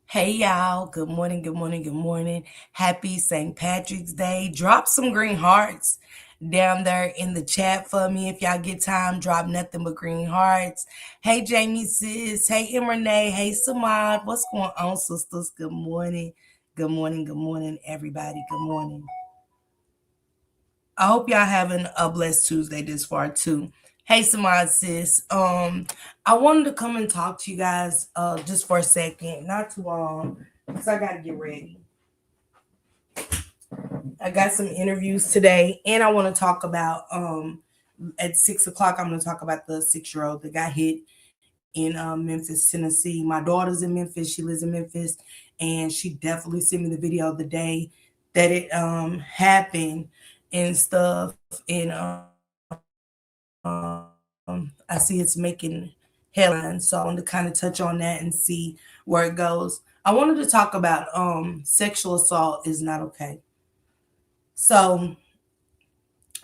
Hey y'all, good morning, good morning, good morning. Happy St. Patrick's Day. Drop some green hearts down there in the chat for me. If y'all get time, drop nothing but green hearts. Hey Jamie sis, hey Renee, hey Samad. What's going on, sisters? Good morning. Good morning, good morning, everybody. Good morning. I hope y'all having a blessed Tuesday this far too. Hey Samad sis. I wanted to come and talk to you guys just for a second, not too long, because I gotta get ready. I got some interviews today, and I want to talk about at 6 o'clock. I'm going to talk about the 6-year-old that got hit in Memphis, Tennessee. My daughter's in Memphis. She lives in Memphis, and she definitely sent me the video the day that it happened and stuff. And I see it's making headlines, so I want to kind of touch on that and see where it goes. I wanted to talk about sexual assault is not okay. So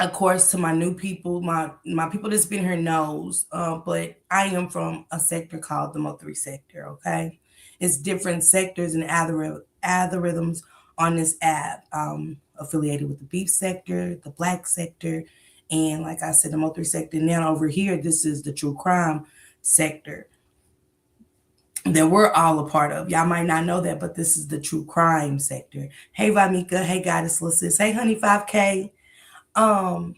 of course, to my new people, my people that's been here knows, but I am from a sector called the Mo3 sector. Okay, it's different sectors and algorithms on this app. Affiliated with the beef sector, the black sector, and like I said, the Mo3 sector. Now over here, this is the true crime sector that we're all a part of. Y'all might not know that, but this is the true crime sector. Hey Vamika, hey Goddess Sis, hey Honey 5K. Um,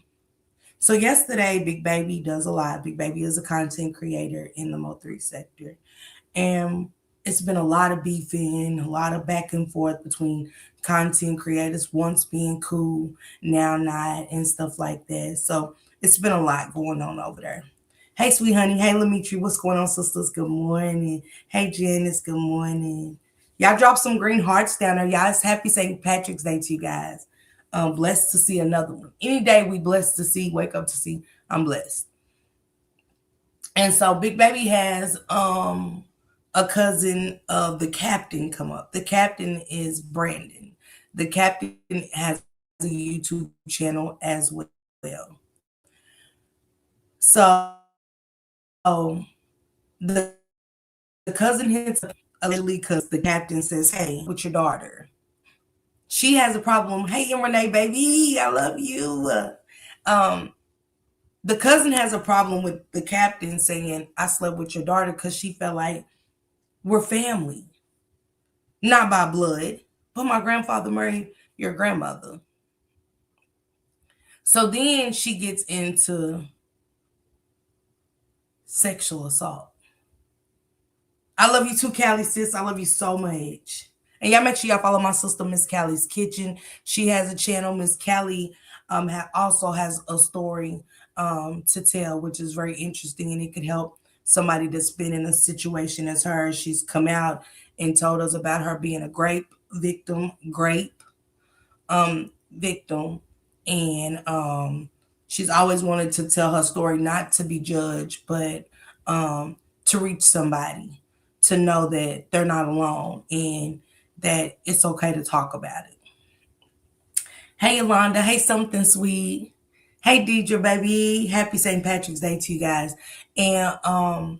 so yesterday, Big Baby does a lot. Big Baby is a content creator in the Mo3 sector. And it's been a lot of beefing, a lot of back and forth between content creators, once being cool, now not, and stuff like that. So it's been a lot going on over there. Hey, sweet honey. Hey, Lemitri. What's going on, sisters? Good morning. Hey, Janice. Good morning. Y'all drop some green hearts down there. Y'all, it's happy St. Patrick's Day to you guys. Blessed to see another one. Any day we blessed to see, wake up to see, I'm blessed. And so Big Baby has a cousin of the captain come up. The captain is Brandon. The captain has a YouTube channel as well. So the, the cousin hits allegedly because the captain says, "Hey, what's your daughter?" She has a problem. Hey, Renee, baby, I love you. Um, the cousin has a problem with the captain saying, "I slept with your daughter," because she felt like we're family, not by blood, but my grandfather married your grandmother. So then she gets into sexual assault. I love you too, Callie, sis. I love you so much. And y'all make sure y'all follow my sister, Miss Callie's Kitchen. She has a channel. Miss Callie also has a story to tell, which is very interesting, and it could help somebody that's been in a situation as her. She's come out and told us about her being a grape victim, and she's always wanted to tell her story, not to be judged, but to reach somebody, to know that they're not alone and that it's okay to talk about it. Hey Yolanda, hey something sweet. Hey Deidre, baby. Happy St. Patrick's Day to you guys. And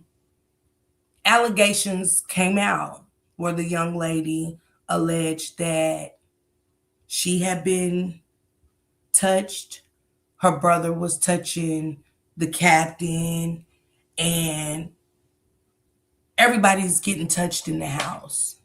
allegations came out where the young lady alleged that she had been touched. Her brother was touching the captain, and everybody's getting touched in the house.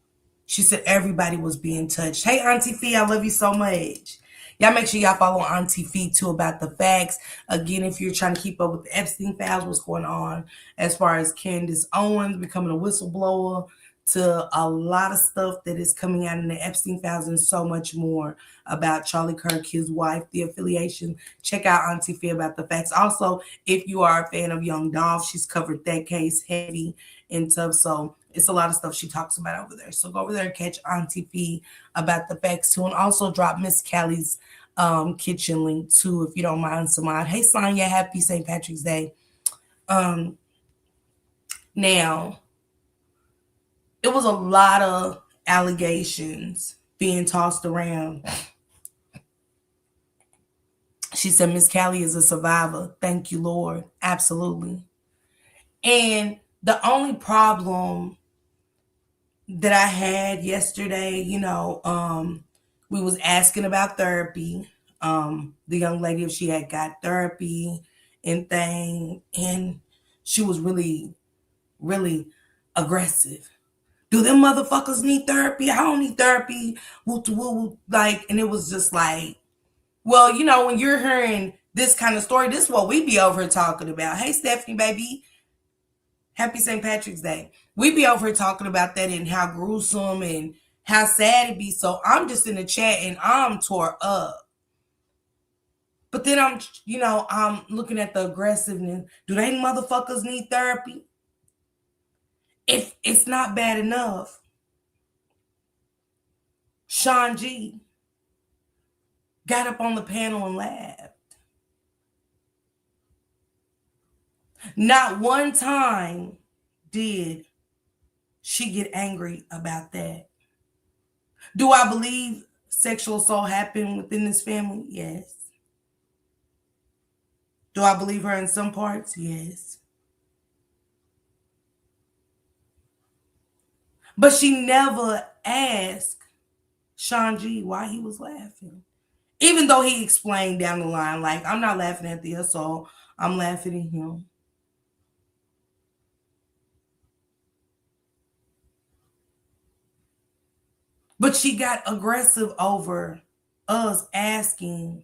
She said everybody was being touched. Hey, Auntie Fee, I love you so much. Y'all make sure y'all follow Auntie Fee too about the facts. Again, if you're trying to keep up with the Epstein files, what's going on as far as Candace Owens becoming a whistleblower, to a lot of stuff that is coming out in the Epstein files and so much more about Charlie Kirk, his wife, the affiliation. Check out Auntie Fee about the facts. Also, if you are a fan of Young Dolph, she's covered that case heavy and tough. So it's a lot of stuff she talks about over there. So go over there and catch Auntie Fee about the facts too. And also drop Miss Callie's kitchen link too, if you don't mind, Samad. Hey Sonya, happy St. Patrick's Day. Um Now, it was a lot of allegations being tossed around. She said Miss Callie is a survivor. Thank you, Lord. Absolutely. And the only problem that I had yesterday, we was asking about therapy. The young lady, if she had got therapy and thing, and she was really, really aggressive. Do them motherfuckers need therapy? I don't need therapy. Woo, woo, woo. Like, and it was just like, well, when you're hearing this kind of story, this is what we be over here talking about. Hey, Stephanie, baby, happy St. Patrick's Day. We be over here talking about that and how gruesome and how sad it be. So I'm just in the chat and I'm tore up. But then I'm looking at the aggressiveness. Do they motherfuckers need therapy? If it's not bad enough, Sean G got up on the panel and laughed. Not one time did she get angry about that. Do I believe sexual assault happened within this family? Yes. Do I believe her in some parts? Yes. But she never asked Sean G why he was laughing. Even though he explained down the line, like, I'm not laughing at the assault, I'm laughing at him. But she got aggressive over us asking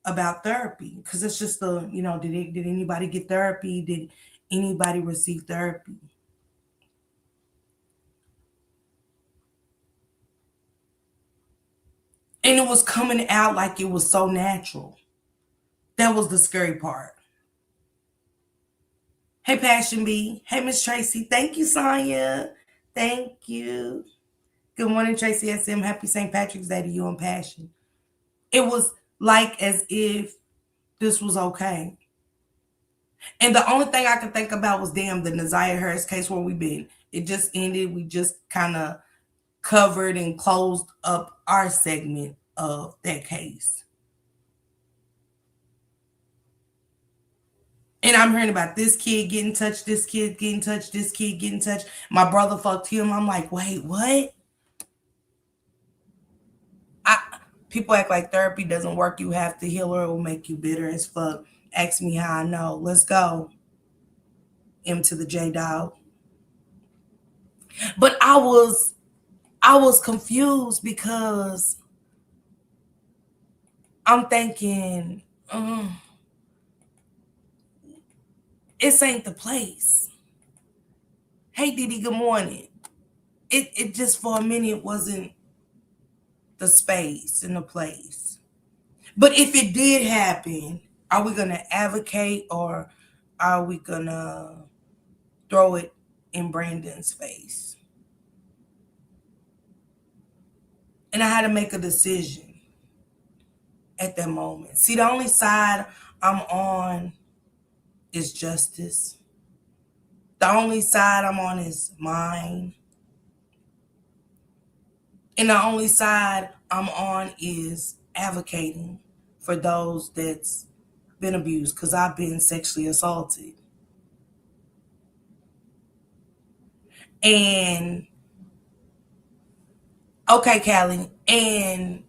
about therapy because it's just did anybody get therapy? Did anybody receive therapy? And it was coming out like it was so natural. That was the scary part. Hey, Passion B. Hey, Miss Tracy. Thank you, Sonya. Thank you. Good morning, Tracy SM. Happy St. Patrick's Day to you and Passion. It was like as if this was okay. And the only thing I could think about was, damn, the Naziah Harris case where we been. It just ended. We just kind of covered and closed up our segment of that case. And I'm hearing about this kid getting touched, this kid getting touched, this kid getting touched. My brother fucked him. I'm like, wait, what? People act like therapy doesn't work. You have to heal or it will make you bitter as fuck. Ask me how I know. Let's go. M to the J dog. But I was confused because I'm thinking, this ain't the place. Hey Didi, good morning. It just for a minute wasn't the space and the place. But if it did happen, are we gonna advocate or are we gonna throw it in Brandon's face? And I had to make a decision at that moment. See, the only side I'm on is justice. The only side I'm on is mine. And the only side I'm on is advocating for those that's been abused because I've been sexually assaulted. And okay, Callie, and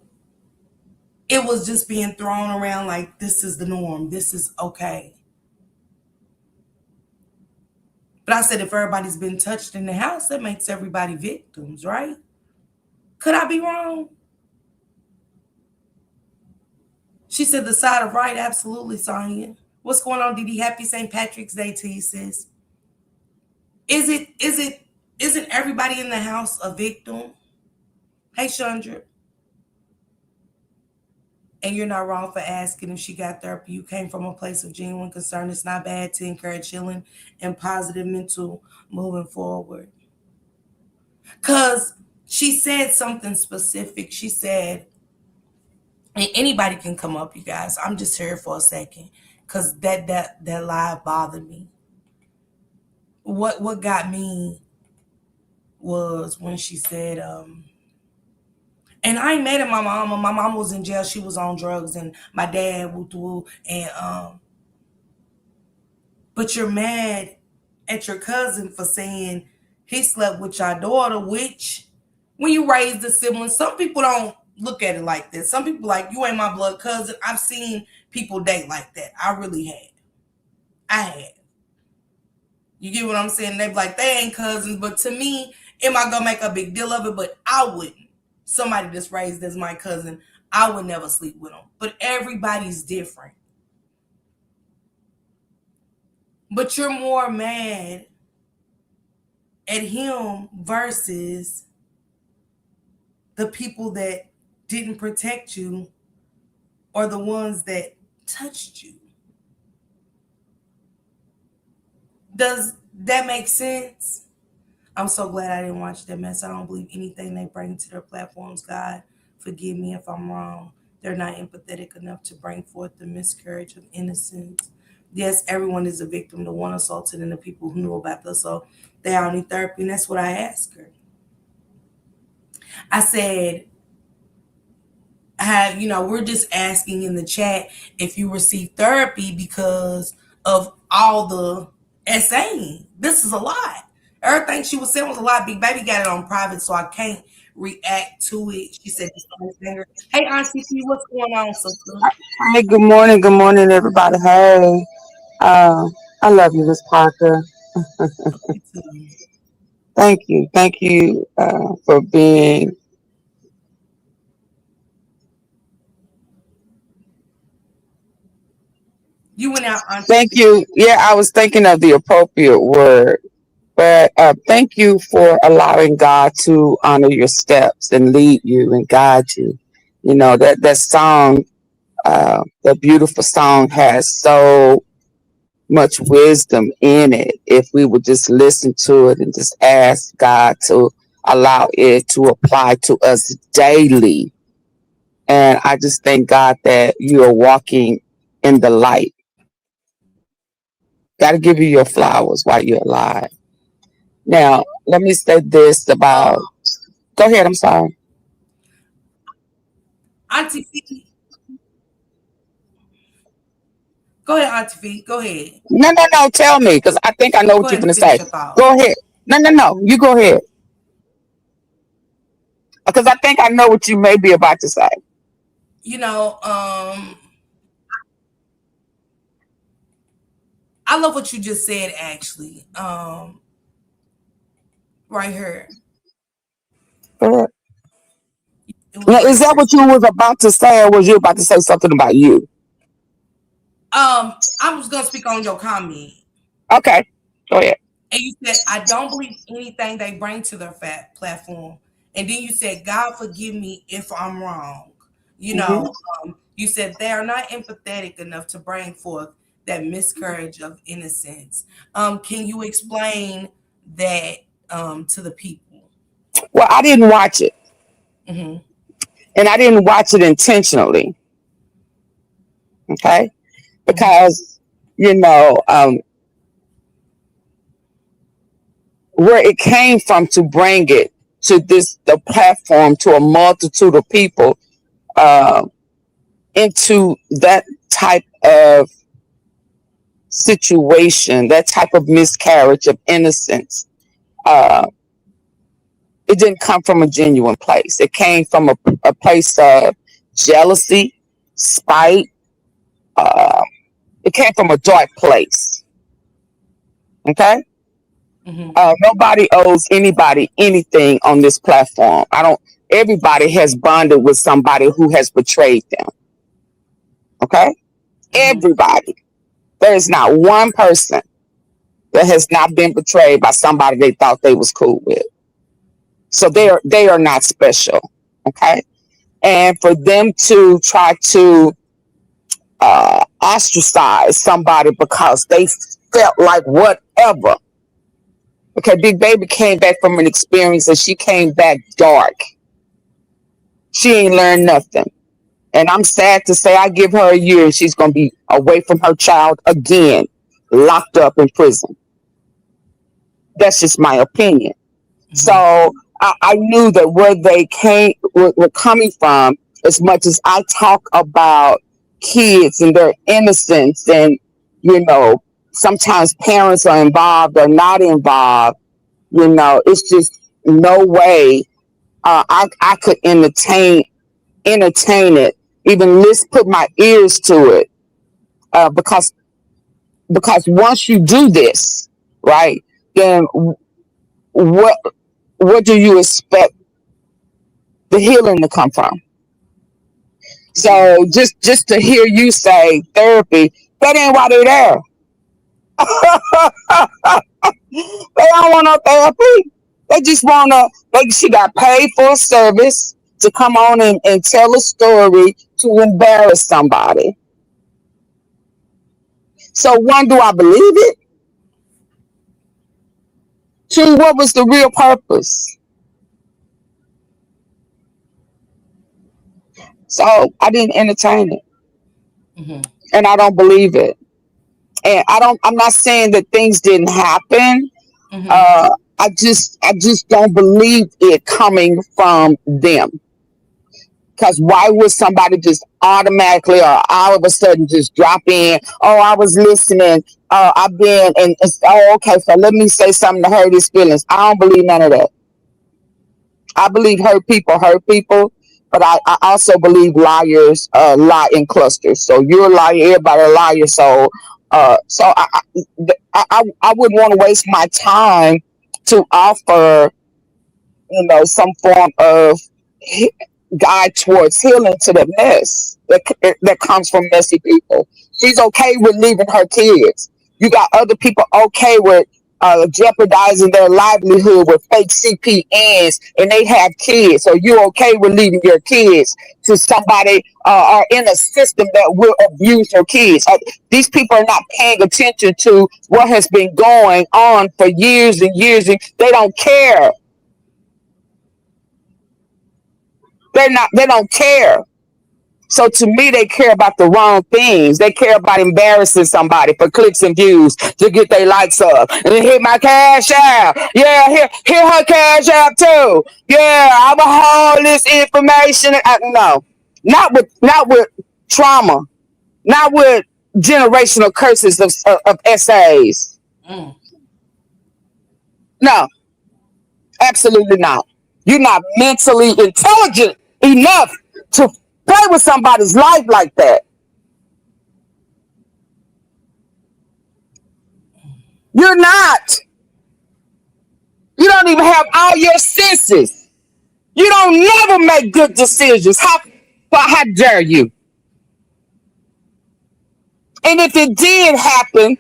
it was just being thrown around like this is the norm, this is okay. But I said if everybody's been touched in the house, that makes everybody victims, right? Could I be wrong? She said the side of right, absolutely, Sonya. What's going on, Didi? Happy St. Patrick's Day to you, sis. Isn't everybody in the house a victim? Hey, Chandra. And you're not wrong for asking if she got therapy. You came from a place of genuine concern. It's not bad to encourage healing and positive mental moving forward. Because she said something specific. She said, and anybody can come up, you guys. I'm just here for a second because that live bothered me. What got me was when she said, and I ain't mad at my mama. My mom was in jail. She was on drugs, and my dad woo and but you're mad at your cousin for saying he slept with your daughter, which when you raise the siblings, some people don't look at it like this. Some people like, you ain't my blood cousin. I've seen people date like that. I really had. I had. You get what I'm saying? They be like, they ain't cousins. But to me, am I gonna make a big deal of it? But I wouldn't. Somebody that's raised as my cousin, I would never sleep with them. But everybody's different. But you're more mad at him versus the people that didn't protect you or the ones that touched you. Does that make sense? I'm so glad I didn't watch that mess. I don't believe anything they bring to their platforms. God, forgive me if I'm wrong. They're not empathetic enough to bring forth the miscarriage of innocence. Yes, everyone is a victim. The one assaulted and the people who knew about the assault, they all need therapy. And that's what I asked her. I said, have we're just asking in the chat if you receive therapy because of all the essaying. This is a lot. Everything she was saying was a lot. Big Baby got it on private, so I can't react to it. She said, "Hey, Auntie T, what's going on, sister?" Hi, good morning, everybody. Hey, uh, I love you, Miss Parker. Thank you for being. You went out, Auntie Thank T. you. Yeah, I was thinking of the appropriate word, but thank you for allowing God to honor your steps and lead you and guide you. You know that song, that beautiful song, has so much wisdom in it. If we would just listen to it and just ask God to allow it to apply to us daily. And I just thank God that you are walking in the light. Got to give you your flowers while you're alive. Now, let me say this about. Um, Go ahead. I'm sorry. Auntie T, go ahead, Auntie T. Go ahead. No, no, no. Tell me, because I think I know Go what you're ahead and going to finish say. your thought. Go ahead. No, no, no. You go ahead, because I think I know what you may be about to say. You know, I love what you just said. Actually, right here, Go ahead. it was Now, very is that what you precious. was about to say, or was you about to say something about you? I was gonna speak on your comment, Okay, go ahead. and you said I don't believe anything they bring to their fat platform, and then you said God forgive me if I'm wrong. You Hmm. know, you said they are not empathetic enough to bring forth that miscarriage of innocence. Can you explain that to the people? Well, I didn't watch it, Hmm. and I didn't watch it intentionally. Okay, Hmm. because you know where it came from to bring it to this the platform to a multitude of people, uh, into that type of situation, that type of miscarriage of innocence. Uh, it didn't come from a genuine place. It came from a place of jealousy, spite. Uh, it came from a dark place. Okay. Hmm. Nobody owes anybody anything on this platform. I don't. Everybody has bonded with somebody who has betrayed them. Okay. Hmm. Everybody. There is not one person that has not been betrayed by somebody they thought they was cool with. So they are not special. Okay. And for them to try to ostracize somebody because they felt like whatever. Okay, Big Baby came back from an experience and she came back dark. She ain't learned nothing. And I'm sad to say I give her a year and she's going to be away from her child again, locked up in prison. That's just my opinion. Hmm. So I knew that where they were coming from, as much as I talk about kids and their innocence, and you know, sometimes parents are involved or not involved. It's just no way I could entertain it, even let's put my ears to it, because once you do this, right, then what what do you expect the healing to come from? Yeah. So just to hear you say therapy, that ain't why they're there. They don't want no therapy. They just wanna. She got paid for a service to come on and tell a story to embarrass somebody. So one, do I believe it? Two, what was the real purpose? So I didn't entertain it, Hmm. and I don't believe it. And I'm not saying that things didn't happen. Hmm. I just don't believe it coming from them. Because why would somebody just automatically or all of a sudden just drop in? Oh, I was listening. I've been, and it's, oh, okay. So let me say something to hurt his feelings. I don't believe none of that. I believe hurt people, but I also believe liars lie in clusters. So you're a liar, everybody a liar. So I wouldn't want to waste my time to offer, some form of he- guide towards healing to the mess that comes from messy people. She's okay with leaving her kids. You got other people okay with jeopardizing their livelihood with fake CPNs, and they have kids. So you're okay with leaving your kids to somebody or in a system that will abuse your kids. These people are not paying attention to what has been going on for years and years, and they don't care. They don't care. So to me, they care about the wrong things. They care about embarrassing somebody for clicks and views to get their likes up. And then hit my cash app. Yeah, here her cash app too. Yeah, I'm gonna hold this information. No, not with trauma, not with generational curses of essays. Mm. No, absolutely not. You're not mentally intelligent enough to play with somebody's life like that. You're not. You don't even have all your senses. You don't never make good decisions. How dare you? And if it did happen,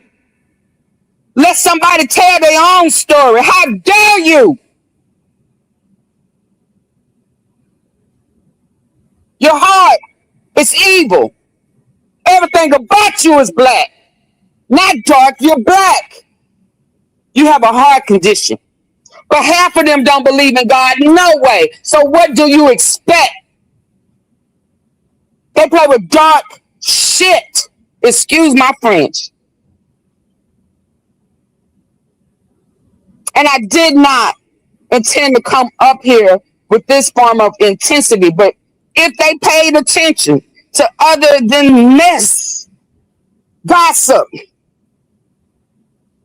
let somebody tell their own story. How dare you? Your heart is evil. Everything about you is black. Not dark, you're black. You have a heart condition. But half of them don't believe in God. No way. So what do you expect? They play with dark shit. Excuse my French. And I did not intend to come up here with this form of intensity. But if they paid attention to other than mess, gossip,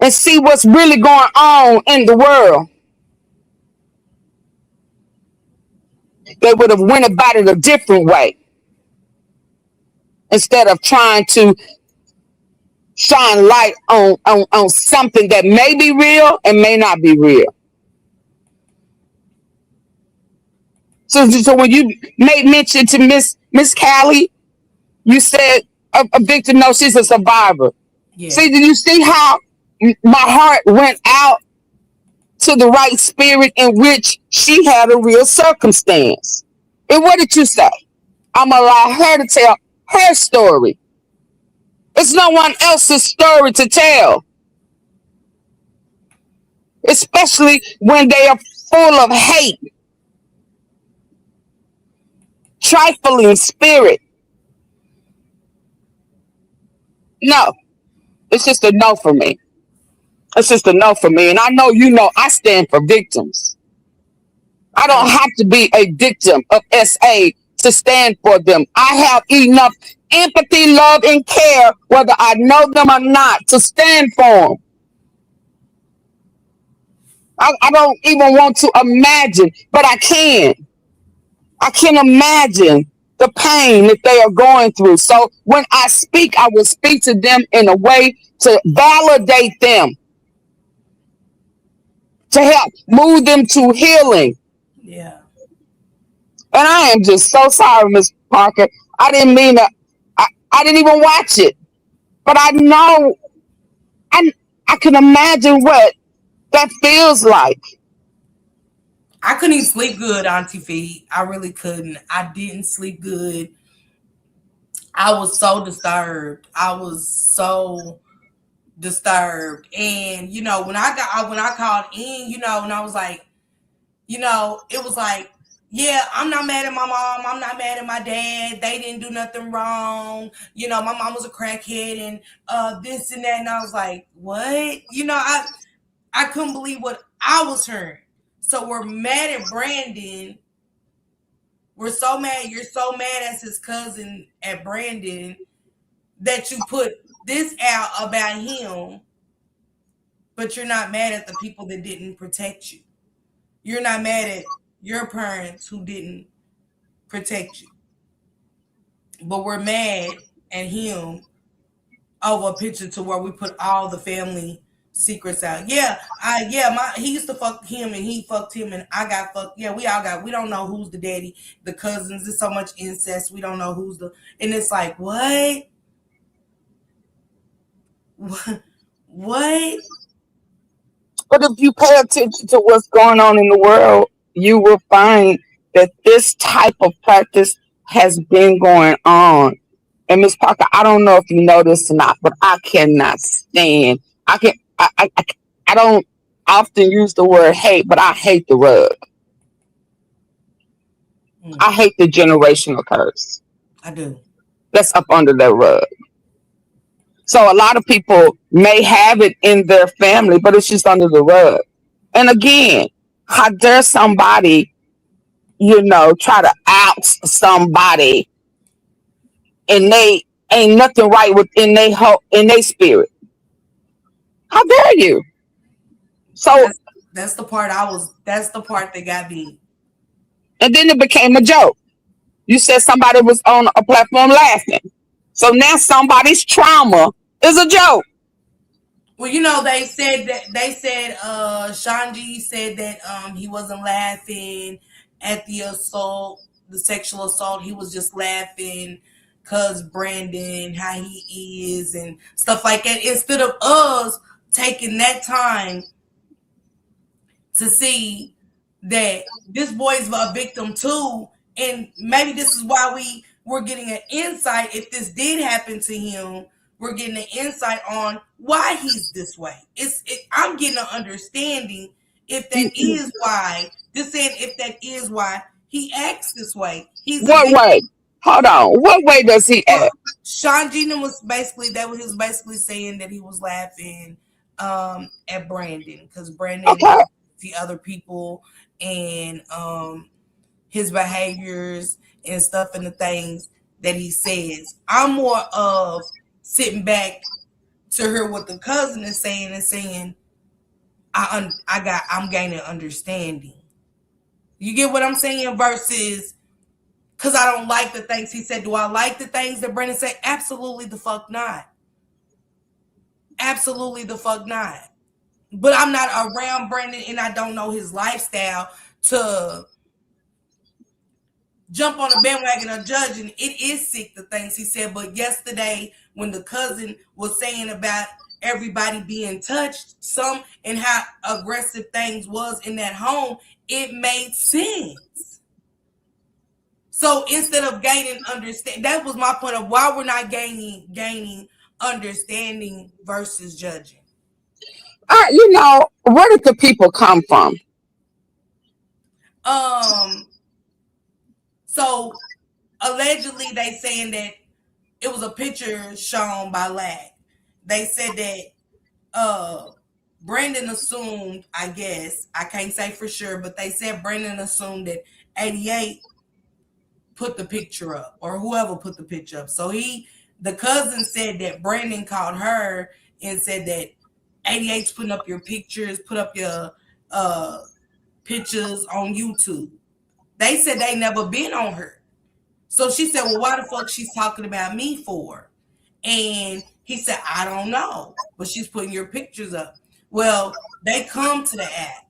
and see what's really going on in the world, they would have went about it a different way instead of trying to shine light on something that may be real and may not be real. So when you made mention to Miss Callie, you said a victim. No, she's a survivor. Yeah. See, did you see how my heart went out to the right spirit in which she had a real circumstance? And what did you say? I'm gonna allow her to tell her story. It's no one else's story to tell, especially when they are full of hate, trifling spirit. No, it's just a no for me. It's just a no for me. And I know I stand for victims. I don't Okay. have to be a victim of SA to stand for them. I have enough empathy, love, and care, whether I know them or not, to stand for them. I don't even want to imagine, but I can. I can imagine the pain that they are going through. So when I speak, I will speak to them in a way to validate them, to help move them to healing. Yeah. And I am just so sorry, Miss Parker. I didn't mean to. I didn't even watch it, but I know I I can imagine what that feels like. I couldn't even sleep good, Auntie Fee. I really couldn't. I didn't sleep good. I was so disturbed. I was so disturbed. And when I called in, and I was like, it was like, yeah, I'm not mad at my mom. I'm not mad at my dad. They didn't do nothing wrong. My mom was a crackhead and this and that. And I was like, what? I couldn't believe what I was hearing. So we're mad at Brandon. We're so mad. You're so mad as his cousin at Brandon that you put this out about him, but you're not mad at the people that didn't protect you. You're not mad at your parents who didn't protect you. But we're mad at him over a picture to where we put all the family secrets out. He used to fuck him and he fucked him and I got fucked. Yeah, we don't know who's the daddy, the cousins, there's so much incest, we don't know who's the and it's like, what? What? But if you pay attention to what's going on in the world, you will find that this type of practice has been going on. And Miss Parker, I don't know if you know this or not, but I cannot stand. I can. I don't often use the word hate, but I hate the rug. I hate the generational curse I do. that's up under that rug. So a lot of people may have it in their family, but it's just under the rug. And again, how dare somebody, try to out somebody and they ain't nothing right within in their spirit. How dare you? So That's the part that got me. and then it became a joke. You said somebody was on a platform laughing. So now somebody's trauma is a joke. Well, they said Shanji said that he wasn't laughing at the assault, the sexual assault. He was just laughing cause Brandon, how he is and stuff like that. Instead of us taking that time to see that this boy is a victim too, and maybe this is why we're getting an insight. If this did happen to him, we're getting an insight on why he's this way. I'm getting an understanding if that is why. Just saying if that is why he acts this way. He's What way? Hold on. What way does he act? Sean Gina was basically he was basically saying that he was laughing at Brandon because Brandon Okay. the other people and his behaviors and stuff and the things that he says. I'm more of sitting back to hear what the cousin is saying and saying, I'm gaining understanding. You get what I'm saying? Versus because I don't like the things he said. Do I like the things that Brandon said? Absolutely the fuck not. Absolutely the fuck not. But I'm not around Brandon and I don't know his lifestyle to jump on a bandwagon of judging. It is sick the things he said. But yesterday, when the cousin was saying about everybody being touched, some and how aggressive things was in that home, it made sense. So instead of gaining understanding, that was my point of why we're not gaining understanding versus judging. Where did the people come from? So allegedly they saying that it was a picture shown by Lack. They said that Brandon assumed, I guess, I can't say for sure, but they said Brandon assumed that 88 put the picture up or whoever put the picture up. So the cousin said that Brandon called her and said that 88's putting up your pictures, put up your uh pictures on YouTube. They said they never been on her. So she said, well, why the fuck she's talking about me for? And he said, I don't know, but she's putting your pictures up. Well, they come to the app.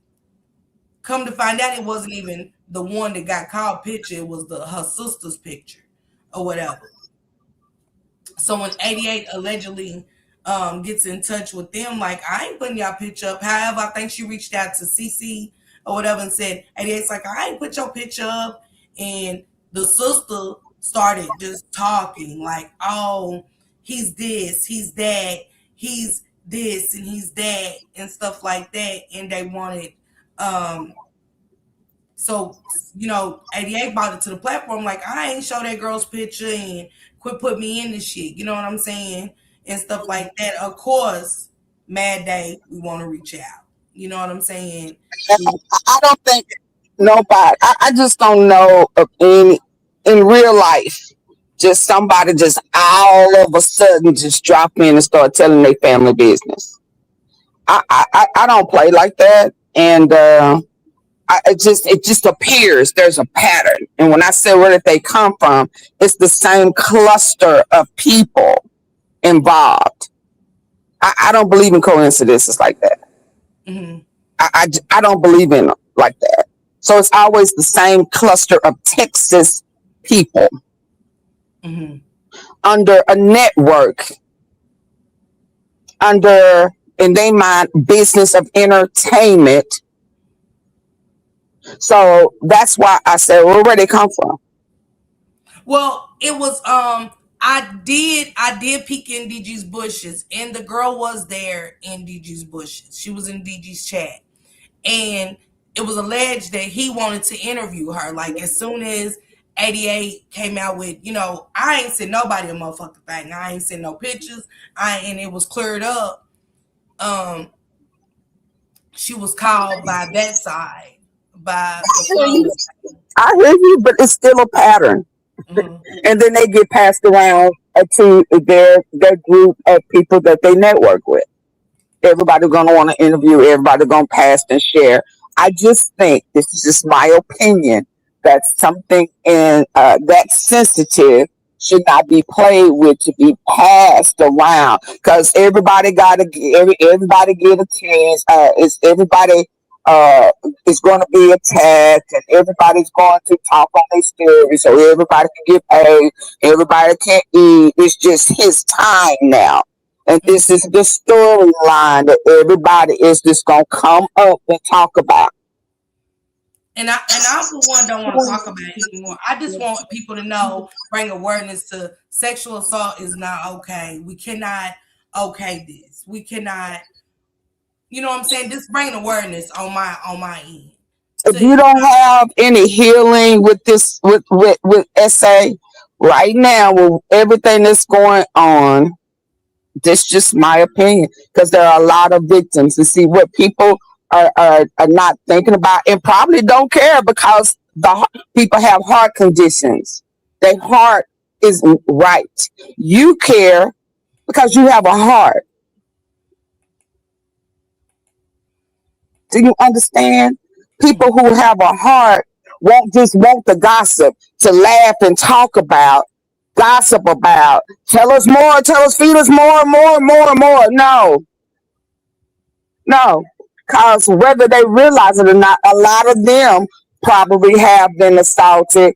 Come to find out, it wasn't even the one that got called picture. It was her sister's picture or whatever. So when 88 allegedly gets in touch with them, like, I ain't putting y'all picture up. However, I think she reached out to CC or whatever and said, 88's like, I ain't put your picture up. And the sister started just talking like, oh, he's this, he's that, he's this, and he's that, and stuff like that. And they wanted, so, 88 brought it to the platform like, I ain't show that girl's picture and quit putting me in this shit. You know what I'm saying? And stuff like that. Of course, Mad Day, we want to reach out. You know what I'm saying? I don't think nobody, I just don't know of any in real life, just somebody just all of a sudden just drop in and start telling their family business. I don't play like that. And it just appears there's a pattern. And when I say where did they come from, it's the same cluster of people involved. I don't believe in coincidences like that. Mm-hmm. I don't believe in them like that. So it's always the same cluster of Texas people Mm-hmm. under a network, under, in their mind, business of entertainment. So that's why I said, well, where they come from? Well, it was I did peek in DG's bushes, and the girl was there in DG's bushes. She was in DG's chat. And it was alleged that he wanted to interview her. Like, as soon as 88 came out with, I ain't sent nobody a motherfucking thing. I ain't sent no pictures. And it was cleared up. She was called by that side, by the I hear you, but it's still a pattern. mm-hmm. And then they get passed around to their group of people that they network with. Everybody's going to want to interview. Everybody's going to pass and share. I just think, this is just my opinion, that something in that sensitive should not be played with to be passed around, because everybody got to everybody get a chance. It's everybody is going to be attacked, and everybody's going to talk on their story, so everybody can get paid. Everybody can eat. It's just his time now. And this is the storyline that everybody is just gonna come up and talk about. And I for one don't want to talk about it anymore. I just want people to know, bring awareness to sexual assault is not okay. We cannot okay this. We cannot, you know what I'm saying? Just bring awareness on my end. If you don't have any healing with this with SA right now, with everything that's going on, this just my opinion, because there are a lot of victims. To see what people are not thinking about, and probably don't care, because people have heart conditions. Their heart isn't right. You care because you have a heart. Do you understand? People who have a heart won't just want the gossip to laugh and talk about, gossip about, tell us more, feed us more and more and more and more. No, because whether they realize it or not, a lot of them probably have been assaulted.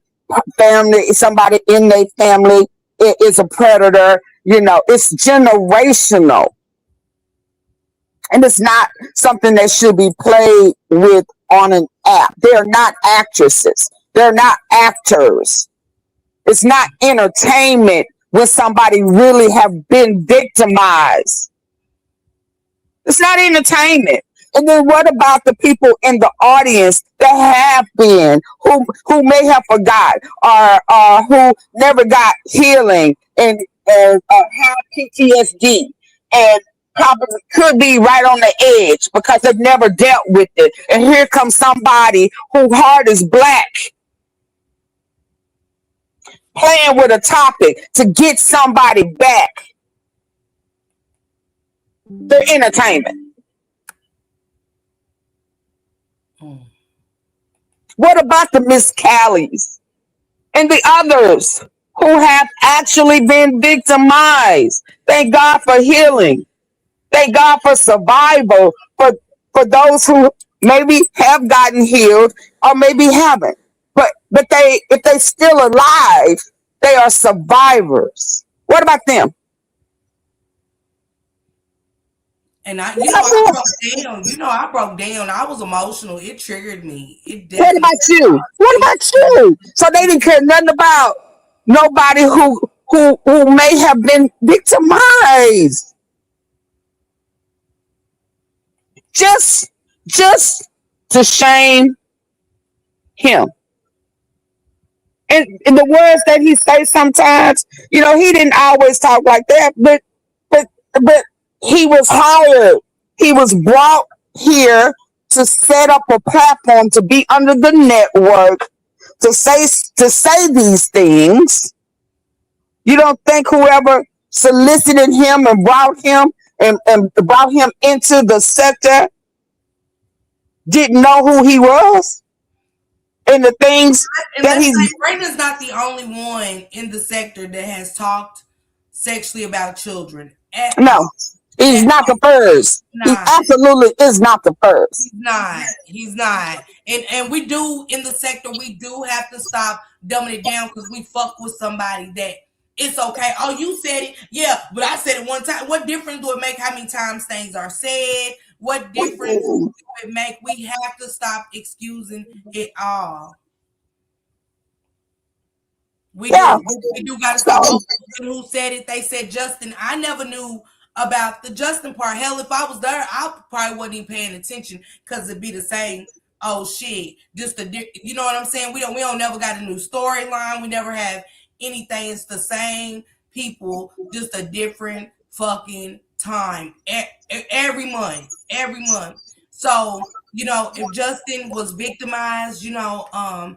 Family, somebody in their family is a predator. It's generational. And it's not something that should be played with on an app. They're not actresses. They're not actors. It's not entertainment when somebody really have been victimized. It's not entertainment. And then what about the people in the audience that have been, who may have forgot, or who never got healing and have PTSD, and probably could be right on the edge because they've never dealt with it. And here comes somebody whose heart is black, playing with a topic to get somebody back. They're entertainment. Mm. What about the Miss Callies and the others who have actually been victimized? Thank God for healing. Thank God for survival for those who maybe have gotten healed or maybe haven't. But they if they still alive, they are survivors. What about them? And What about I them? broke down. I broke down. I was emotional. It triggered me. It What definitely. about you? What about you? So they didn't care nothing about nobody who may have been victimized. Just just to shame him. And the words that he says sometimes, he didn't always talk like that, but but he was hired. He was brought here to set up a platform to be under the network to say these things. You don't think whoever solicited him and brought him into the sector didn't know who he was and the things And that let's he's say Brandon's not the only one in the sector that has talked sexually about children at all. no, he's At not the first. He not. absolutely is not the first. He's not. He's not. And we do in the sector, we do have to stop dumbing it down because we fuck with somebody that it's okay. Oh, you said it. Yeah, but I said it one time. What difference do it make how many times things are said? What difference do it make? We have to stop excusing it all. We Yeah. do. We do got to So stop. Oh, who said it? They said Justin. I never knew about the Justin part. Hell, if I was there, I probably wasn't even paying attention because it'd be the same. Oh shit! Just you know what I'm saying? We don't never got a new storyline. We never have anything. It's the same people, just a different fucking time every month. Every month. So if Justin was victimized, I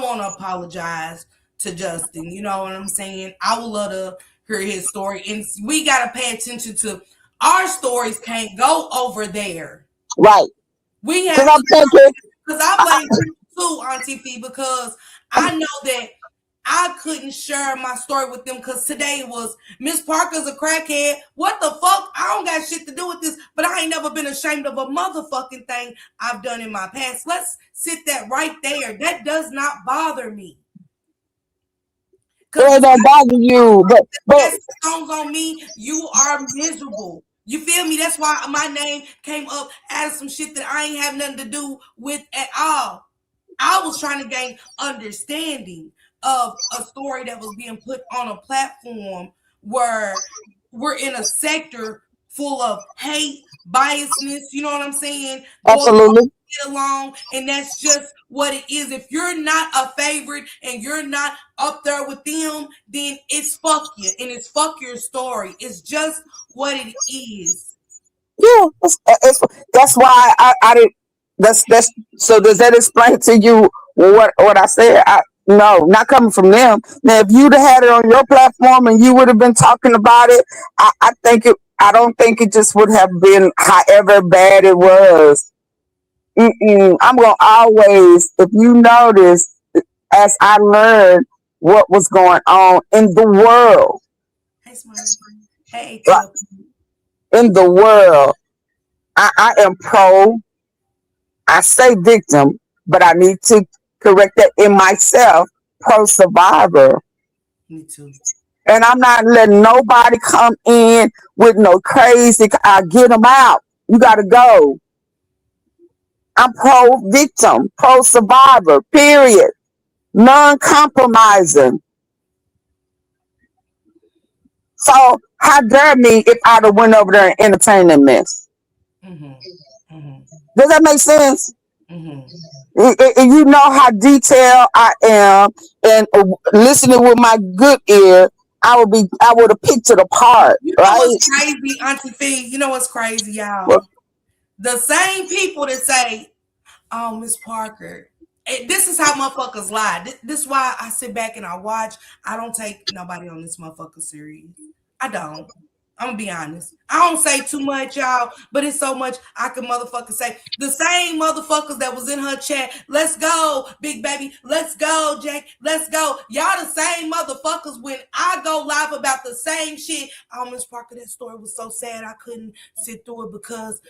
want to apologize to Justin. You know what I'm saying? I would love to hear his story. And we got to pay attention to our stories can't go over there. right, We because have I'm to, thinking, because I blame you too, Auntie Fee, because I know that I couldn't share my story with them because today was Miss Parker's a crackhead. What the fuck? I don't got shit to do with this, but I ain't never been ashamed of a motherfucking thing I've done in my past. Let's sit that right there. That does not bother me. Because it don't bother you, but that's songs on me, you are miserable. You feel me? That's why my name came up out of some shit that I ain't have nothing to do with at all. I was trying to gain understanding of a story that was being put on a platform where we're in a sector full of hate, biasness, you know what I'm saying? Go absolutely. get along, and that's just what it is. If you're not a favorite and you're not up there with them, then it's fuck you and it's fuck your story. It's just what it is. Yeah, that's why I didn't. That's so. Does that explain to you what I said? No, not coming from them. Now, if you'd have had it on your platform and you would have been talking about it, I think it. I don't think it just would have been however bad it was. I'm gonna always, if you notice, as I learned what was going on in the world, Hey, Smart. Hey, like, Tip. in the world, I am pro. I say victim, but I need to correct that in myself, pro survivor. Me too. And I'm not letting nobody come in with no crazy, I get them out. You got to go. I'm pro victim, pro survivor, period. Non compromising. So, how dare me if I'd have went over there and entertained that mess? Mm-hmm. Mm-hmm. Does that make sense? Mm-hmm. And you know how detailed I am, and listening with my good ear, I would have picked it apart, You know what's right? crazy, Auntie Fee? You know what's crazy, Well, y'all? The same people that say, "Oh, Miss Parker," this is how motherfuckers lie. This is why I sit back and I watch. I don't take nobody on this motherfucker serious. I don't. I'm gonna be honest. I don't say too much, y'all, but it's so much I can motherfucking say. The same motherfuckers that was in her chat, let's go, big baby, let's go, Jake, let's go. Y'all the same motherfuckers when I go live about the same shit. Oh, Miss Parker, that story was so sad I couldn't sit through it because,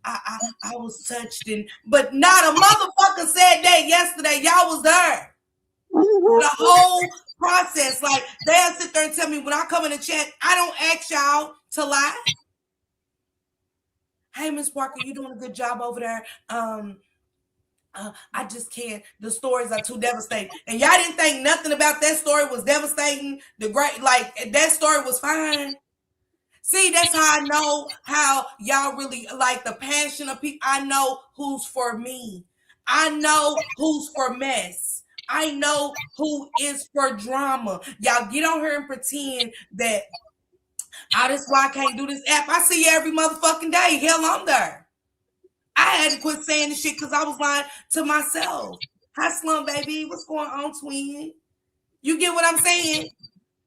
I was touched but not a motherfucker said that yesterday. Y'all was there. The whole process. Like, they'll sit there and tell me when I come in the chat, I don't ask y'all to lie. Hey, Miss Parker, you doing a good job over there. I just can't. The stories are too devastating. And y'all didn't think nothing about that story was devastating. That story was fine. See, that's how I know how y'all really like the passion of people. I know who's for me. I know who's for mess. I know who is for drama. Y'all get on here and pretend that, that's why I can't do this app. I see you every motherfucking day. Hell, I'm there. I had to quit saying this shit because I was lying to myself. Hi, Slum Baby. What's going on, twin? You get what I'm saying?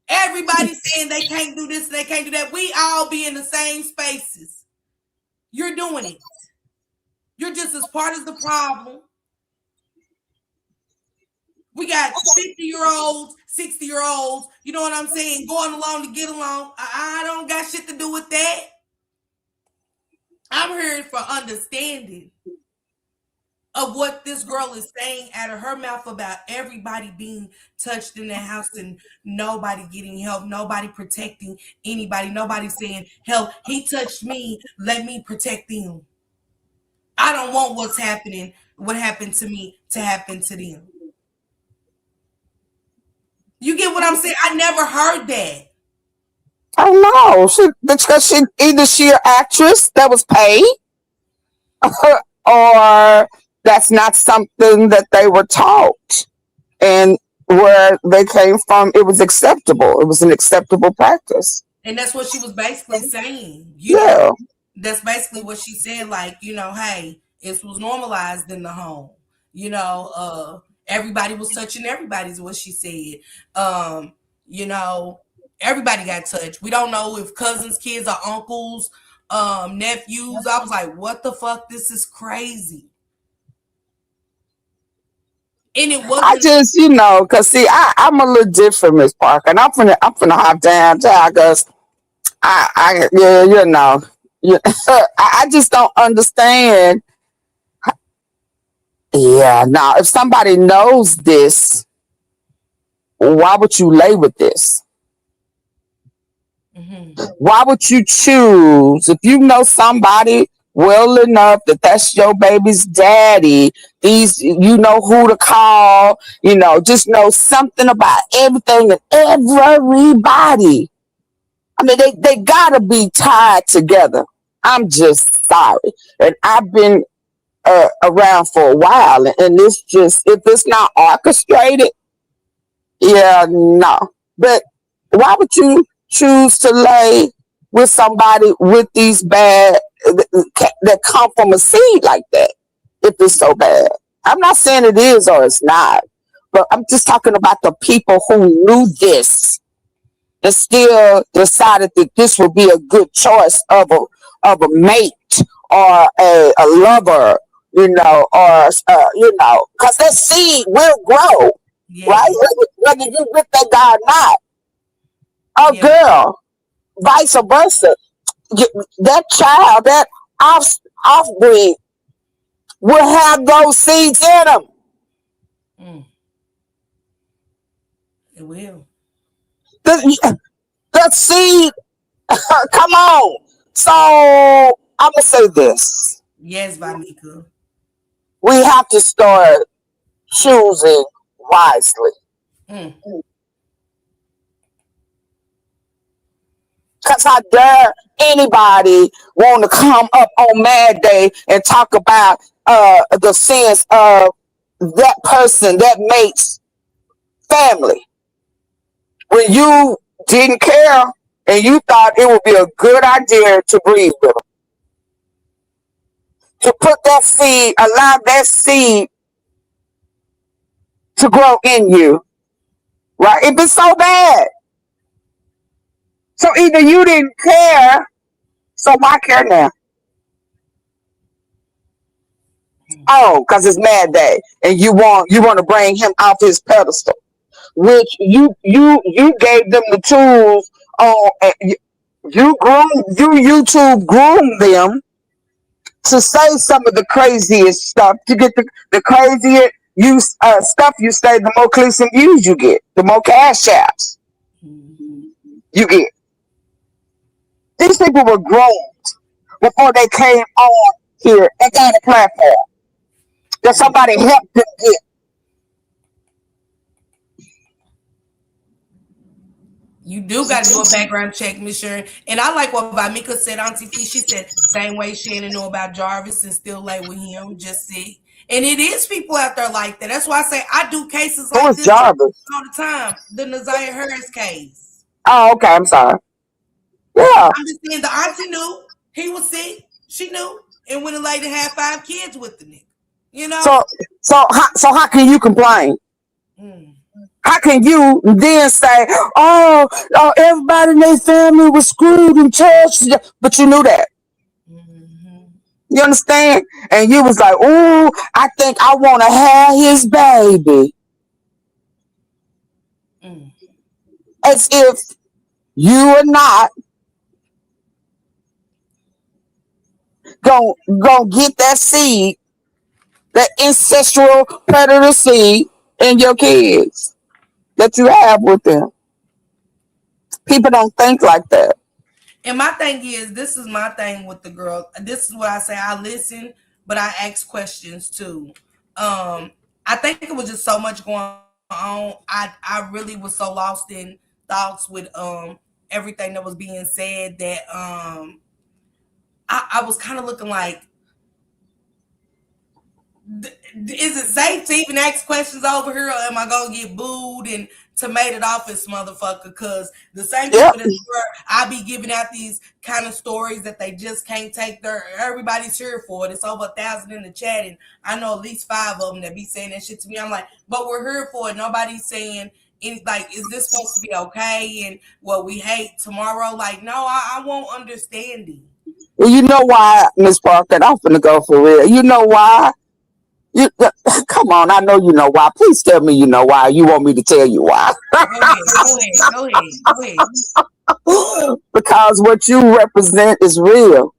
Everybody saying they can't do this, they can't do that. We all be in the same spaces. You're doing it. You're just as part of the problem. We got 50-year-olds, 60-year-olds, you know what I'm saying, going along to get along. I don't got shit to do with that. I'm here for understanding of what this girl is saying out of her mouth about everybody being touched in the house and nobody getting help, nobody protecting anybody, nobody saying, hell, he touched me, let me protect them. I don't want what happened to me to happen to them. You get what I'm saying? I never heard that. Oh no, because either she an actress that was paid, or that's not something that they were taught, and where they came from, it was acceptable. It was an acceptable practice. And that's what she was basically saying. Yeah. That's basically what she said. Like, hey, it was normalized in the home. Everybody was touching everybody's what she said. Everybody got touched. We don't know if cousins, kids, or uncles, nephews. I was like, what the fuck? This is crazy. And it wasn't. I just, cause see, I'm a little different, Miss Parker, and I'm finna hop downtown, cause yeah, I just don't understand. Yeah, now if somebody knows this, why would you lay with this? Mm-hmm. Why would you choose, if you know somebody well enough that that's your baby's daddy, you know who to call, just know something about everything and everybody. I mean, they gotta be tied together. I'm just sorry. And I've been around for a while, and it's just, if it's not orchestrated, yeah, no. But why would you choose to lay with somebody with these bad that come from a seed like that if it's so bad? I'm not saying it is or it's not, but I'm just talking about the people who knew this and still decided that this would be a good choice of a mate or a lover, or because that seed will grow, Yeah. right? Whether you with that guy or not, a Yeah. girl, vice versa. That child, that offbreed, will have those seeds in them. Mm. It will. The seed, come on. So I'm gonna say this: Yes, Vamika. we have to start choosing wisely. Mm. Because how dare anybody want to come up on Mad Day and talk about the sins of that person, that mate's family, when you didn't care and you thought it would be a good idea to breathe with them, to put that seed, allow that seed to grow in you, right? If it's so bad, So either you didn't care, so why care now? Oh, because it's Mad Day, and you want to bring him off his pedestal, which you gave them the tools. Oh, you YouTube groomed them to say some of the craziest stuff to get the crazier stuff you say, the more clicks and views you get, the more cash apps you get. These people were groomed before they came on here and got a platform that somebody helped them get. You do got to do a background check, Miss Sharon. And I like what Vamika said, Auntie T. She said, same way Shannon know about Jarvis and still lay with him, just see. And it is people out there like that. That's why I say I do cases Who like is this Jarvis? all the time. The Naziah Harris case. Oh, okay. I'm sorry. Yeah. I'm just saying the auntie knew he was sick. She knew. And went and laid and had 5 kids with the nigga. You know? So how can you complain? Mm. How can you then say, oh, everybody in their family was screwed in church, but you knew that? Mm-hmm. You understand? And you was like, ooh, I think I want to have his baby. Mm. As if you are not gonna get that seed, that ancestral predator seed in your kids that you have with them. People don't think like that. And my thing is, this is my thing with the girl. This is what I say. I listen, but I ask questions too. I think it was just so much going on. I really was so lost in thoughts with everything that was being said that I was kind of looking like, is it safe to even ask questions over here, or am I gonna get booed and tomatoed off this motherfucker? Because the same Yep. people that I be giving out these kind of stories that they just can't take everybody's here for it. It's over 1,000 in the chat, and I know at least 5 of them that be saying that shit to me. I'm like, but we're here for it. Nobody's saying like, is this supposed to be okay? And what we hate tomorrow? Like, no, I won't understanding. Well, you know why, Miss Parker? I'm finna go for real. You know why? Come on, I know you know why. Please tell me you know why. You want me to tell you why? Go ahead. Because what you represent is real.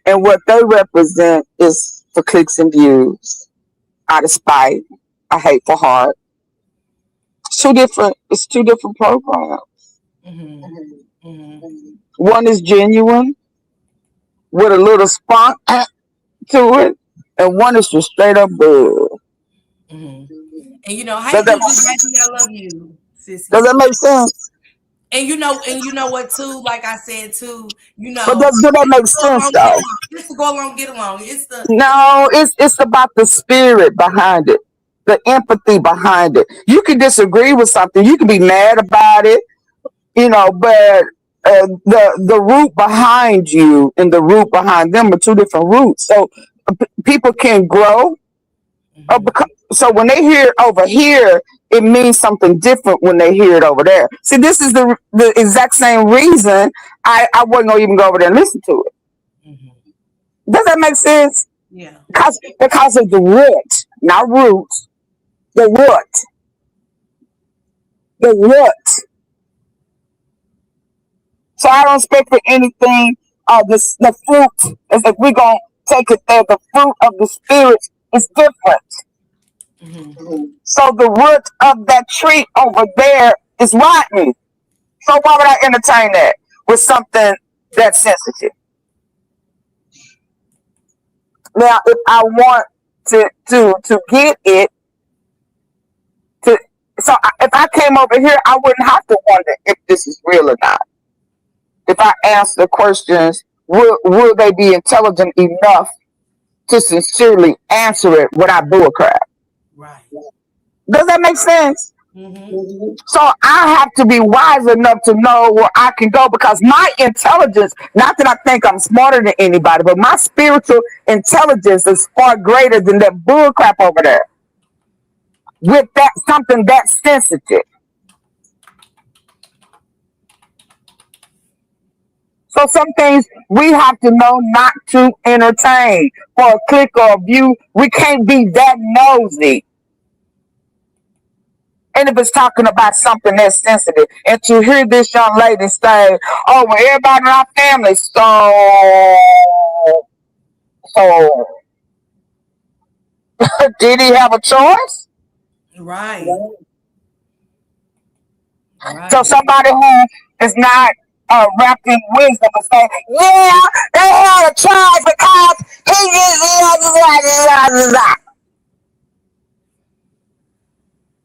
And what they represent is for clicks and views, out of spite, a hateful heart. It's two different programs. Mm-hmm. Mm-hmm. One is genuine with a little spunk to it, and one is just straight up bull. Mm-hmm. And you know, hey, I love you, sissy. Does that make sense? And you know what too? Like I said too, you know. But does that make sense though? Just to go along, get along. No, it's about the spirit behind it, the empathy behind it. You can disagree with something, you can be mad about it, but the root behind you and the root behind them are two different roots. So people can grow. So when they hear it over here, it means something different when they hear it over there. See, this is the exact same reason I wasn't gonna even go over there and listen to it. Mm-hmm. Does that make sense? Yeah. Because of the root, not roots. The root. The root. So I don't expect for anything. The fruit is if we're gonna take it there. The fruit of the spirit is different. Mm-hmm. So the root of that tree over there is rotten. So why would I entertain that with something that's sensitive? Now, if I want to get it, if I came over here, I wouldn't have to wonder if this is real or not. If I ask the questions, will they be intelligent enough to sincerely answer it without bullcrap? Right. Does that make sense? Mm-hmm. So I have to be wise enough to know where I can go because my intelligence, not that I think I'm smarter than anybody, but my spiritual intelligence is far greater than that bullcrap over there. With that something that sensitive. So some things we have to know not to entertain for a click or a view. We can't be that nosy. And if it's talking about something that's sensitive, and to hear this young lady say, "Oh, well, everybody in our family," so did he have a choice? Right. So Right. somebody who is not wrapped in wisdom and say, "Yeah, they had a choice because he just."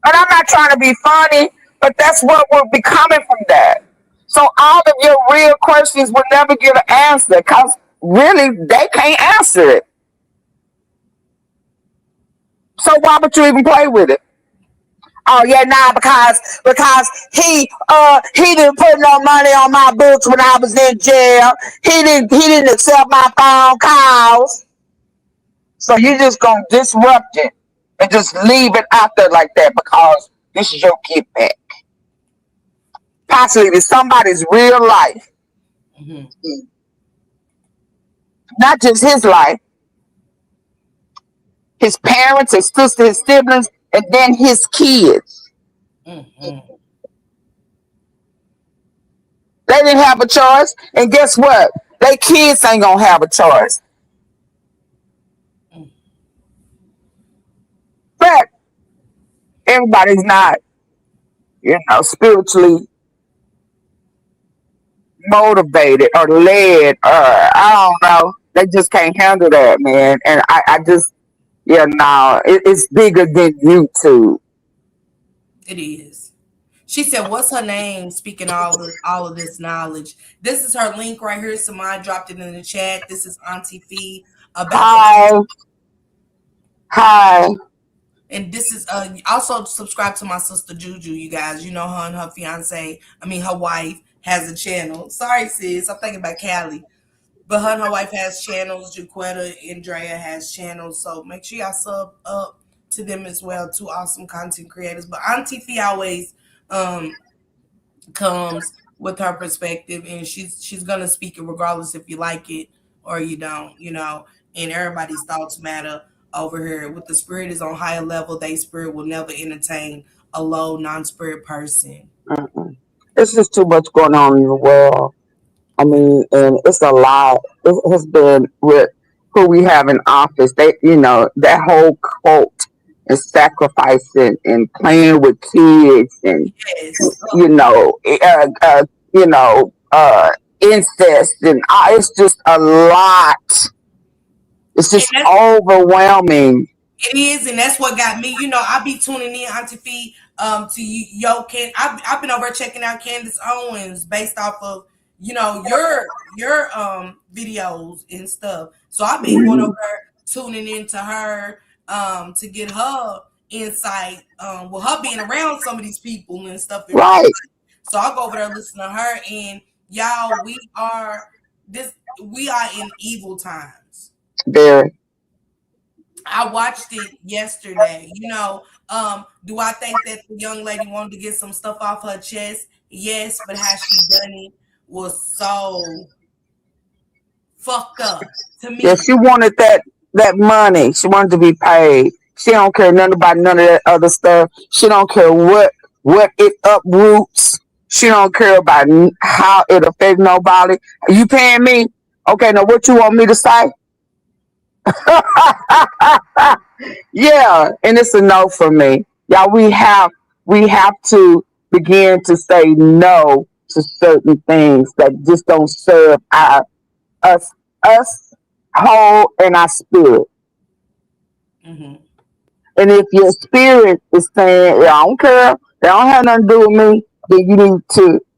And I'm not trying to be funny, but that's what will be coming from that. So all of your real questions will never get an answer because really they can't answer it. So why would you even play with it? Oh yeah, nah, because he didn't put no money on my books when I was in jail. He didn't accept my phone calls. So you just gonna disrupt it and just leave it out there like that because this is your kickback. Possibly to somebody's real life, Mm-hmm. not just his life, his parents, his sister, his siblings, and then his kids. Mm-hmm. They didn't have a choice, and guess what? Their kids ain't gonna have a choice. But everybody's not, spiritually motivated or led, or I don't know. They just can't handle that, man. And I just, yeah, no, it's bigger than YouTube. It is. She said, "What's her name?" Speaking all of this knowledge. This is her link right here. Somebody dropped it in the chat. This is Auntie Fee about the Hi, hi. and this is also subscribe to my sister Juju. You guys, you know her and her fiance. I mean her wife has a channel. Sorry, sis. I'm thinking about Callie. But her and her wife has channels. Jaquetta Andrea has channels. So make sure y'all sub up to them as well. Two awesome content creators. But Auntie Fee always um comes with her perspective, and she's gonna speak it regardless if you like it or you don't, and everybody's thoughts matter over here. With the spirit is on higher level, they spirit will never entertain a low non-spirit person. Mm-mm. It's just too much going on in the world. I mean, and it's a lot. It has been with who we have in office. That whole cult and sacrificing and playing with kids and Yes. you know, uh, uh, you know, incest and it's just a lot. It's And just that's overwhelming. It is, and that's what got me. I be tuning in, Auntie Fee, to you, I've been over checking out Candace Owens based off of your videos and stuff. So I've been going over Mhm. there tuning into her to get her insight. With her being around some of these people and stuff in real Right life. So I'll go over there and listen to her. And y'all, this we are in evil times. there. I watched it yesterday. Do I think that the young lady wanted to get some stuff off her chest? Yes, but how she done it was so fucked up to Yeah, me. she wanted that money. She wanted to be paid. She don't care nothing about none of that other stuff. She don't care what it uproots. She don't care about how it affect nobody. Are you paying me? Okay, now what you want me to say? Yeah, and it's a no for me. Y'all, we have to begin to say no to certain things that just don't serve us us whole and our spirit. Hmm. And if your spirit is saying, "Yeah, I don't care, they don't have nothing to do with me," then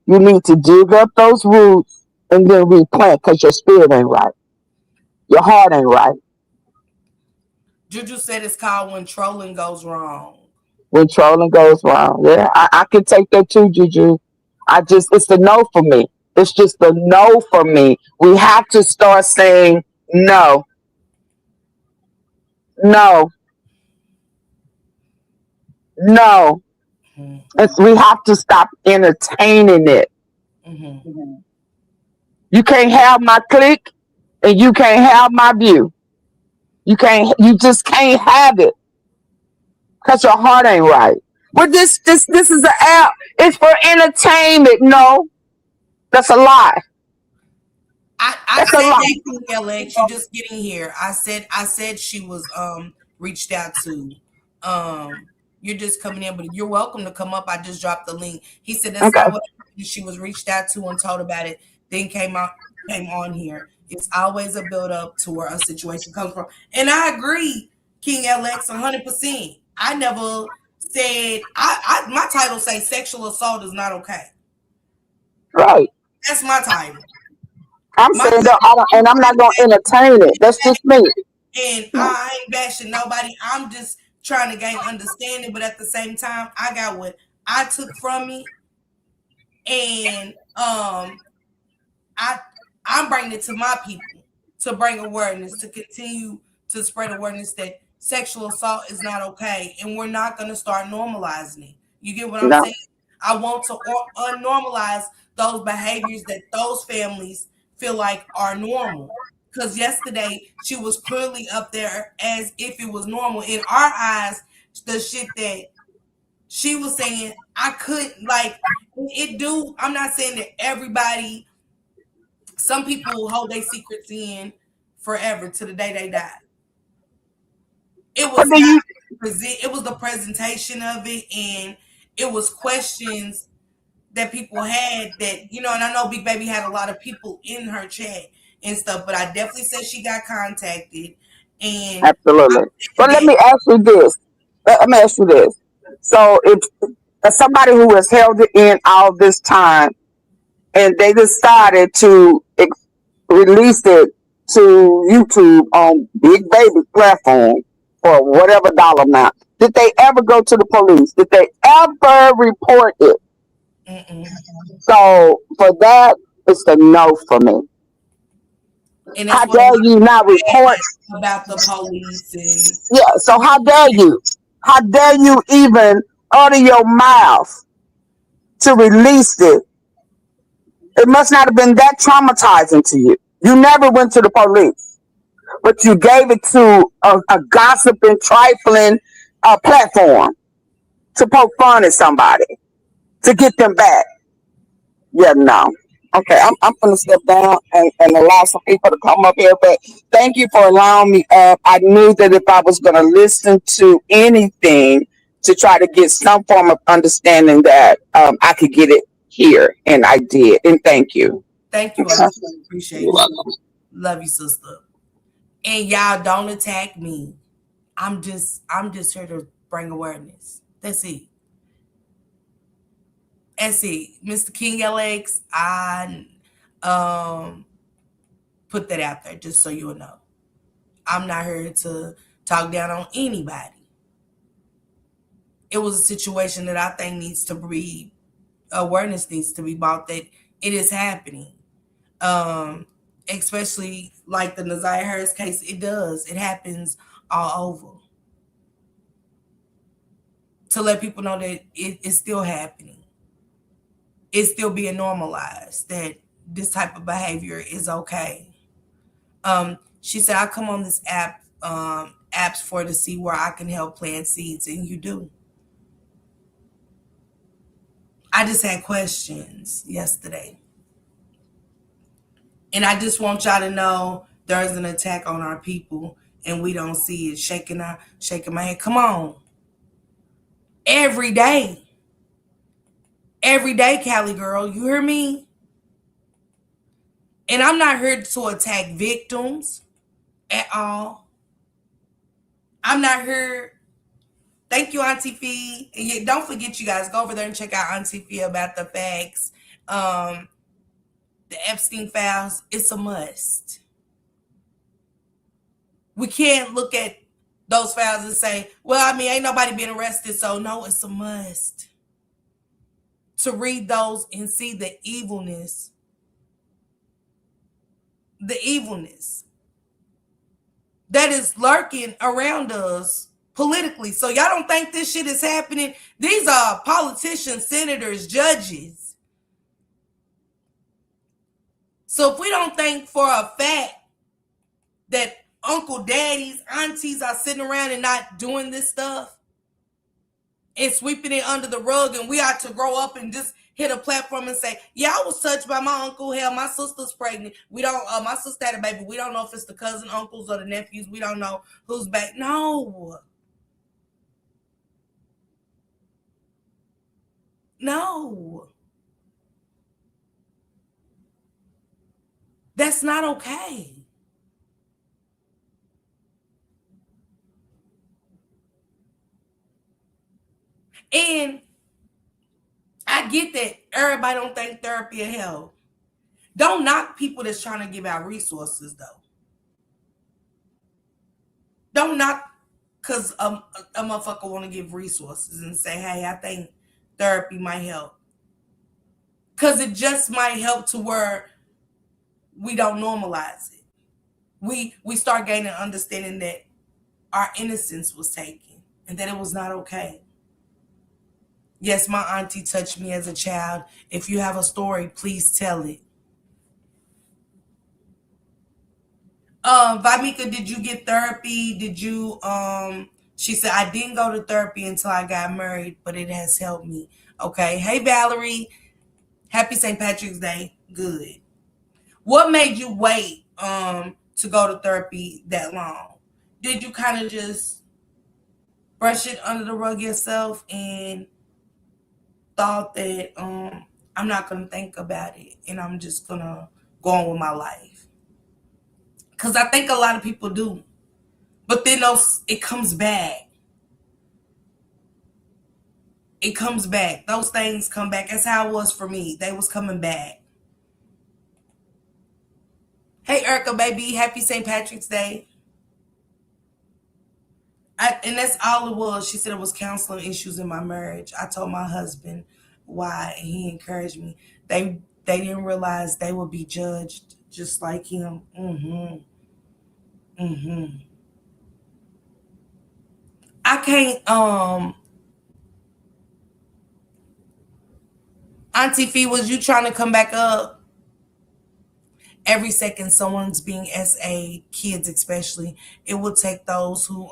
you need to dig up those roots and then replant because your spirit ain't right. Your heart ain't right. Juju said it's called when trolling goes wrong. When trolling goes wrong. Yeah, I can take that too, Juju. It's a no for me. It's just a no for me. We have to start saying no, no, no. Hmm. We have to stop entertaining it. Hmm. You can't have my click and you can't have my view. You just can't have it because your heart ain't right. But this is an app. It's for entertainment. No, that's a lie. I That's a said lie. that to LX. You just getting here. I said she was reached out to. Um you're just coming in, but you're welcome to come up. I just dropped the link. He said that's Okay. not what she was reached out to and told about it, then came on here. It's always a build up to where a situation comes from. And I agree, King LX, 100%. I never said I my title say sexual assault is not okay. Right. That's my title. I'm My saying that, and I'm not gonna entertain it. That's just me. And I ain't bashing nobody. I'm just trying to gain understanding, but at the same time, I got what I took from it, and I I'm bringing it to my people to bring awareness, to continue to spread awareness that sexual assault is not okay, and we're not going to start normalizing it. You get what I'm No. saying? I want to unnormalize those behaviors that those families feel like are normal. Because yesterday she was clearly up there as if it was normal in our eyes. The shit that she was saying, I couldn't like it. Do I'm not saying that everybody. Some people hold their secrets in forever to the day they die. It But was do how you? it was the presentation of it, and it was questions that people had that and I know Big Baby had a lot of people in her chat and stuff, but I definitely said she got contacted, and Absolutely. But let that me ask you this. Let me ask you this. So, if as somebody who has held it in all this time, and they decided to release it to YouTube on Big Baby platform for whatever dollar amount, did they ever go to the police? Did they ever report it? mm-mm. So for that, it's a no for me. And How that's what a dare lot you not report? about the police and Yeah. So how dare you? How dare you even utter your mouth to release it? It must not have been that traumatizing to you. You never went to the police, but you gave it to a gossiping, trifling platform to poke fun at somebody to get them back. Yeah, no. Okay, I'm going to step down and allow some people to come up here. But thank you for allowing me up. I knew that if I was going to listen to anything to try to get some form of understanding that I could get it here. And I did. And thank you. thank you. I Okay. You're appreciate you. welcome. Love you, sister. And y'all don't attack me. I'm just here to bring awareness. That's it. That's it. Mr. King LX, I um put that out there just so you'll know. I'm not here to talk down on anybody. It was a situation that I think needs to be awareness needs to be brought that it is happening. Um Especially like the Naziah Harris case, it does. It happens all over. To let people know that it's still happening. It's still being normalized that this type of behavior is okay. She said, I come on this apps for to see where I can help plant seeds, and you do. I just had questions yesterday. And I just want y'all to know there's an attack on our people and we don't see it. Shaking my head. Come on. Every day. Every day, Cali girl. You hear me? And I'm not here to attack victims at all. I'm not here. Thank you, Auntie Fee. And don't forget, you guys, go over there and check out Auntie Fee about the facts. Um, the Epstein files. It's a must. We can't look at those files and say, well, I mean, ain't nobody been arrested, so no, it's a must. To read those and see the evilness that is lurking around us politically. So y'all don't think this shit is happening? These are politicians, senators, judges, So if we don't think for a fact that uncle, daddies, aunties are sitting around and not doing this stuff and sweeping it under the rug, and we ought to grow up and just hit a platform and say, yeah, I was touched by my uncle. Hell, my sister's pregnant. We don't, my sister had a baby. We don't know if it's the cousin, uncles, or the nephews. We don't know who's back. No. No. That's not okay. And I get that everybody don't think therapy will help. Don't knock people that's trying to give out resources, though. Don't knock because a motherfucker want to give resources and say, hey, I think therapy might help. Because it just might help to where we don't normalize it. We start gaining understanding that our innocence was taken and that it was not okay. Yes, my auntie touched me as a child. If you have a story, please tell it. Vamika, did you get therapy? Did you she said I didn't go to therapy until I got married, but it has helped me. Okay. Hey Valerie, happy St. Patrick's Day. Good. What made you wait to go to therapy that long? Did you kind of just brush it under the rug yourself and thought that I'm not gonna think about it and I'm just gonna go on with my life? Because I think a lot of people do. But then it comes back. It comes back. Those things come back. That's how it was for me. They was coming back. Hey, Erica, baby. Happy St. Patrick's Day. And that's all it was. She said it was counseling issues in my marriage. I told my husband why, and he encouraged me. They didn't realize they would be judged just like him. I can't. Auntie Fee, was you trying to come back up? Every second someone's being SA, kids especially, it will take those who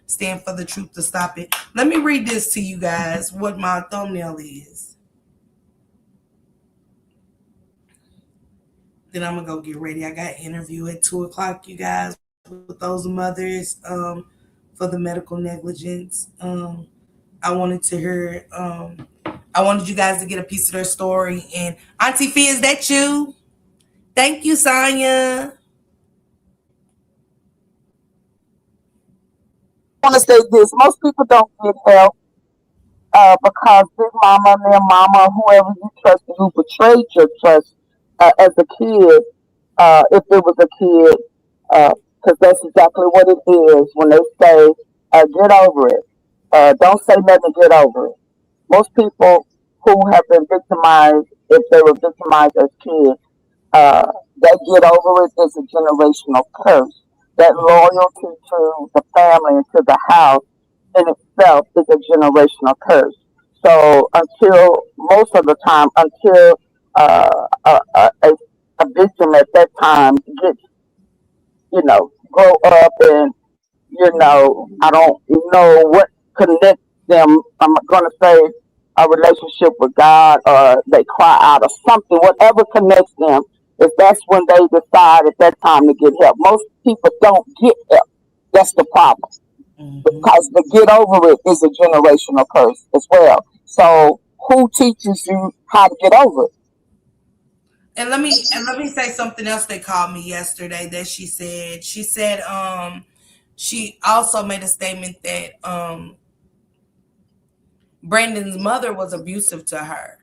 stand for the truth to stop it. Let me read this to you guys, what my thumbnail is. Then I'm gonna go get ready. I got an interview at 2:00, you guys, with those mothers for the medical negligence. I wanted to hear I wanted you guys to get a piece of their story. And Auntie Fee, is that you? Thank you, Sonya. I want to say this: most people don't get help because big mama, their mama, whoever you trust, who betrayed your trust as a kid, if it was a kid, because that's exactly what it is when they say, "Get over it." Don't say nothing. Get over it. Most people who have been victimized, if they were victimized as kids, that get over it is a generational curse. That loyalty to the family and to the house in itself is a generational curse. So until most of the time, until a victim at that time gets, grow up and, I don't know what connects them. I'm going to say a relationship with God or they cry out or something, whatever connects them, if that's when they decide at that time to get help. Most people don't get help. That's the problem. Because the get over it is a generational curse as well. So who teaches you how to get over it? And let me say something else they called me yesterday that she said. She also made a statement that Brandon's mother was abusive to her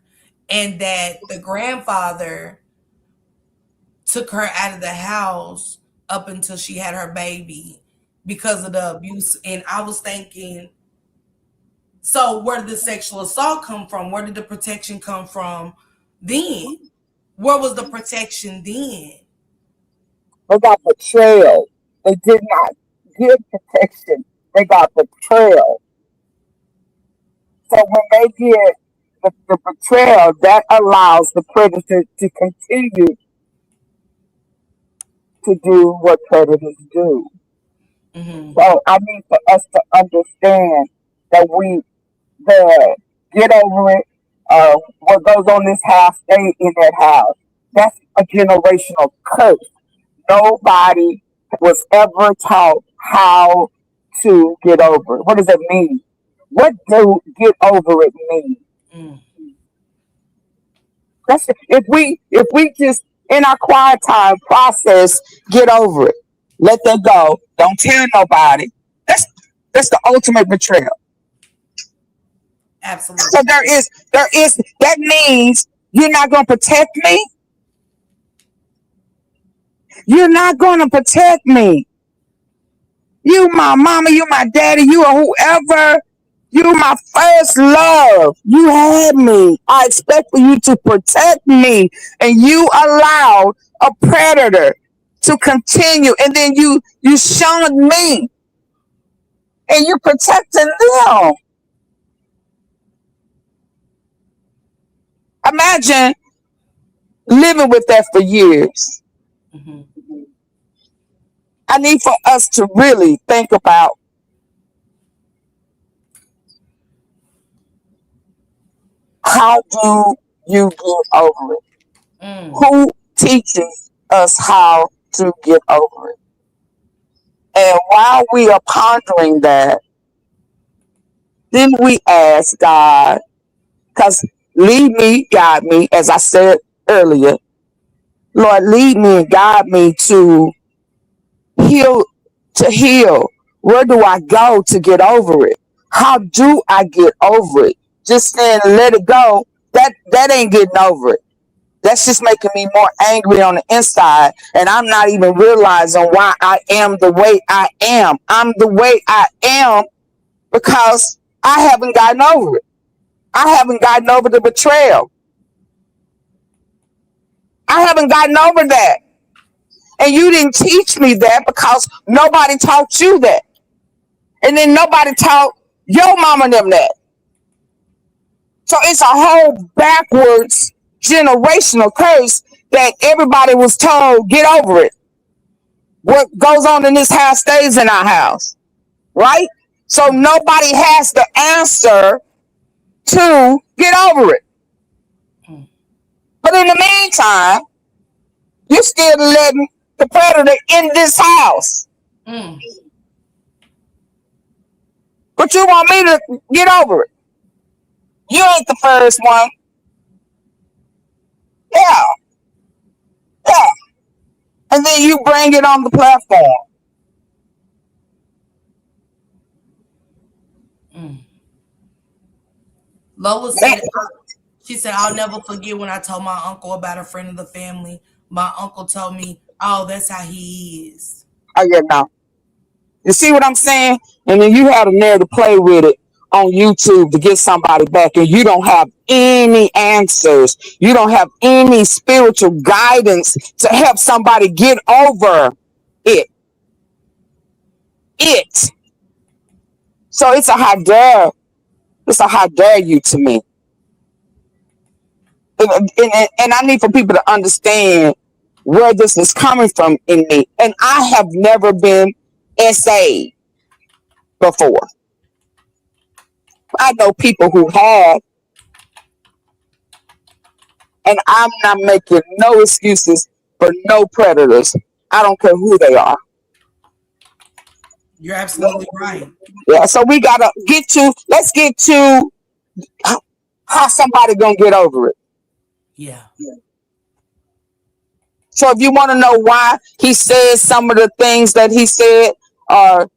and that the grandfather took her out of the house up until she had her baby because of the abuse. And I was thinking, so where did the sexual assault come from? Where did the protection come from then? Where was the protection then? They got betrayal. They did not give protection. They got betrayal. So when they get the betrayal, that allows the predator to continue to do what predators do. Mm-hmm. So I need for us to understand that the get over it. What goes on this house, stay in that house. That's a generational curse. Nobody was ever taught how to get over it. What does that mean? What do get over it mean? Mm. That's if we just in our quiet time process get over it. Let that go. Don't tell nobody. That's that's the ultimate betrayal. So Absolutely. there is that means you're not gonna protect me. You're not gonna protect me. You my mama, you my daddy, you are whoever. You my first love. You had me. I expect for you to protect me. And you allowed a predator to continue. And then you shunned me. And you protecting them. Imagine living with that for years. Mm-hmm. I need for us to really think about how do you get over it? Mm. Who teaches us how to get over it? And while we are pondering that, then we ask God, because lead me, guide me, as I said earlier, Lord, lead me and guide me heal, to heal. Where do I go to get over it? How do I get over it? Just saying let it go, that ain't getting over it. That's just making me more angry on the inside. And I'm not even realizing why I am the way I am. I'm the way I am because I haven't gotten over it. I haven't gotten over the betrayal. I haven't gotten over that. And you didn't teach me that because nobody taught you that. And then nobody taught your mama them that. So it's a whole backwards generational curse that everybody was told, get over it. What goes on in this house stays in our house, right? So nobody has the answer to get over it. Mm. But in the meantime, you're still letting the predator in this house. Mm. But you want me to get over it. You ain't the first one. Yeah, yeah. And then you bring it on the platform. Mm. Lola Man, said, she said, I'll never forget when I told my uncle about a friend of the family. My uncle told me, oh, that's how he is. I get now. You see what I'm saying? And then you have a nerve to play with it on YouTube to get somebody back, and you don't have any answers. You don't have any spiritual guidance to help somebody get over it. It. So it's a how dare. It's a how dare you to me. And I need for people to understand where this is coming from in me. And I have never been SA before. I know people who have, and I'm not making no excuses for no predators. I don't care who they are. You're absolutely right. Yeah, so we gotta let's get to how somebody gonna get over it. Yeah. So if you want to know why he said some of the things that he said, or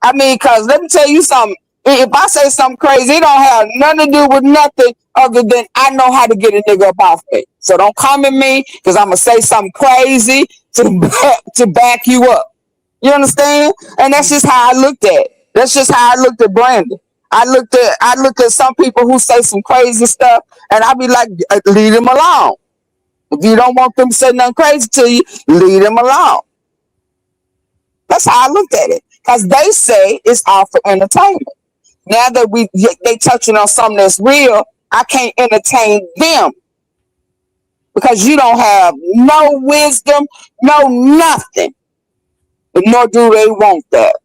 I mean, cause let me tell you something. If I say something crazy, it don't have nothing to do with nothing other than I know how to get a nigga up off me. So don't come at me because I'm gonna say something crazy to back you up. You understand? And that's just how I looked at it. That's just how I looked at Brandon. I looked at some people who say some crazy stuff, and I be like, leave them alone. If you don't want them to say nothing crazy to you, leave them alone. That's how I looked at it. Because they say it's all for entertainment. Now that they touching on something that's real, I can't entertain them. because you don't have no wisdom, no nothing, nor do they want that.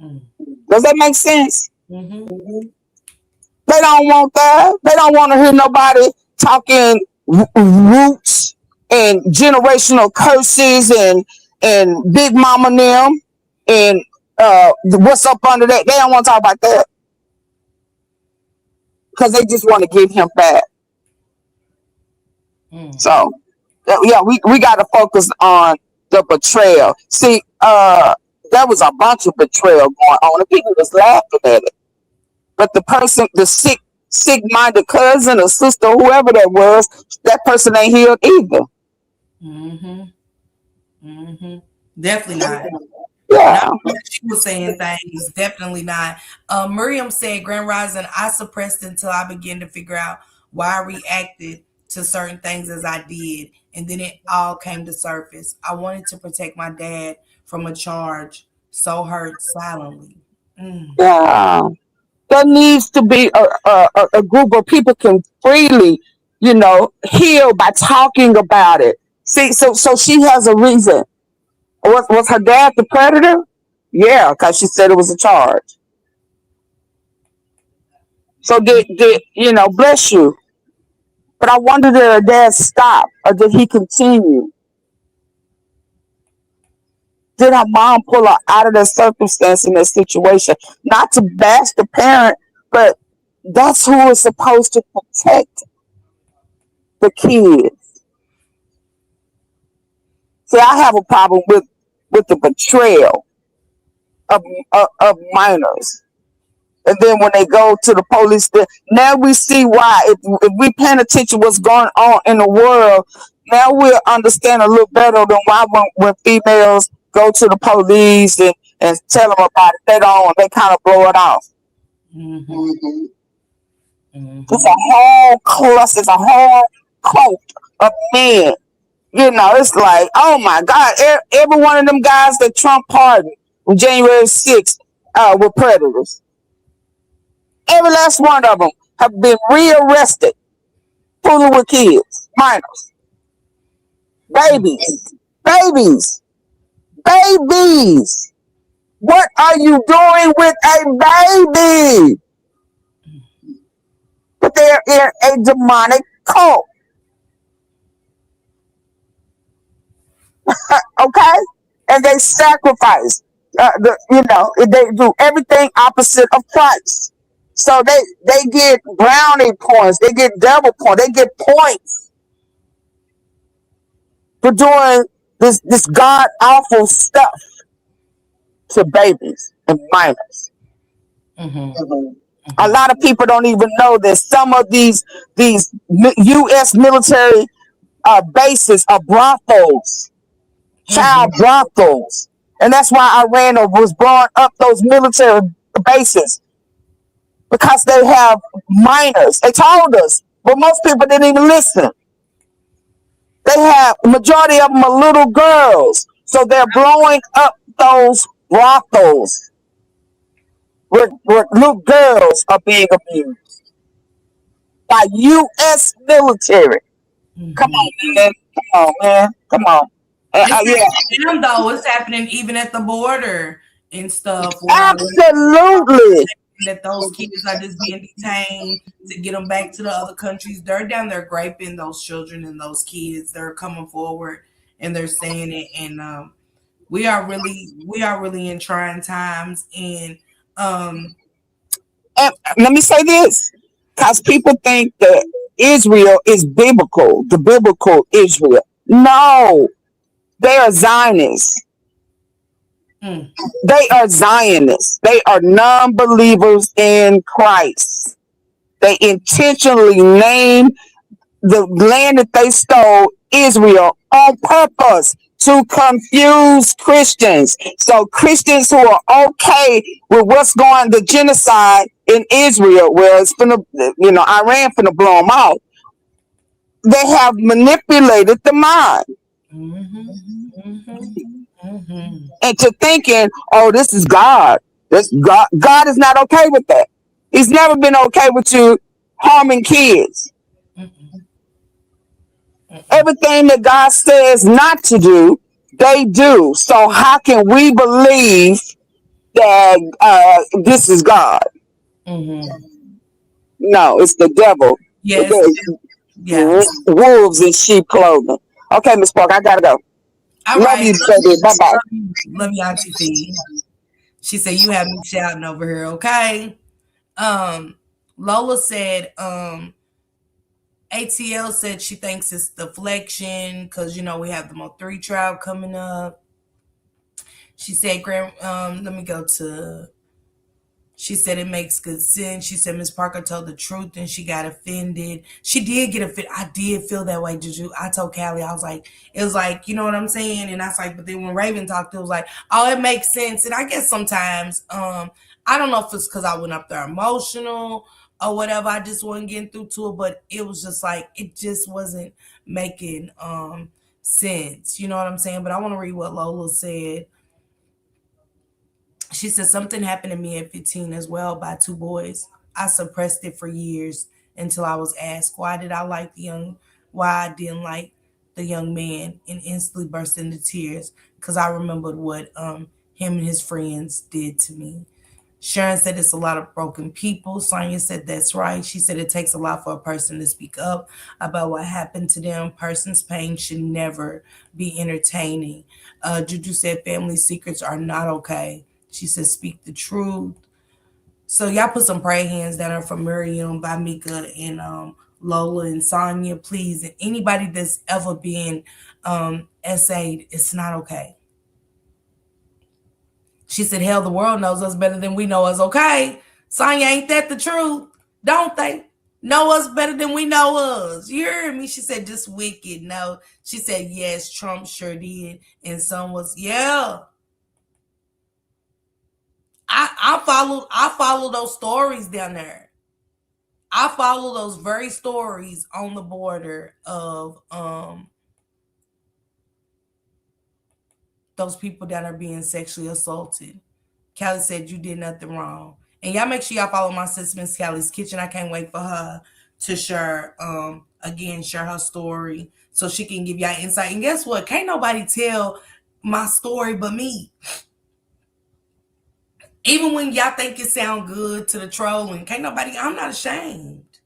Mm. Does that make sense? Mhm. They don't want that. They don't want to hear nobody talking roots and generational curses and big mama them and what's up under that. They don't want to talk about that because they just want to get him back. Mm. So yeah, we got to focus on the betrayal. See, there was a bunch of betrayal going on, and people was laughing at it. But the person, the sick-minded cousin or sister, whoever that person ain't healed either. Mhm. Mhm. Definitely not. Not Yeah. because she was saying things. Definitely not. Miriam said, "Grand Rising, I suppressed until I began to figure out why I reacted to certain things as I did, and then it all came to surface. I wanted to protect my dad from a charge, so hurt silently." Mm. Yeah. There needs to be a group of people can freely, heal by talking about it. See, so she has a reason. Was her dad the predator? Yeah, because she said it was a charge. So did bless you. But I wonder did her dad stop or did he continue? Did her mom pull her out of that circumstance in that situation? Not to bash the parent, but that's who is supposed to protect the kids. See, I have a problem with the betrayal of minors. And then when they go to the police, now we see why. If we paying attention what's going on in the world, now we'll understand a little better than why when females go to the police and tell them about it, they don't. They kind of blow it off. Mhm. It's Mhm. a whole cluster, it's a whole cult of men. It's like, oh my God, every one of them guys that Trump pardoned on January 6th were predators. Every last one of them have been rearrested, fooling with kids, minors, Mm. babies, babies, babies. What are you doing with a baby? But they're in a demonic cult, okay? And they sacrifice. They do everything opposite of Christ. So they get brownie points, they get double points, they get points for doing this god awful stuff to babies and minors. Mhm. A Mhm. lot of people don't even know that some of these U.S. military bases are brothels, child Mhm. brothels, and that's why Iran was blowing up those military bases because they have minors. They told us, but most people didn't even listen. They have majority of them are little girls, so they're blowing up those brothels where little girls are being abused by U.S. military. Come Mhm. on, man. Come on, man. Come on. It's Yeah, happening now, though. It's happening even at the border and stuff where absolutely. that those kids are just being detained to get them back to the other countries. They're down there graping those children and those kids. They're coming forward and they're saying it. And we are really in trying times. And um, And let me say this, because people think that Israel is biblical, the biblical Israel. No, they are Zionists. mm, They are Zionists. They are non believers in Christ. They intentionally name the land that they stole Israel on purpose to confuse Christians. So Christians who are okay with what's going the genocide in Israel, where it's gonna, Iran finna blow them out. They have manipulated the mind mhm, mhm, mhm, into thinking, oh, this is God. This God. God is not okay with that. He's never been okay with you harming kids. mhm. Everything that God says not to do, they do. So how can we believe that this is God? Mm-hmm. No, it's the devil. Yes. There's Yeah. wolves in sheep clothing. Okay, Miss Park, I gotta go. All Love right. you, baby. Bye bye. Love you, Auntie Fee. She said you have me shouting over here. Okay. Um, Lola said, ATL said she thinks it's deflection because we have the Mo3 trial coming up. She said, let me go to. She said it makes good sense. She said Miss Parker told the truth and she got offended. She did get offended. I did feel that way. Did you? I told Callie, I was like, it was like, you know what I'm saying? And I was like, but then when Raven talked, it was like, oh, it makes sense. And I guess sometimes, I don't know if it's because I went up there emotional or whatever. I just wasn't getting through to it, but it was just like, it just wasn't making sense. You know what I'm saying? But I want to read what Lola said. She said something happened to me at 15 as well by two boys. I suppressed it for years until I was asked why I didn't like the young man, and instantly burst into tears because I remembered what him and his friends did to me. Sharon said it's a lot of broken people. Sonia said that's right. She said it takes a lot for a person to speak up about what happened to them. Person's pain should never be entertaining. Juju said family secrets are not okay. She said speak the truth. So y'all put some prayer hands that are from Miriam, by Mika, and Lola and Sonia, please. And anybody that's ever been essayed, it's not okay. She said, hell, the world knows us better than we know us. Okay. Sonya, ain't that the truth? Don't they? Know us better than we know us. You heard me? She said, just wicked. No. She said, yes, Trump sure did. And some was, yeah. I follow those stories down there. I follow those very stories on the border of those people that are being sexually assaulted. Callie said you did nothing wrong. And y'all make sure y'all follow my sis Miss Callie's Kitchen. I can't wait for her to share her story so she can give y'all insight. And guess what? Can't nobody tell my story but me. Even when y'all think it sound good to the trolling, I'm not ashamed.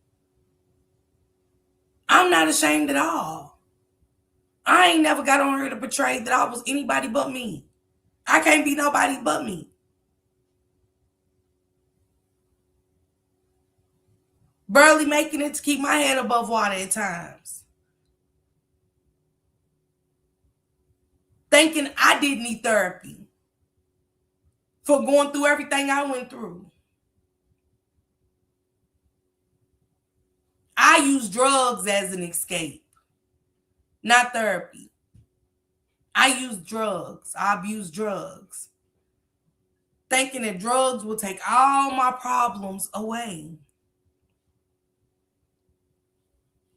I'm not ashamed at all. I ain't never got on here to portray that I was anybody but me. I can't be nobody but me. Barely making it to keep my head above water at times. Thinking I did need therapy for going through everything I went through. I use drugs as an escape, not therapy. I use drugs. I abuse drugs. Thinking that drugs will take all my problems away.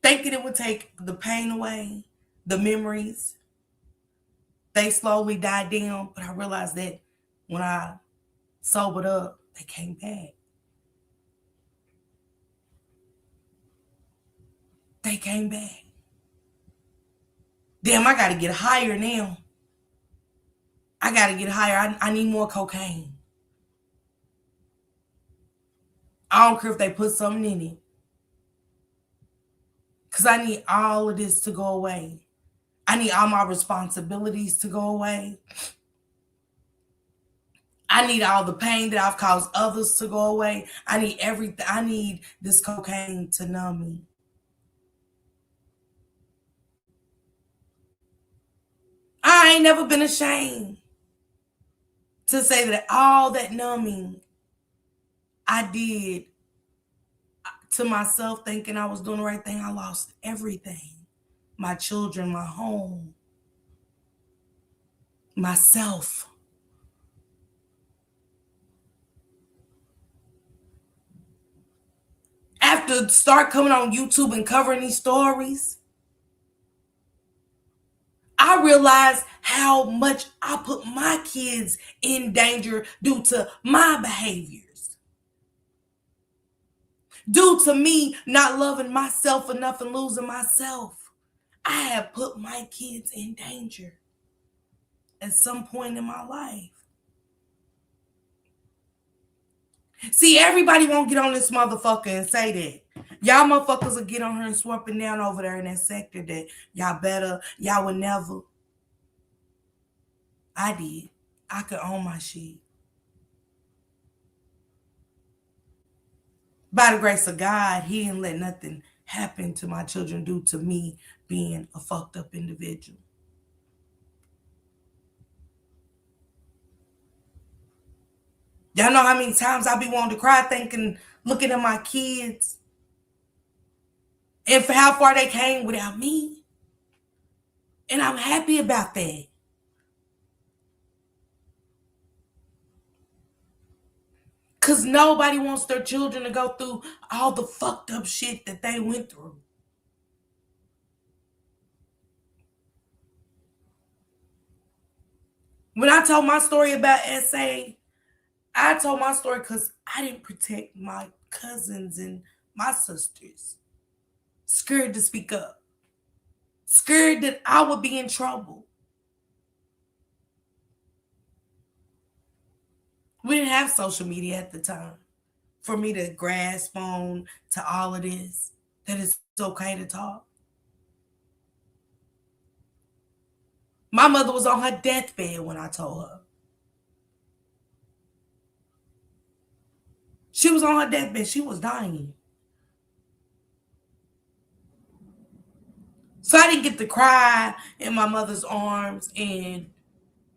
Thinking it would take the pain away, the memories. They slowly died down, but I realized that when I sobered up, they came back. They came back. Damn, I gotta get higher now. I gotta get higher. I need more cocaine. I don't care if they put something in it. Because I need all of this to go away. I need all my responsibilities to go away. I need all the pain that I've caused others to go away. I need everything. I need this cocaine to numb me. I ain't never been ashamed to say that all that numbing I did to myself, thinking I was doing the right thing, I lost everything. My children, my home, myself. After start coming on YouTube and covering these stories, I realized how much I put my kids in danger due to my behaviors. Due to me not loving myself enough and losing myself. I have put my kids in danger at some point in my life. See, everybody won't get on this motherfucker and say that. Y'all motherfuckers will get on her and swapping down over there in that sector that y'all better, y'all would never. I did. I could own my shit. By the grace of God, he didn't let nothing happen to my children due to me being a fucked up individual. Y'all know how many times I be wanting to cry thinking, looking at my kids and for how far they came without me. And I'm happy about that. Because nobody wants their children to go through all the fucked up shit that they went through. When I told my story about SA, I told my story because I didn't protect my cousins and my sisters. Scared to speak up. Scared that I would be in trouble. We didn't have social media at the time for me to grasp on to all of this, that it's okay to talk. My mother was on her deathbed when I told her. She was on her deathbed. She was dying. So I didn't get to cry in my mother's arms and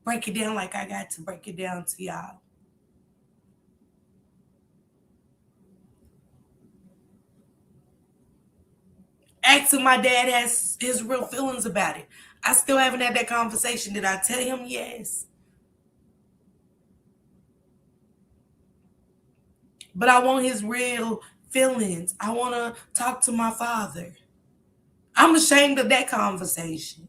break it down like I got to break it down to y'all. Asking my dad has his real feelings about it. I still haven't had that conversation. Did I tell him? Yes. But I want his real feelings. I want to talk to my father. I'm ashamed of that conversation.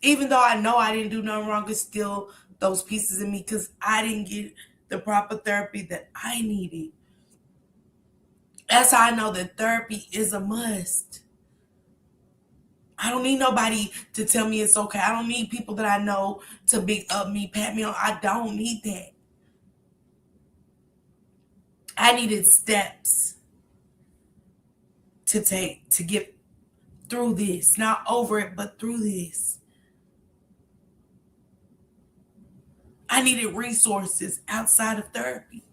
Even though I know I didn't do nothing wrong, it's still those pieces in me because I didn't get the proper therapy that I needed. That's how I know that therapy is a must. I don't need nobody to tell me it's okay. I don't need people that I know to big up me, pat me on. I don't need that. I needed steps to take to get through this. Not over it, but through this. I needed resources outside of therapy.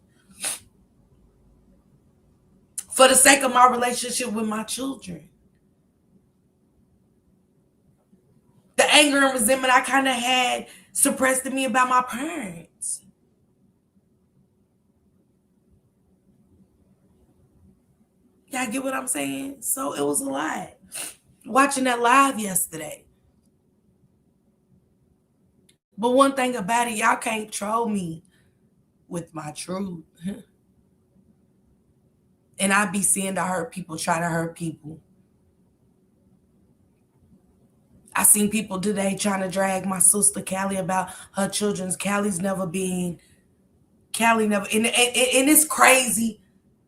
For the sake of my relationship with my children. The anger and resentment I kind of had suppressed in me about my parents. Y'all get what I'm saying? So it was a lot. Watching that live yesterday. But one thing about it, y'all can't troll me with my truth. And I be seeing to hurt people try to hurt people. I seen people today trying to drag my sister Callie about her children's. Callie's never been. Callie never. And it's crazy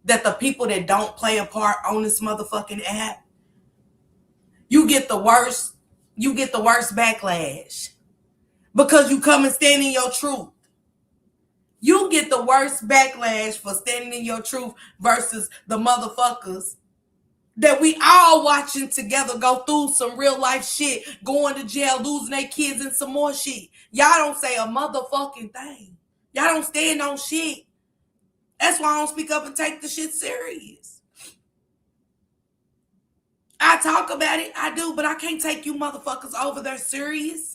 that the people that don't play a part on this motherfucking app, you get the worst. You get the worst backlash because you come and stand in your truth. You get the worst backlash for standing in your truth versus the motherfuckers that we all watching together go through some real life shit, going to jail, losing their kids, and some more shit. Y'all don't say a motherfucking thing. Y'all don't stand on shit. That's why I don't speak up and take the shit serious. I talk about it, I do, but I can't take you motherfuckers over there serious.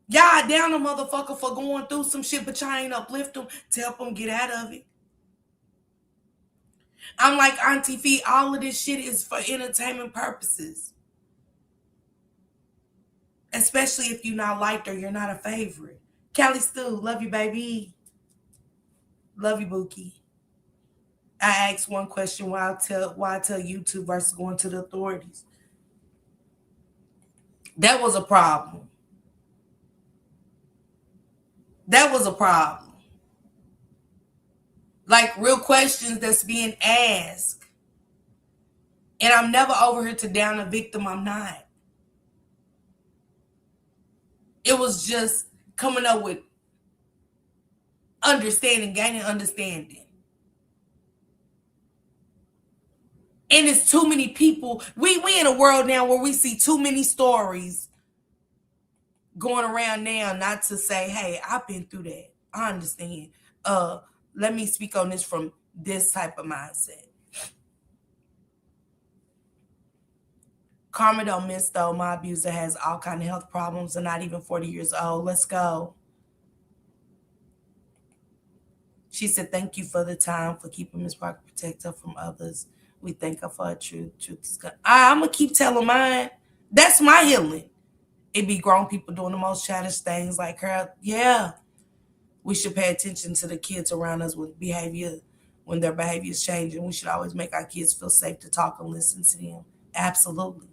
Y'all down a motherfucker for going through some shit, but y'all ain't uplift them to help them get out of it. I'm like Auntie Fee, all of this shit is for entertainment purposes. Especially if you're not liked or you're not a favorite. Callie Stu, love you, baby. Love you, Bookie. I asked one question why I tell YouTube versus going to the authorities. That was a problem. That was a problem. Like real questions that's being asked. And I'm never over here to down a victim. I'm not. It was just coming up with understanding, gaining understanding. And it's too many people. We in a world now where we see too many stories going around now, not to say, hey, I've been through that. I understand. Let me speak on this from this type of mindset. Karma don't miss though. My abuser has all kind of health problems and not even 40 years old. Let's go. She said, thank you for the time, for keeping Miss Parker protect her from others. We thank her for her truth. Truth is good. I'm going to keep telling mine. That's my healing. It be grown people doing the most childish things like her. Yeah. We should pay attention to the kids around us with behavior when their behavior is changing. We should always make our kids feel safe to talk and listen to them. Absolutely.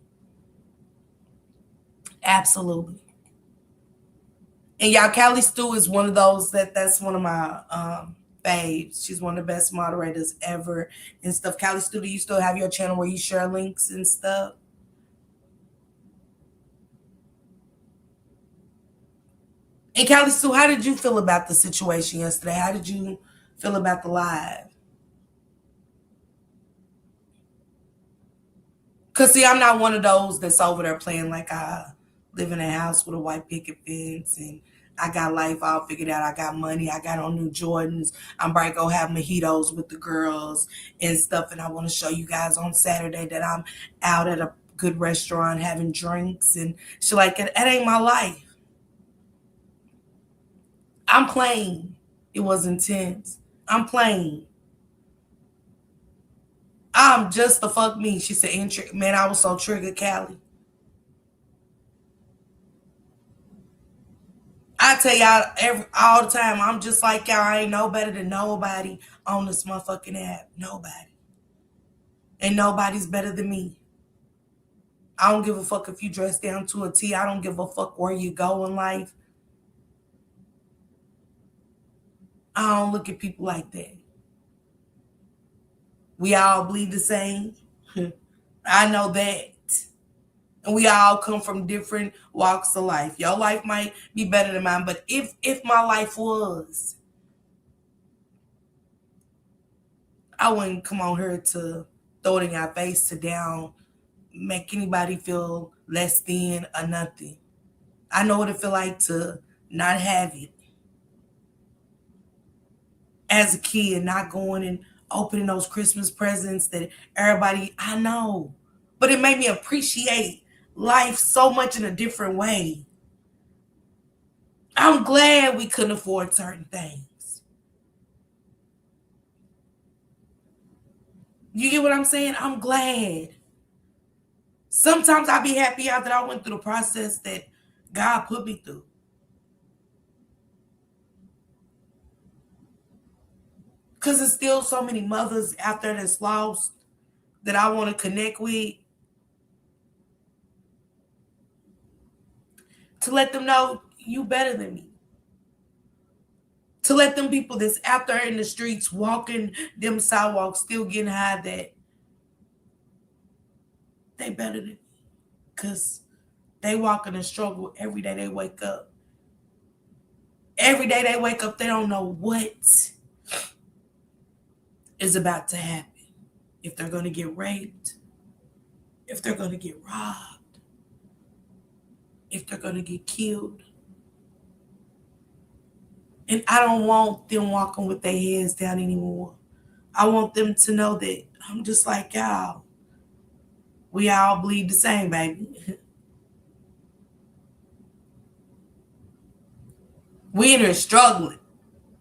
Absolutely. And y'all, Callie Stew is one of those that's one of my faves. She's one of the best moderators ever and stuff. Callie Stew, do you still have your channel where you share links and stuff? And Callie Stew, how did you feel about the situation yesterday? How did you feel about the live? Because, see, I'm not one of those that's over there playing like I live in a house with a white picket fence and I got life all figured out. I got money. I got on new Jordans. I'm about to go have mojitos with the girls and stuff. And I want to show you guys on Saturday that I'm out at a good restaurant having drinks and shit like that. That ain't my life. I'm playing. It was intense. I'm playing. I'm just the fuck me. She said, man, I was so triggered, Callie. I tell y'all all the time, I'm just like y'all. I ain't no better than nobody on this motherfucking app. Nobody. And nobody's better than me. I don't give a fuck if you dress down to a T. I don't give a fuck where you go in life. I don't look at people like that. We all bleed the same. I know that. And we all come from different walks of life. Your life might be better than mine, but if my life was, I wouldn't come on here to throw it in your face to down, make anybody feel less than or nothing. I know what it feel like to not have it. As a kid, not going and opening those Christmas presents that everybody, I know. But it made me appreciate life so much in a different way. I'm glad we couldn't afford certain things. You get what I'm saying? I'm glad. Sometimes I'll be happy out that I went through the process that God put me through. Because there's still so many mothers out there that's lost that I want to connect with. To let them know you better than me. To let them people that's out there in the streets walking them sidewalks still getting high that they better than me. Because they walk in a struggle every day they wake up. Every day they wake up, they don't know what is about to happen. If they're going to get raped, if they're going to get robbed, if they're going to get killed. And I don't want them walking with their heads down anymore. I want them to know that I'm just like y'all. We all bleed the same, baby. We in here struggling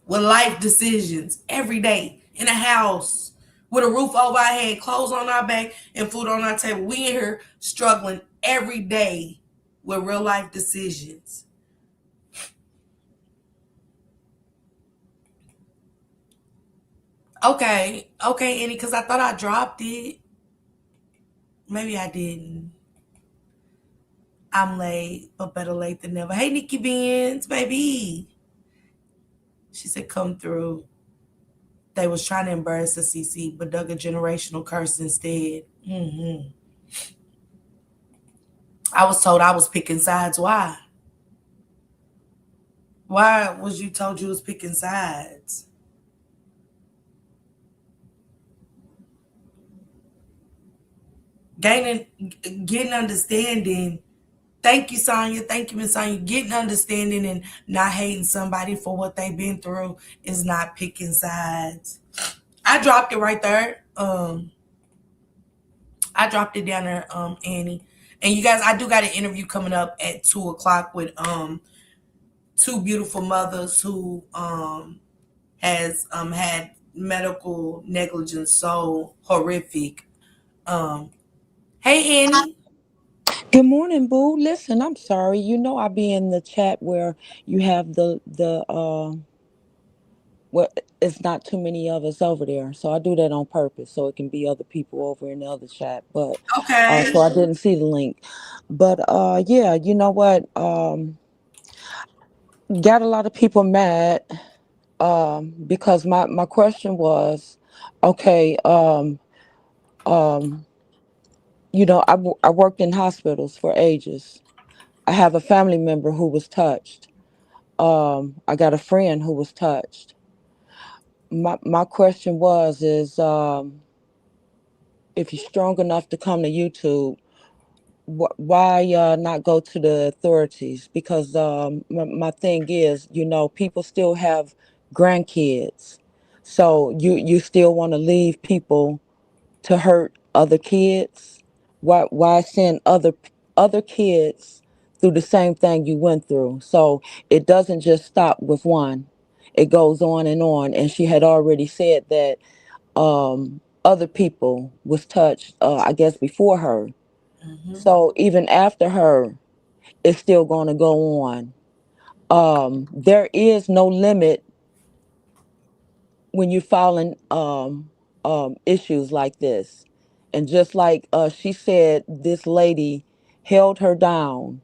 with life decisions every day in a house with a roof over our head, clothes on our back, and food on our table. We in here struggling every day with real life decisions. Okay, Annie, because I thought I dropped it. Maybe I didn't. I'm late, but better late than never. Hey, Nikki Benz, baby. She said, "Come through." They was trying to embarrass the CC, but dug a generational curse instead. I was told I was picking sides. Why? Why was you told you was picking sides? Gaining, getting understanding. Thank you, Sonya. Thank you, Miss Sonya. Getting understanding and not hating somebody for what they've been through is not picking sides. I dropped it right there. I dropped it down there, Annie. And you guys, I do got an interview coming up at 2 o'clock with two beautiful mothers who has had medical negligence so horrific. Um, hey Annie. Good morning, Boo. Listen, I'm sorry. You know I be in the chat where you have the well, it's not too many of us over there, so I do that on purpose so it can be other people over in the other chat. But Okay. so I didn't see the link. But yeah, you know what? Got a lot of people mad because my question was, okay, um, I worked in hospitals for ages. I have a family member who was touched. I got a friend who was touched. My question was is if you're strong enough to come to YouTube, why not go to the authorities? Because my thing is, people still have grandkids, so you still want to leave people to hurt other kids. Why send other kids through the same thing you went through? So it doesn't just stop with one. It goes on and on. And she had already said that other people was touched, I guess, before her. Hmm. So even after her, it's still going to go on. There is no limit when you're filing issues like this. And just like she said, this lady held her down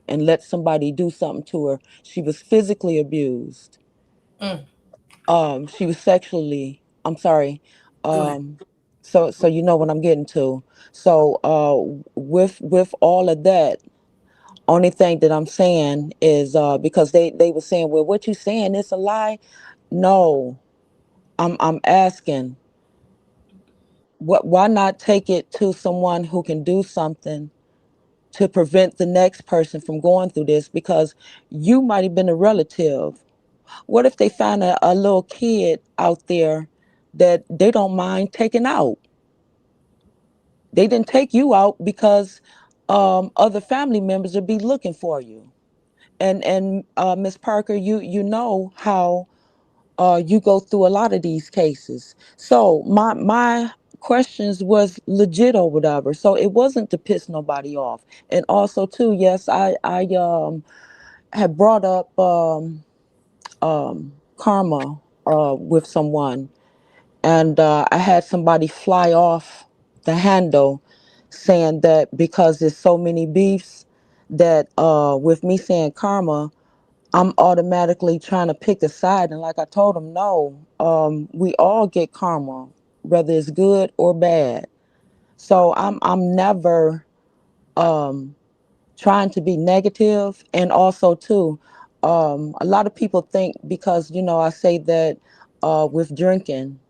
and let somebody do something to her. She was physically abused. Mm, She was sexually. I'm sorry. good. Um, so you know what I'm getting to. So with all of that, only thing that I'm saying is because they were saying, well, what you saying? It's a lie. No, I'm asking. Why not take it to someone who can do something to prevent the next person from going through this? Because you might have been a relative. What if they find a little kid out there that they don't mind taking out? They didn't take you out because other family members will be looking for you. And Miss Parker, you know how you go through a lot of these cases. So my questions was legit or whatever. So it wasn't to piss nobody off. And also too, yes, I had brought up karma with someone, and I had somebody fly off the handle saying that because there's so many beefs that with me saying karma, I'm automatically trying to pick a side. And like I told him, no, we all get karma, whether it's good or bad. So I'm never um, trying to be negative. And also too, a lot of people think because I say that with drinking,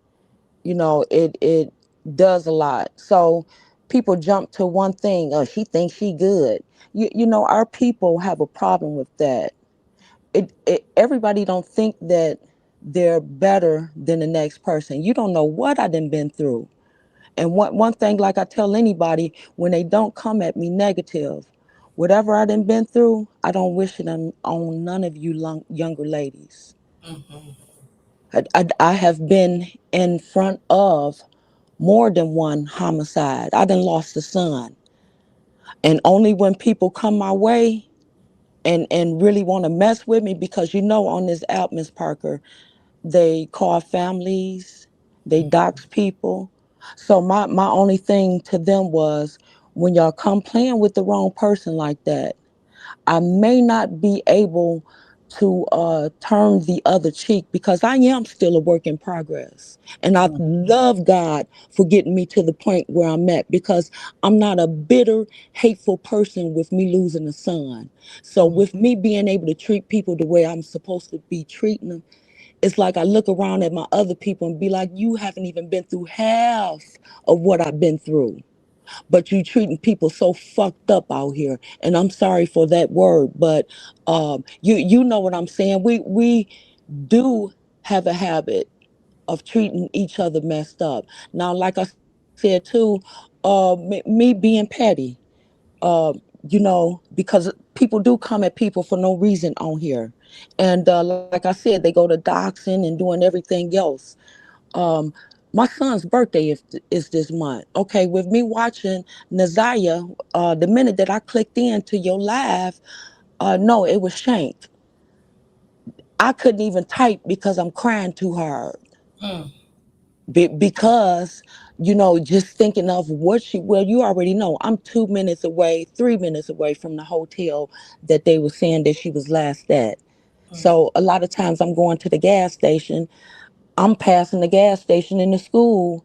it does a lot. So people jump to one thing. Oh, she thinks she good. Our people have a problem with that. Everybody don't think that they're better than the next person. You don't know what I done been through. And one thing, like I tell anybody, when they don't come at me negative, whatever I done been through, I don't wish it on none of you younger ladies. hmm I have been in front of more than one homicide. I done lost a son. And only when people come my way and really want to mess with me, because on this app, Miss Parker, they call families, they dox people. So my only thing to them was, when y'all come playing with the wrong person like that, I may not be able to turn the other cheek because I am still a work in progress. And I Mm, love God for getting me to the point where I'm at because I'm not a bitter, hateful person with me losing a son. So, mm, with me being able to treat people the way I'm supposed to be treating them, it's like I look around at my other people and be like, you haven't even been through half of what I've been through, but you treating people so fucked up out here. And I'm sorry for that word, but you know what I'm saying. We do have a habit of treating each other messed up. Now, like I said too, me being petty, uh, because people do come at people for no reason on here, and like I said, they go to doxing and doing everything else. um, my son's birthday is this month. Okay, with me watching Nazaya, the minute that I clicked into your live, no, it was shanked. I couldn't even type because I'm crying too hard. mm, Because, just thinking of what well, you already know, I'm 2 minutes away, 3 minutes away from the hotel that they were saying that she was last at. mm, So a lot of times I'm going to the gas station. I'm passing the gas station in the school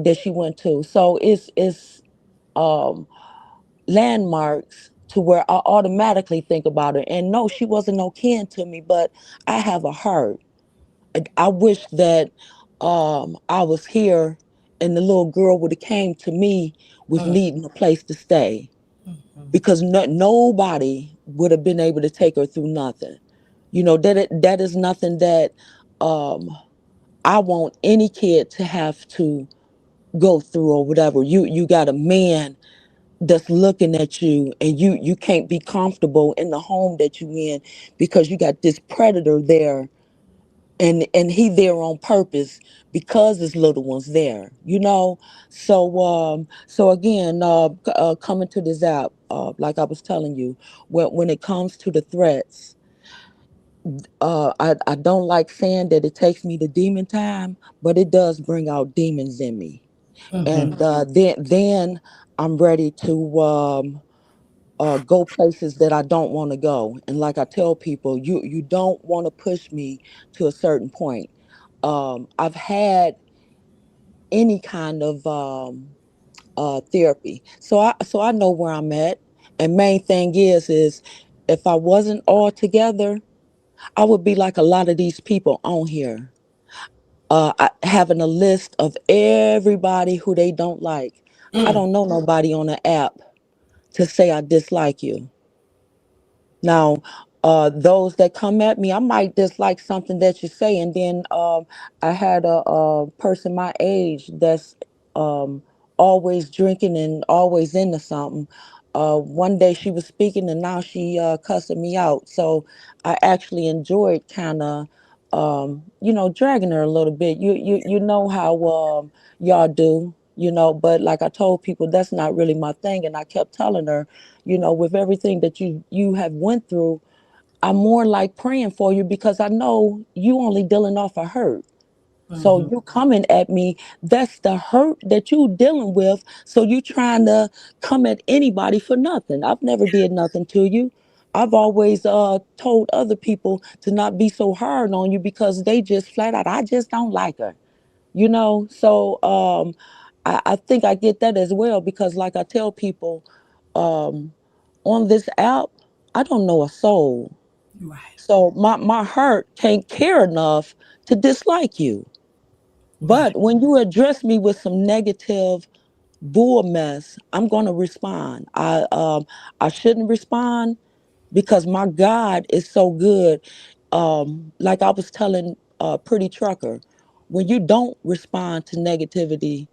that she went to. So it's um landmarks to where I automatically think about her. And no, she wasn't no kin to me, but I have a heart. I wish that I was here and the little girl would have came to me with mm, needing a place to stay mm, because nobody would have been able to take her through nothing. That is nothing that um I want any kid to have to go through or whatever. You got a man that's looking at you and you can't be comfortable in the home that you in because you got this predator there, and he there on purpose because his little one's there. So again, coming to this app, like I was telling you, when it comes to the threats, I don't like saying that it takes me to demon time, but it does bring out demons in me. mhm, And then I'm ready to go places that I don't want to go. And like I tell people, you don't want to push me to a certain point. I've had any kind of therapy, so I know where I'm at. And main thing is if I wasn't all together, I would be like a lot of these people on here, having a list of everybody who they don't like. I mm, don't know nobody on the app to say I dislike you. Now, those that come at me, I might dislike something that you say, and then I had a person my age that's um, always drinking and always into something. One day she was speaking, and now she cussing me out. So I actually enjoyed kind of, dragging her a little bit. You know how y'all do. But like I told people, that's not really my thing, and I kept telling her, with everything that you have went through, I'm more like praying for you because I know you only dealing off a hurt. So mhm, you coming at me, that's the hurt that you dealing with. So you trying to come at anybody for nothing. I've never did nothing to you. I've always told other people to not be so hard on you because they just flat out, I just don't like her. So I think I get that as well because like I tell people, um, on this app, I don't know a soul. right, So my heart can't care enough to dislike you. right, But when you address me with some negative bull mess, I'm gonna respond. I shouldn't respond because my God is so good. Like I was telling Pretty Trucker, when you don't respond to negativity,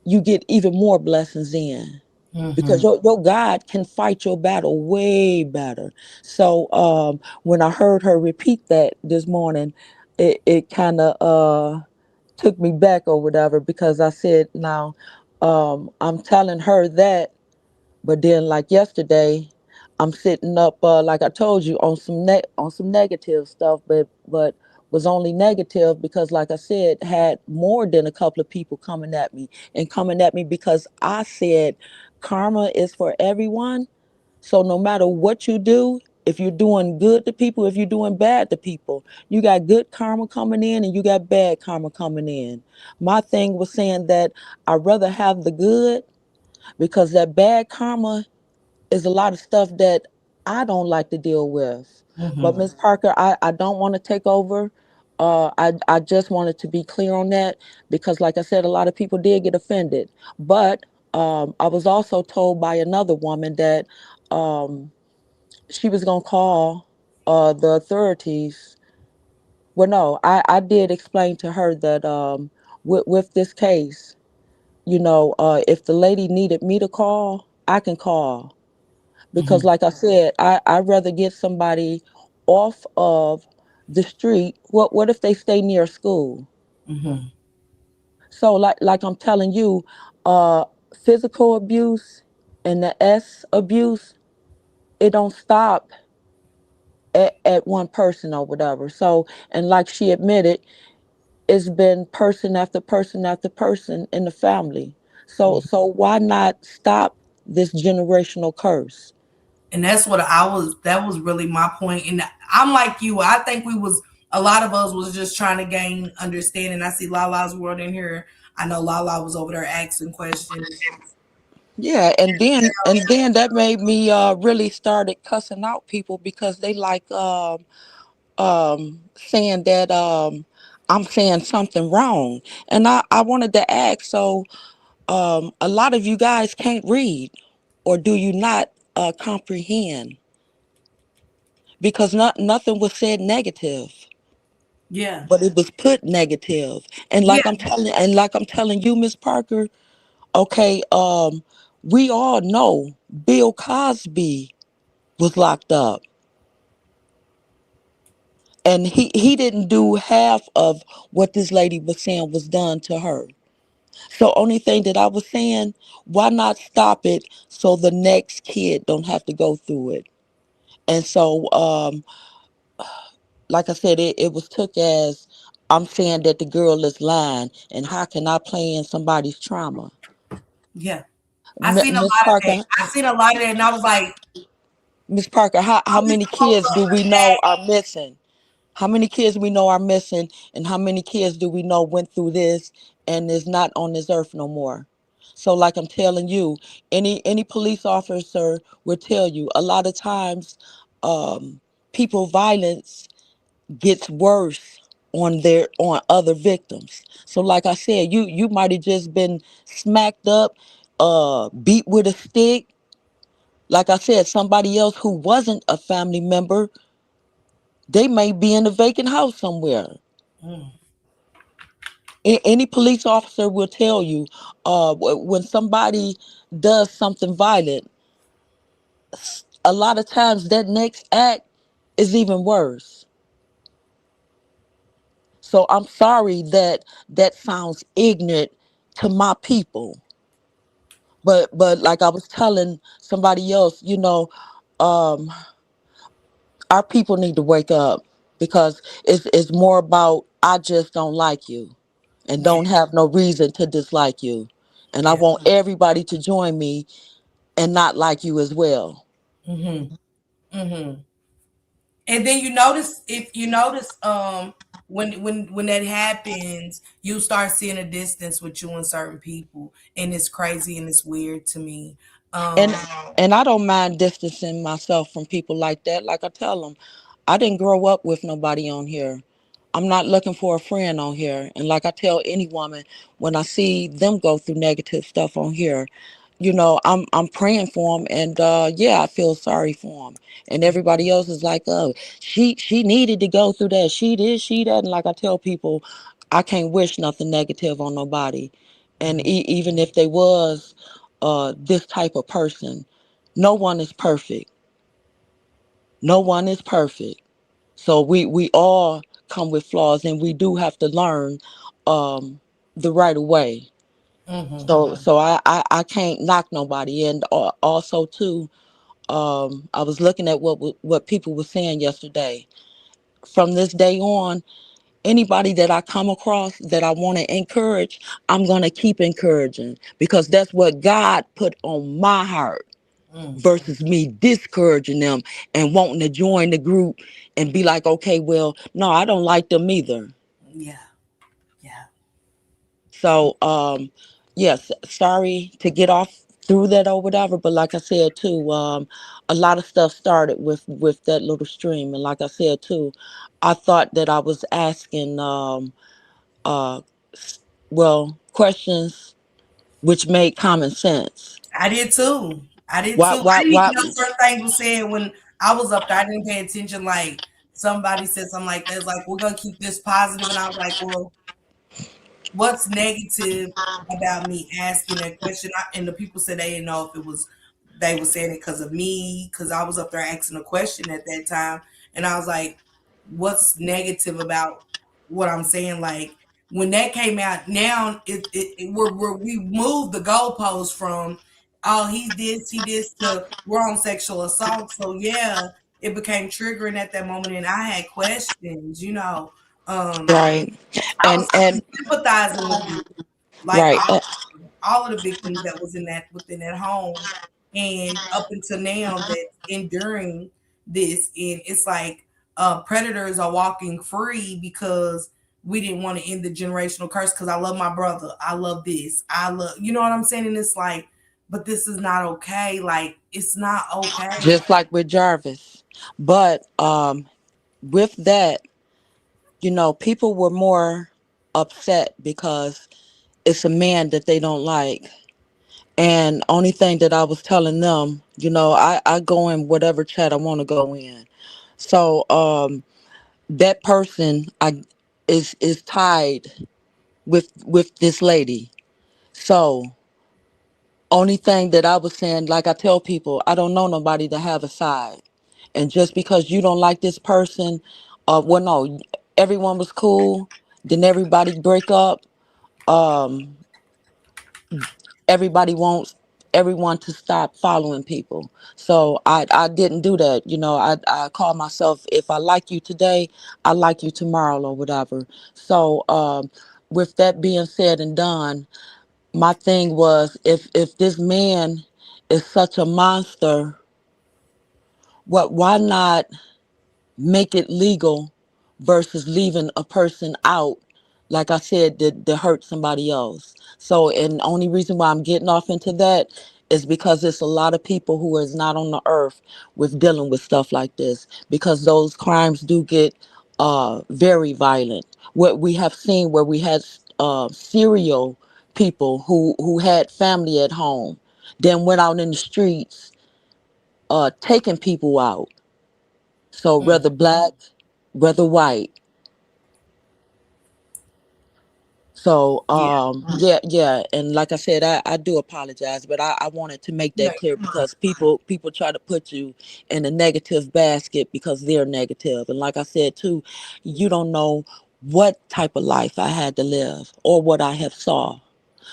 you get even more blessings in because mhm, your God can fight your battle way better. So when I heard her repeat that this morning, it kind of took me back or whatever because I said, now I'm telling her that, but then like yesterday, I'm sitting up like I told you on some negative stuff, but was only negative because like I said, had more than a couple of people coming at me and coming at me because I said karma is for everyone. So no matter what you do, if you're doing good to people, if you're doing bad to people, you got good karma coming in and you got bad karma coming in. My thing was saying that I'd rather have the good, because that bad karma is a lot of stuff that I don't like to deal with. But Mm-hmm. Miss Parker, I don't want to take over. I just wanted to be clear on that, because, like I said, a lot of people did get offended. But I was also told by another woman that um, she was going to call the authorities. Well, no, I did explain to her that with this case, if the lady needed me to call, I can call, because Mm-hmm. like I said, I'd rather get somebody off of the street. What if they stay near school? Mm-hmm. So like I'm telling you, uh physical abuse and the S abuse, it don't stop at one person or whatever. So, and like she admitted, it's been person after person after person in the family. So why not stop this generational curse? And that's what that was really my point. And I'm like you, I think we was a lot of us was just trying to gain understanding. I see Lala's world in here. I know Lala was over there asking questions. Yeah, and then that made me really started cussing out people, because they like saying that I'm saying something wrong. And I wanted to ask, so a lot of you guys can't read, or do you not comprehend? Because nothing was said negative, Yeah. but it was put negative. And Yeah. like I'm telling you, Miss Parker, okay, we all know Bill Cosby was locked up, and he didn't do half of what this lady was saying was done to her. So only thing that I was saying, why not stop it so the next kid don't have to go through it? And so like I said, it was took as I'm saying that the girl is lying, and how can I play in somebody's trauma? Yeah. I seen a Miss lot of that. Parker, I seen a lot of that and I was like, Miss Parker, how oh, this many the most kids do we know that. are missing? How many kids we know are missing, and how many kids do we know went through this and is not on this earth no more? So like I'm telling you, any police officer will tell you a lot of times um, people violence gets worse on other victims. So like I said, you might have just been smacked up, beat with a stick. Like I said, somebody else who wasn't a family member, they may be in a vacant house somewhere. Mm, Any police officer will tell you, when somebody does something violent, a lot of times that next act is even worse. So I'm sorry that that sounds ignorant to my people, but like I was telling somebody else, um, our people need to wake up, because it's more about I just don't like you, and yeah. don't have no reason to dislike you, and I Yeah. want everybody to join me and not like you as well. Mm-hmm. Mm-hmm. And then you notice if you notice when that happens, you start seeing a distance with you and certain people. And it's crazy and it's weird to me. and Um and I don't mind distancing myself from people like that. Like I tell them, I didn't grow up with nobody on here. I'm not looking for a friend on here. And like I tell any woman, when I see them go through negative stuff on here, I'm praying for them, and yeah, I feel sorry for them. And everybody else is like, oh, she needed to go through that. She did, she that. And like I tell people, I can't wish nothing negative on nobody. And mhm, even if they was this type of person, no one is perfect. No one is perfect. So we all come with flaws, and we do have to learn um, the right way. mhm, So I can't knock nobody. And also too, I was looking at what people were saying yesterday. From this day on, anybody that I come across that I want to encourage, I'm gonna keep encouraging, because that's what God put on my heart. Mm. versus me discouraging them and wanting to join the group and be like, okay, well, no, I don't like them either. Yeah. Yeah. So, yes, sorry to get off through that or whatever, but like I said too, a lot of stuff started with that little stream, and like I said too, I thought that I was asking, uh, questions which made common sense. I did too. I did Why, too. I why, didn't even why? know certain things was said when I was up there. I didn't pay attention. Like somebody said something like that. It's like we're gonna keep this positive, and I was like, well, what's negative about me asking that question? And the people said they didn't know if it was they were saying it because of me, because I was up there asking a question at that time, and I was like, what's negative about what I'm saying? Like when that came out, now we moved the goalpost from oh he this to we're on sexual assault. So yeah, it became triggering at that moment, and I had questions, you know. Um, Right. I was And sympathizing with you, like right. all of the victims that was in that within that home, and up until now that enduring this, and it's like predators are walking free because we didn't want to end the generational curse. Because I love my brother, I love this, I love you know what I'm saying, and it's like, but this is not okay. Like it's not okay. Just like with Jarvis. But with that, people were more upset because it's a man that they don't like. And only thing that I was telling them, I go in whatever chat I want to go in. So that person is tied with this lady. So only thing that I was saying, like I tell people, I don't know nobody to have a side. And just because you don't like this person, well, no, everyone was cool. Then everybody break up. Um, everybody wants everyone to stop following people. So I didn't do that. I call myself, if I like you today, I like you tomorrow or whatever. So with that being said and done, my thing was, if this man is such a monster, why not make it legal versus leaving a person out, like I said, to hurt somebody else. So, and the only reason why I'm getting off into that is because there's a lot of people who is not on the earth with dealing with stuff like this, because those crimes do get very violent. What we have seen, where we had serial people who had family at home, then went out in the streets taking people out. So Mm, whether black, whether white. So yeah. yeah, and like I said, I do apologize, but I wanted to make No, that clear, because people try to put you in a negative basket because they're negative. And like I said too, you don't know what type of life I had to live or what I have saw.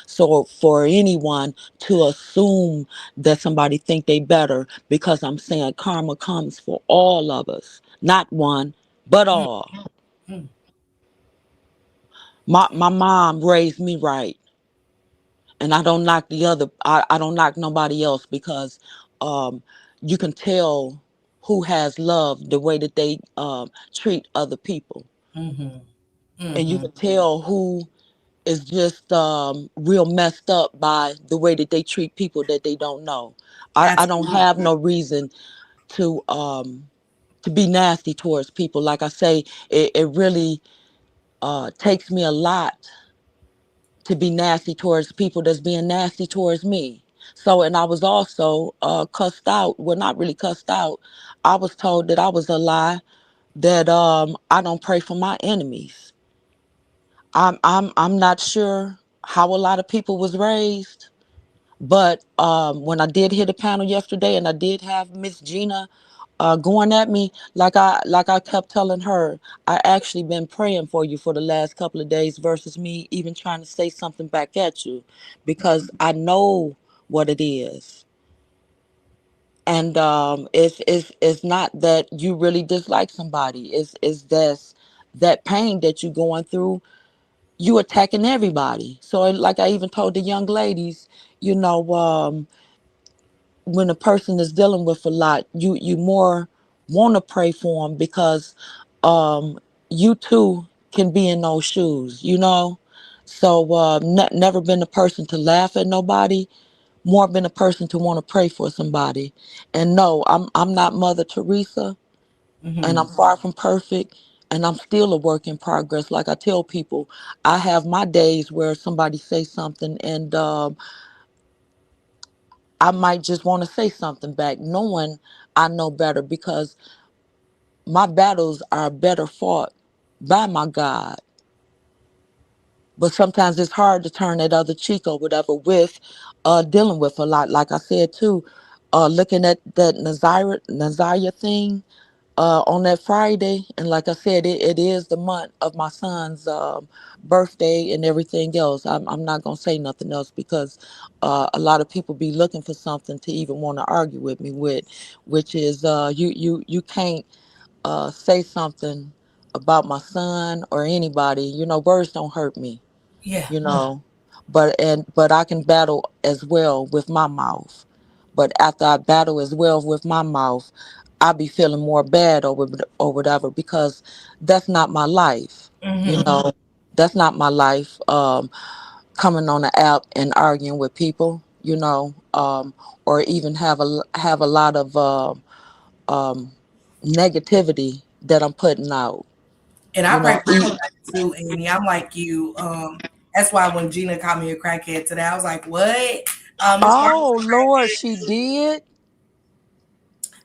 So for anyone to assume that somebody think they better because I'm saying karma comes for all of us, not one, but mm, all. mm, My mom raised me right, and I don't knock the other. I don't knock nobody else, because um, you can tell who has love the way that they treat other people, mhm, and you mhm. can tell who is just real messed up by the way that they treat people that they don't know. I don't Absolutely. have no reason to be nasty towards people. Like I say, it really takes me a lot to be nasty towards people that's being nasty towards me. So, and I was also cussed out. Well, not really cussed out. I was told that I was a lie, that I don't pray for my enemies. I'm not sure how a lot of people was raised, but when I did hit a panel yesterday, and I did have Miss Gina going at me, like I kept telling her, I actually been praying for you for the last couple of days versus me even trying to say something back at you, because I know what it is. And it's not that you really dislike somebody. It's that pain that you're going through. You attacking everybody. So like I even told the young ladies, you know, when a person is dealing with a lot, you more want to pray for them because um you too can be in those shoes, you know. So never been a person to laugh at nobody, more been a person to want to pray for somebody. And no, I'm not Mother Teresa, and I'm Hmm. far from perfect, and I'm still a work in progress. Like I tell people, I have my days where somebody say something, and I might just want to say something back, knowing I know better, because my battles are better fought by my God. But sometimes it's hard to turn that other cheek or whatever with dealing with a lot. Like I said too, looking at that Nazariah thing on that Friday, and like I said, it is the month of my son's birthday and everything else. I'm not gonna say nothing else because a lot of people be looking for something to even want to argue with me with, which is you can't say something about my son or anybody. You know, words don't hurt me, Yeah. you know, but I can battle as well with my mouth. But after I battle as well with my mouth, I be feeling more bad or whatever, because that's not my life, you Hmm. know. That's not my life. Coming on the app and arguing with people, you know, or even have a lot of um negativity that I'm putting out, And I you pray know. for everybody too, Annie. I'm like you. That's why when Gina called me a crackhead today, I was like, "What?" Miss Parker's Oh a Lord, crackhead she too. did.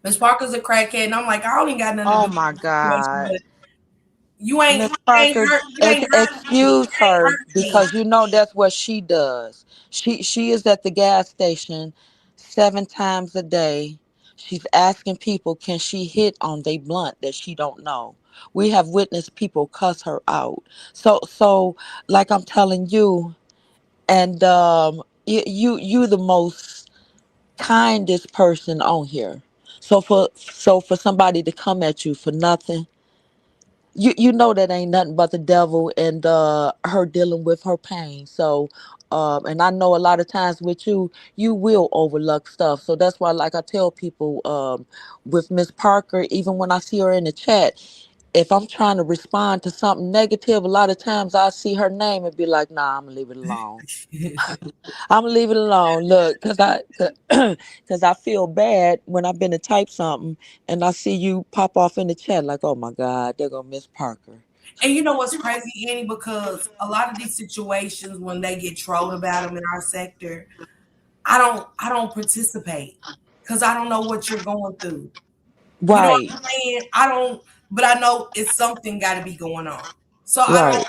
Miss Parker's a crackhead, and I'm like, I don't even got nothing to Oh do with my the situation, God. but you ain't, Miss you ain't Parker, hurt, you ain't hurt me. You excuse ain't her, hurt me. because you know that's what she does. She is at the gas station 7 times a day. She's asking people, can she hit on they blunt that she don't know. We have witnessed people cuss her out. So like I'm telling you, and you the most kindest person on here. So for somebody to come at you for nothing, you know that ain't nothing but the devil and her dealing with her pain. So and I know a lot of times with you will overlook stuff. So that's why, like I tell people, with Miss Parker, even when I see her in the chat, if I'm trying to respond to something negative, a lot of times I see her name and be like, nah, I'm gonna leave it alone. I'm gonna leave it alone. Look, cause I feel bad when I've been to type something and I see you pop off in the chat like, oh my God, they're gonna Miss Parker. And you know what's crazy, Annie? Because a lot of these situations, when they get trolled about them in our sector, I don't participate because I don't know what you're going through. You know what Right, I'm saying? I don't, but I know it's something got to be going on. So I right,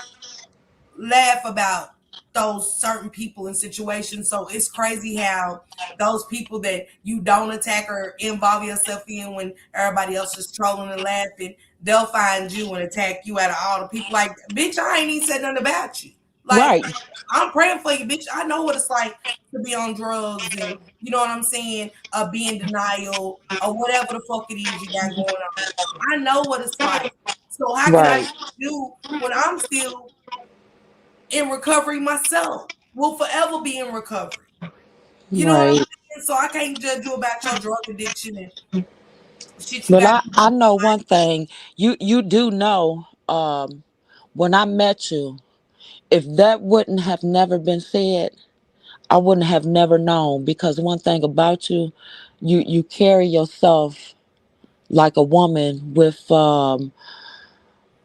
don't laugh about those certain people and situations. So it's crazy how those people that you don't attack or involve yourself in when everybody else is trolling and laughing, they'll find you and attack you out of all the people. Like, bitch, I ain't even said nothing about you. Like, right, I'm praying for you, bitch. I know what it's like to be on drugs and you know what I'm saying, be in denial or whatever the fuck it is you got going on. I know what it's like. So how can I right, judge you when I'm still in recovery myself? Will forever be in recovery. You know what I'm right. saying? So I can't judge you about your drug addiction and shit you But got I know one thing. You do know, when I met you, if that wouldn't have never been said, I wouldn't have never known, because one thing about you, you carry yourself like a woman with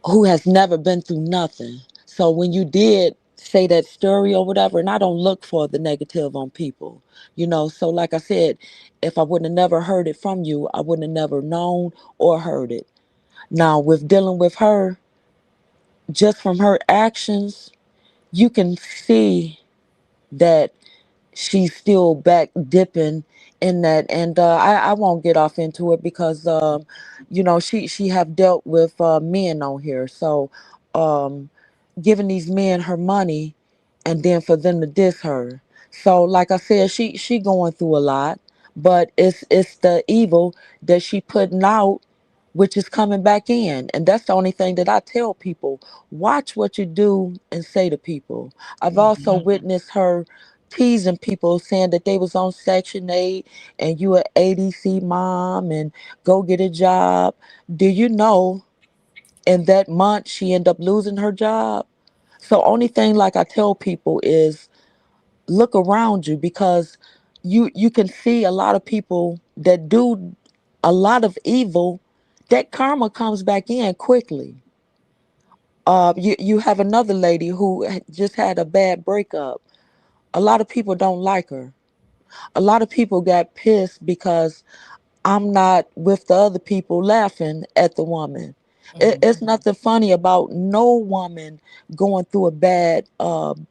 who has never been through nothing. So when you did say that story or whatever, and I don't look for the negative on people, you know. So like I said, if I wouldn't have never heard it from you, I wouldn't have never known or heard it. Now with dealing with her, just from her actions, you can see that she's still back dipping in that. And I won't get off into it because you know, she have dealt with men on here. So um giving these men her money and then for them to diss her. So like I said, she going through a lot, but it's the evil that she putting out, which is coming back in. And that's the only thing that I tell people. Watch what you do and say to people. I've also Mhm. witnessed her teasing people saying that they was on Section 8 and you a ADC mom and go get a job. Do you know in that month she ended up losing her job? So only thing like I tell people is look around you because you can see a lot of people that do a lot of evil, that karma comes back in quickly. You have another lady who just had a bad breakup. A lot of people don't like her. A lot of people got pissed because I'm not with the other people laughing at the woman. Mhm. It's nothing funny about no woman going through a bad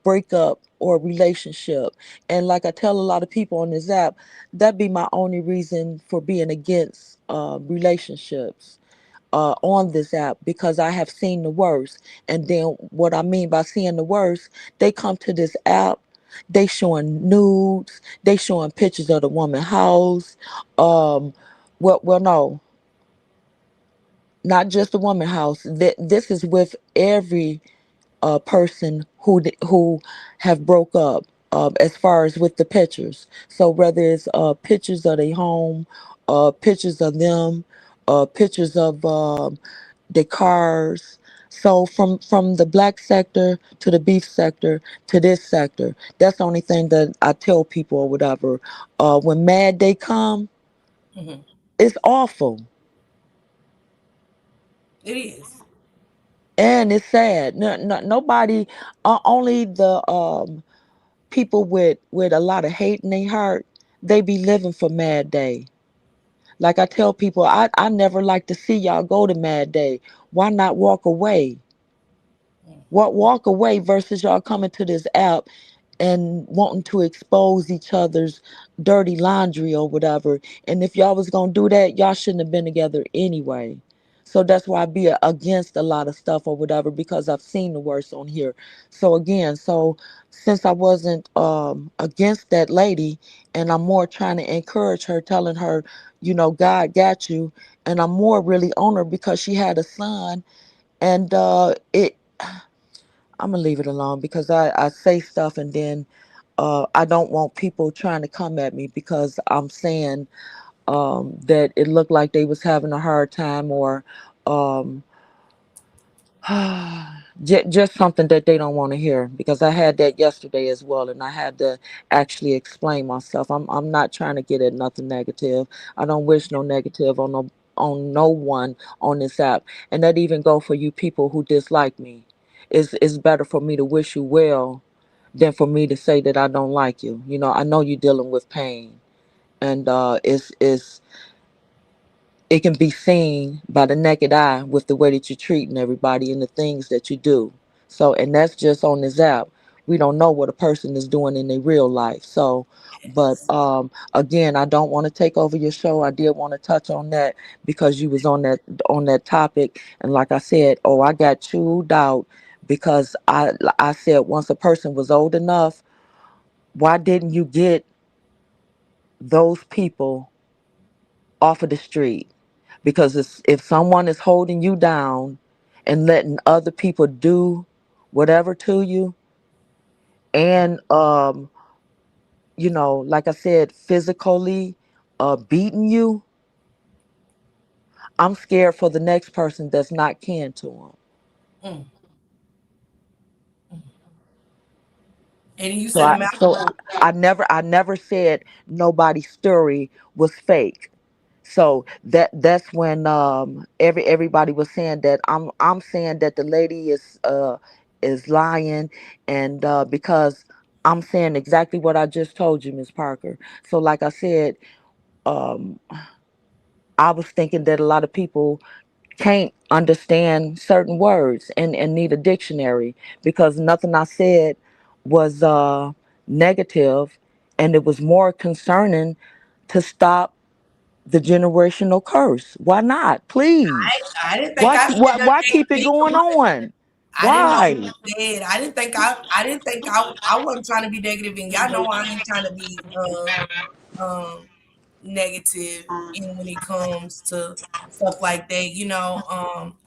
breakup or relationship. And like I tell a lot of people on this app, that be my only reason for being against relationships on this app, because I have seen the worst. And then what I mean by seeing the worst, they come to this app, they showing nudes, they showing pictures of the woman house. Um, well, no, not just the woman house. This is with every person who have broke up. As far as with the pictures, so whether it's pictures of their home, pictures of them, pictures of the cars. So from the black sector to the beef sector to this sector, that's the only thing that I tell people or whatever. When Mad Day come, Mhm. it's awful It is. and it's sad. Nobody, only the people with a lot of hate in their heart, they be living for Mad Day. Like I tell people, I never like to see y'all go to Mad Day. Why not walk away? Walk away versus y'all coming to this app and wanting to expose each other's dirty laundry or whatever. And if y'all was gonna do that, y'all shouldn't have been together anyway. So that's why I be against a lot of stuff or whatever, because I've seen the worst on here. So again, so since I wasn't against that lady, and I'm more trying to encourage her, telling her, God got you, and I'm more really on her because she had a son, and it I'm gonna leave it alone because I say stuff and then I don't want people trying to come at me because I'm saying that it looked like they was having a hard time, or um, just something that they don't want to hear, because I had that yesterday as well and I had to actually explain myself. I'm not trying to get at nothing negative. I don't wish no negative on no one on this app. And that even go for you people who dislike me. It's better for me to wish you well than for me to say that I don't like you. I know you're dealing with pain, and it can be seen by the naked eye with the way that you're treating everybody and the things that you do. So, and that's just on this app. We don't know what a person is doing in their real life. So, but Yes. again, I don't want to take over your show. I did want to touch on that because you was on that topic, and like I said, oh, I got chewed out because I said once a person was old enough, why didn't you get those people off of the street? Because if someone is holding you down and letting other people do whatever to you, and like I said, physically beating you, I'm scared for the next person that's not kin to them. Mm. And you So said a I so mouthful. I never said nobody's story was fake. So that's when everybody was saying that I'm saying that the lady is lying, and because I'm saying exactly what I just told you, Miss Parker. So like I said, um, I was thinking that a lot of people can't understand certain words and need a dictionary, because nothing I said was negative, and it was more concerning to stop the generational curse. Why not? Please. I didn't think Why I keep- said why nothing why keep it negative going either. on? I didn't know Why? you said. I didn't think I wasn't trying to be negative, and y'all know I ain't trying to be negative in when it comes to stuff like that.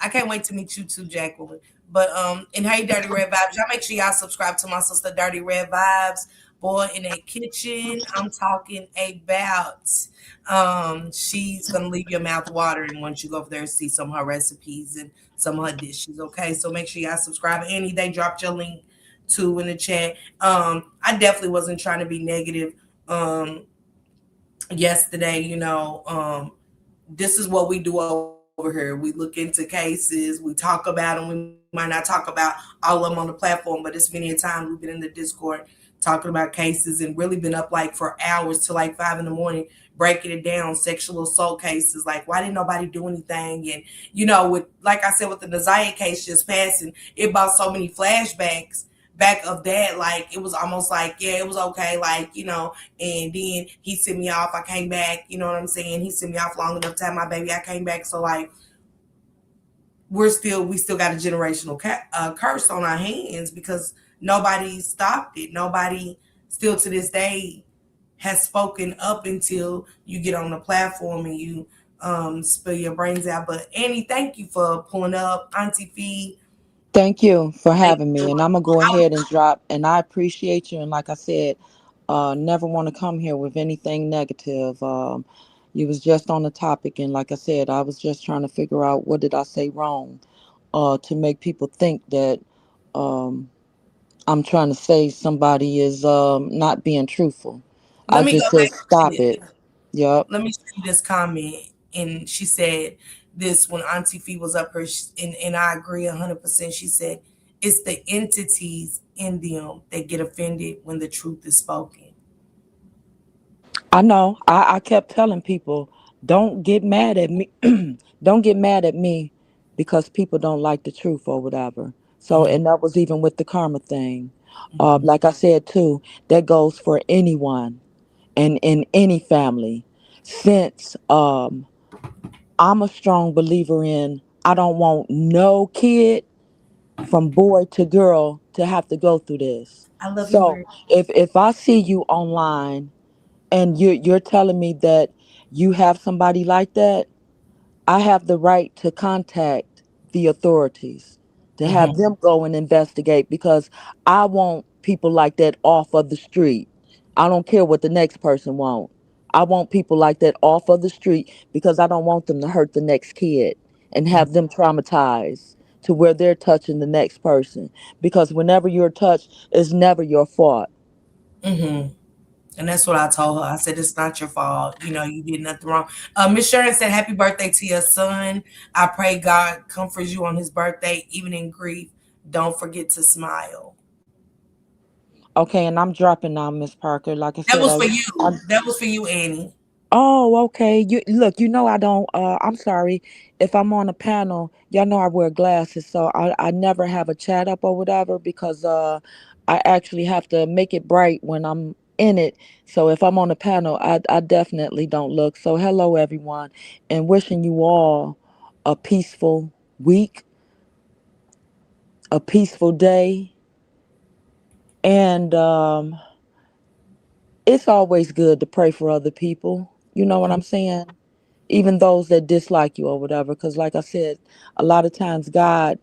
I can't wait to meet you too, Jacqueline. But and hey, Dirty Red Vibes, y'all make sure y'all subscribe to my sister Dirty Red Vibes. boy in that kitchen. I'm talking about she's gonna leave your mouth watering once you go over there and see some of her recipes and some of her dishes. Okay, so make sure y'all subscribe. Annie, they dropped your link too in the chat. I definitely wasn't trying to be negative yesterday. This is what we do over here. We look into cases, we talk about them. We might not talk about all of them on the platform, but it's many a times we've been in the Discord talking about cases and really been up like for hours till like 5 in the morning, breaking it down, sexual assault cases. Like, why didn't nobody do anything? And with like I said, with the Naziah case just passing, it brought so many flashbacks back of that. Like, it was almost like, yeah, it was okay. Like, and then he sent me off. I came back. You know what I'm saying? He sent me off long enough to have my baby. I came back. So like, we still got a generational curse on our hands because nobody stopped it. Nobody still to this day has spoken up until you get on the platform and you spill your brains out. But Annie, thank you for pulling up. Auntie Fee, Thank you for thank having you. me. And I'm gonna go ahead and drop. And I appreciate you. And like I said, never want to come here with anything negative. You was just on the topic, and like I said, I was just trying to figure out what did I say wrong, to make people think that um, I'm trying to say somebody is not being truthful. Let I me go just back said to stop this. it. Yep. Let me show you this comment. And she said this when Auntie Fee was up here, and I agree 100%. She said, it's the entities in them that get offended when the truth is spoken. I know. I kept telling people, don't get mad at me. Don't get mad at me because people don't like the truth or whatever. So, Mm-hmm. and that was even with the karma thing. Mm-hmm. Like I said too, that goes for anyone and in any family. Since I'm a strong believer in, I don't want no kid from boy to girl to have to go through this. I love you So very if I see you online and you're telling me that you have somebody like that, I have the right to contact the authorities to much. have them go and investigate because I want people like that off of the street. I don't care what the next person want. I want people like that off of the street because I don't want them to hurt the next kid and Mm-hmm. have them traumatized to where they're touching the next person. Because whenever you're touched, it's never your fault. Mm-hmm. And that's what I told her. I said, it's not your fault. You did nothing wrong. Miss Sharon said, happy birthday to your son. I pray God comforts you on his birthday, even in grief. Don't forget to smile. Okay, and I'm dropping now, Miss Parker. Like I That said, was for I you. That was for you, Annie. Oh, okay. You look, I don't I'm sorry. If I'm on a panel, y'all know I wear glasses, so I never have a chat up or whatever because I actually have to make it bright when I'm in it. So if I'm on a panel, I definitely don't look. So hello everyone and wishing you all a peaceful week, a peaceful day, and it's always good to pray for other people. You know what I'm saying? Even those that dislike you or whatever, because like I said, a lot of times God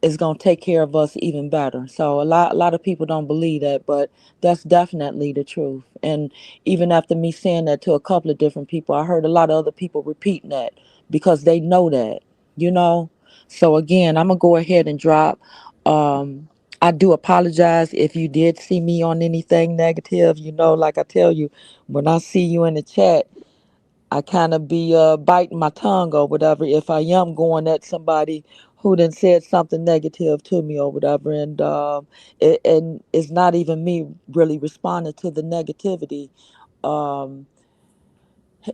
is going to take care of us even better. So a lot of people don't believe that, but that's definitely the truth. And even after me saying that to a couple of different people, I heard a lot of other people repeating that because they know that, you know. So again, I'm gonna go ahead and drop. um I do apologize if you did see me on anything negative. Like I tell you, when I see you in the chat, I kind of be biting my tongue or whatever if I am going at somebody who then said something negative to me or whatever, and it's not even me really responding to the negativity. Um,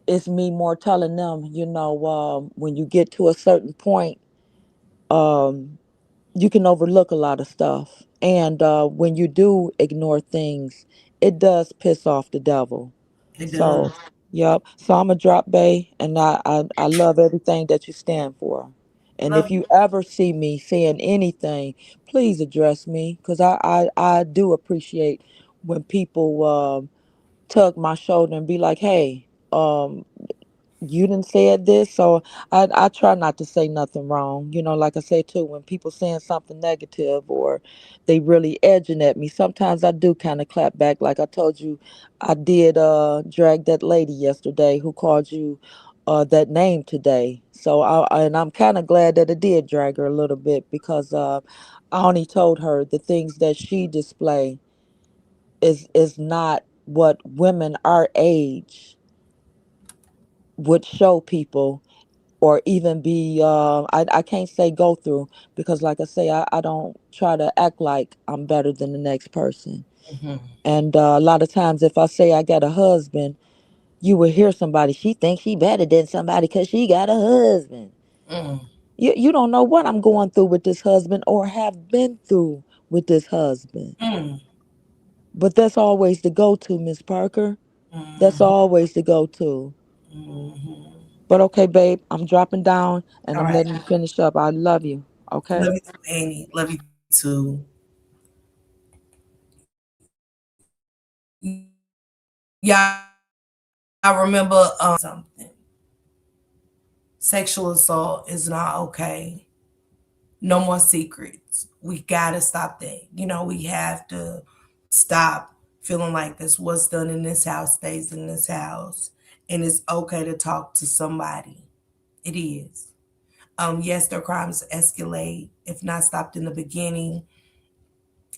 it's me more telling them, when you get to a certain point, um, you can overlook a lot of stuff, and when you do ignore things, it does piss off the devil. It does. So, yep. So I'm a drop bay, and I love everything that you stand for. And Love if you. you ever see me saying anything, please address me, because I do appreciate when people tug my shoulder and be like, "Hey, you didn't said this, so I try not to say nothing wrong. You know, like I say too, when people saying something negative or they really edging at me, sometimes I do kind of clap back. Like I told you, I did drag that lady yesterday who called you that name today. So and I'm kind of glad that I did drag her a little bit because I only told her the things that she display is not what women our age would show people or even be I can't say go through because like I say I don't try to act like I'm better than the next person. Mhm. And a lot of times if I say I got a husband, you will hear somebody, she thinks she better than somebody because she got a husband. Mm. You don't know what I'm going through with this husband or have been through with this husband. Mm. But that's always the go-to, Miss Parker. That's Mhm. always the go-to. Mhm. But okay, babe, I'm dropping down and All I'm right. letting you finish up. I love you. Okay. Love you too, Annie. Love you too. Y'all remember something. Sexual assault is not okay. No more secrets. We gotta stop that. We have to stop feeling like this what's done in this house stays in this house. And it's okay to talk to somebody. It is. Yes, their crimes escalate if not stopped in the beginning.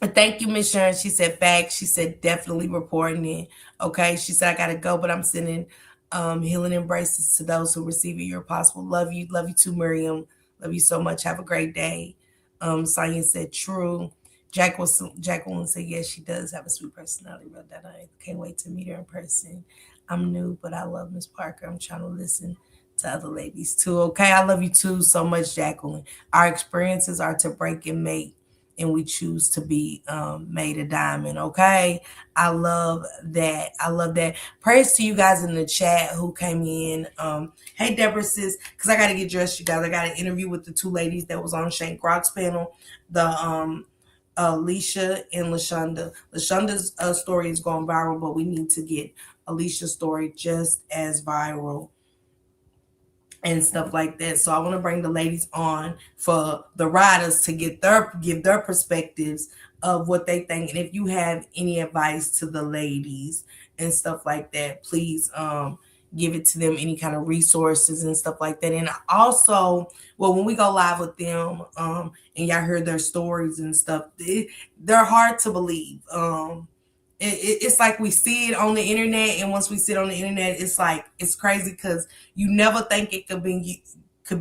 Thank you, Miss Sharon. She said facts. She said definitely reporting it. Okay. She said I gotta go, but I'm sending healing embraces to those who receive it. You're possible. Love you. Love you too, Miriam. Love you so much. Have a great day. Sonia said true. Jacqueline said yes, she does have a sweet personality. Wrote that I can't wait to meet her in person. I'm new, but I love Miss Parker. I'm trying to listen to other ladies too. Okay, I love you too so much, Jacqueline. Our experiences are to break and make, and we choose to be made a diamond. Okay, I love that. I love that. Praise to you guys in the chat who came in. Hey, Deborah, sis, because I got to get dressed, you guys. I got an interview with the two ladies that was on Shank Rock's panel. The Alicia and Lashonda. Lashonda's story is going viral, but we need to get Alicia's story just as viral and stuff like that. So I want to bring the ladies on for the riders to give their perspectives of what they think. And if you have any advice to the ladies and stuff like that, please give it to them, any kind of resources and stuff like that. And also, well, when we go live with them, and y'all heard their stories and stuff, they're hard to believe. It's like we see it on the internet, and once we see it on the internet, it's like it's crazy because you never think it could be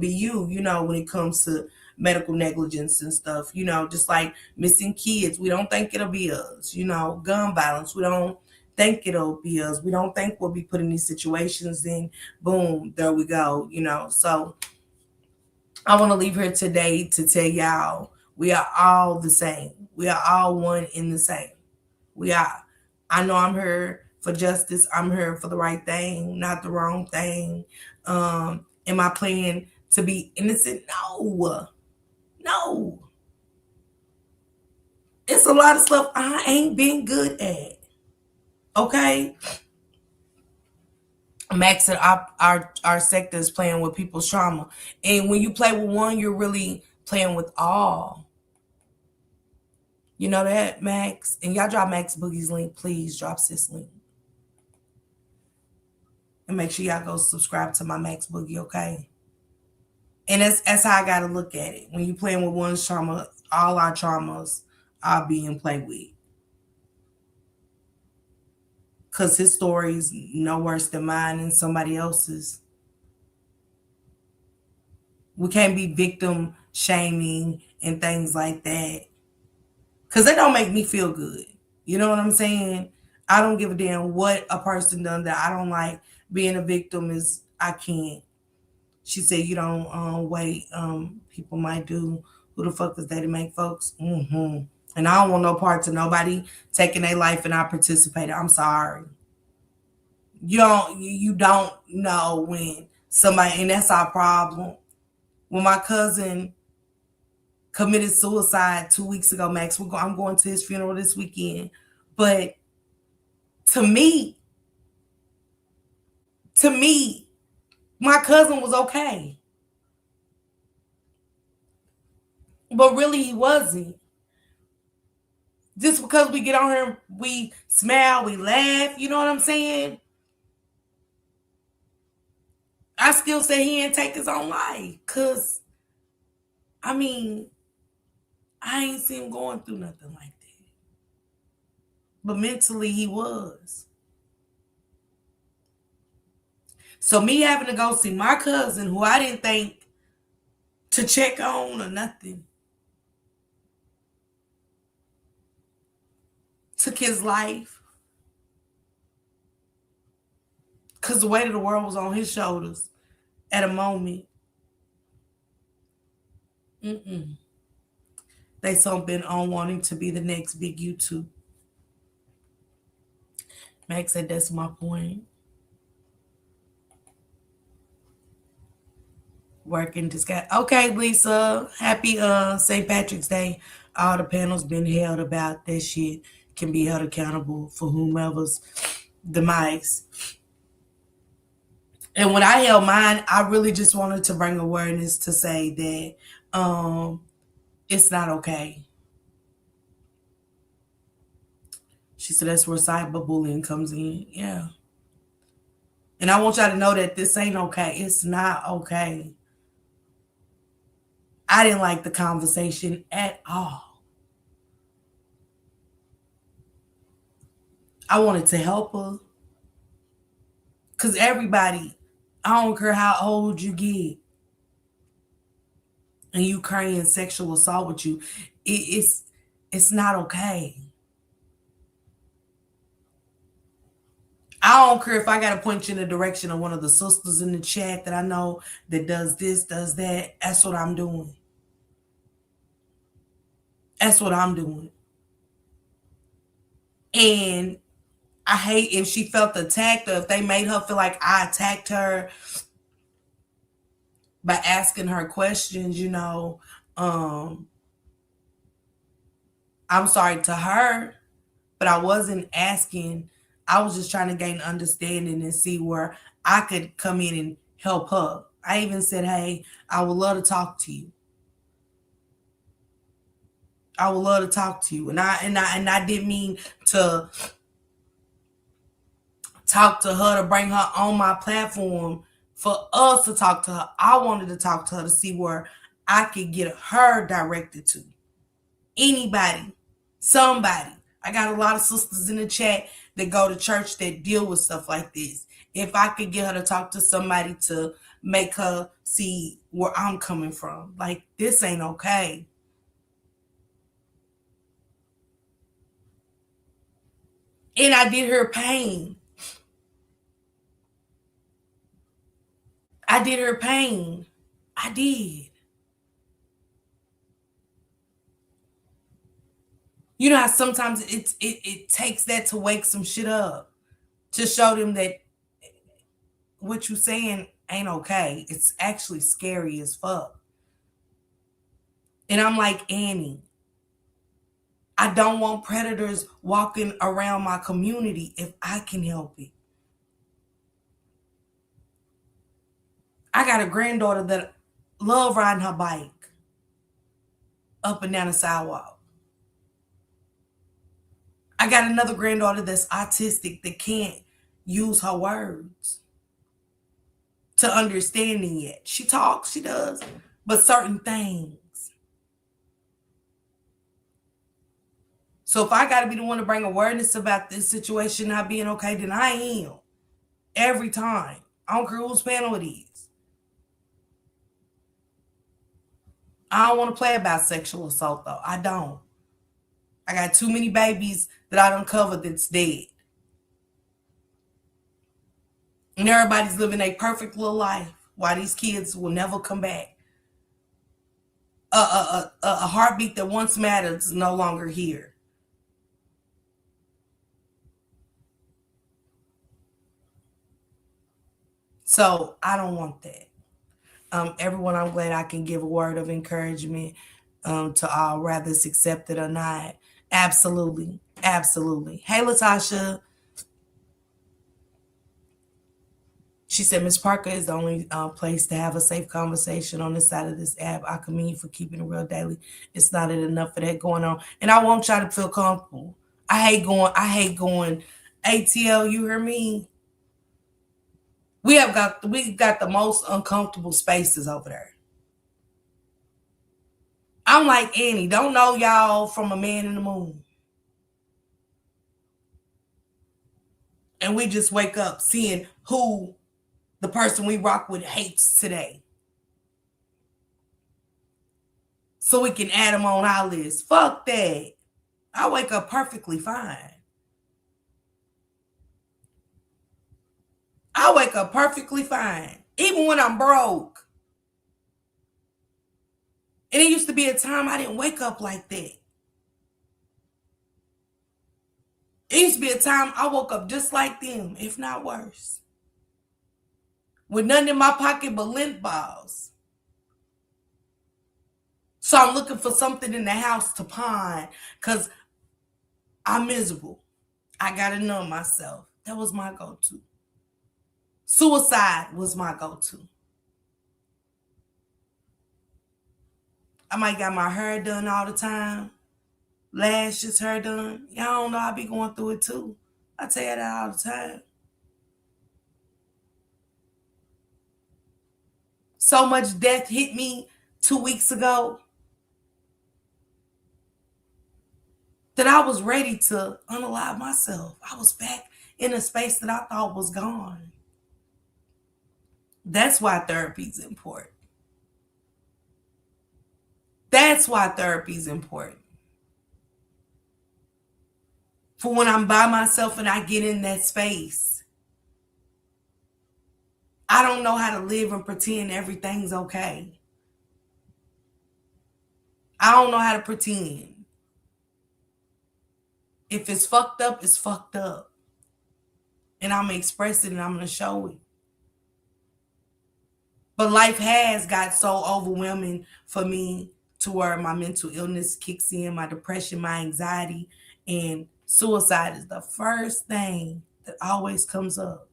you. When it comes to medical negligence and stuff, just like missing kids, we don't think it'll be us. Gun violence, we don't think it'll be us. We don't think we'll be put in these situations. Then, boom, there we go. So I want to leave here today to tell y'all we are all the same. We are all one in the same. We are. I know I'm here for justice. I'm here for the right thing, not the wrong thing. Am I playing to be innocent? No. No. It's a lot of stuff I ain't been good at. Okay? Max said our sector is playing with people's trauma. And when you play with one, you're really playing with all. You know that, Max? And y'all drop Max Boogie's link. Please drop sis link. And make sure y'all go subscribe to my Max Boogie, okay? And that's how I gotta look at it. When you playing with one's trauma, all our traumas are being played with. Cause his story is no worse than mine and somebody else's. We can't be victim shaming and things like that. Cause they don't make me feel good. You know what I'm saying? I don't give a damn what a person done that I don't like. Being a victim is I can't. She said, "You don't wait. People might do. Who the fuck is that to make folks?" Mm-hmm. And I don't want no part to nobody taking their life and I participated. I'm sorry. You don't know when somebody, and that's our problem. When my cousin committed suicide 2 weeks ago, Max, I'm going to his funeral this weekend. But to me, My cousin was okay. But really, he wasn't. Just because we get on here, we smile, we laugh, you know what I'm saying? I still say he didn't take his own life. Because, I mean, I ain't seen him going through nothing like that. But mentally, he was. So me having to go see my cousin, who I didn't think to check on or nothing, took his life. Because the weight of the world was on his shoulders at a moment. They so been on wanting to be the next big YouTube. Max said that's my point. Working this guy. Okay, Lisa. Happy St. Patrick's Day. All the panels been held about that shit can be held accountable for whomever's demise. And when I held mine, I really just wanted to bring awareness to say that it's not okay. She said that's where cyberbullying comes in. Yeah. And I want y'all to know that this ain't okay. It's not okay. I didn't like the conversation at all. I wanted to help her. Because everybody, I don't care how old you get, and you carrying sexual assault with you, it's not okay. I don't care if I got to point you in the direction of one of the sisters in the chat that I know that does this, does that. That's what I'm doing. That's what I'm doing. And I hate if she felt attacked or if they made her feel like I attacked her by asking her questions, I'm sorry to her, but I wasn't asking. I was just trying to gain understanding and see where I could come in and help her. I even said, hey, I would love to talk to you. I would love to talk to you. And I didn't mean to talk to her to bring her on my platform for us to talk to her. I wanted to talk to her to see where I could get her directed to. Anybody, somebody. I got a lot of sisters in the chat that go to church that deal with stuff like this. If I could get her to talk to somebody to make her see where I'm coming from, like, this ain't okay. And I did her pain. I did her pain. I did. You know how sometimes it takes that to wake some shit up, to show them that what you saying ain't okay. It's actually scary as fuck. And I'm like Annie. I don't want predators walking around my community if I can help it. I got a granddaughter that love riding her bike up and down the sidewalk. I got another granddaughter that's autistic that can't use her words to understanding yet. She talks, she does, but certain things. So if I got to be the one to bring awareness about this situation not being okay, then I am. Every time. I don't care whose panel it is. I don't want to play about sexual assault, though. I don't. I got too many babies that I don't cover that's dead. And everybody's living a perfect little life while these kids will never come back. A heartbeat that once mattered is no longer here. So I don't want that. Everyone, I'm glad I can give a word of encouragement to all, whether it's accepted or not. Absolutely. Absolutely. Hey, Latasha. She said, Miss Parker is the only place to have a safe conversation on this side of this app. I commend you for keeping it real daily. It's not enough of that going on. And I want y'all to feel comfortable. I hate going, ATL, you hear me? We got the most uncomfortable spaces over there. I'm like Annie, don't know y'all from a man in the moon. And we just wake up seeing who the person we rock with hates today. So we can add them on our list. Fuck that. I wake up perfectly fine. I wake up perfectly fine. Even when I'm broke. And it used to be a time I didn't wake up like that. It used to be a time I woke up just like them, if not worse. With nothing in my pocket but lint balls. So I'm looking for something in the house to pawn because I'm miserable. I got to numb myself. That was my go-to. Suicide was my go-to. I might got my hair done all the time. Lashes, hair done. Y'all don't know I be going through it too. I tell you that all the time. So much death hit me 2 weeks ago that I was ready to unalive myself. I was back in a space that I thought was gone. That's why therapy is important. That's why therapy is important. For when I'm by myself and I get in that space, I don't know how to live and pretend everything's okay. I don't know how to pretend. If it's fucked up, it's fucked up. And I'm going to express it and I'm going to show it. But life has got so overwhelming for me to where my mental illness kicks in, my depression, my anxiety, and suicide is the first thing that always comes up.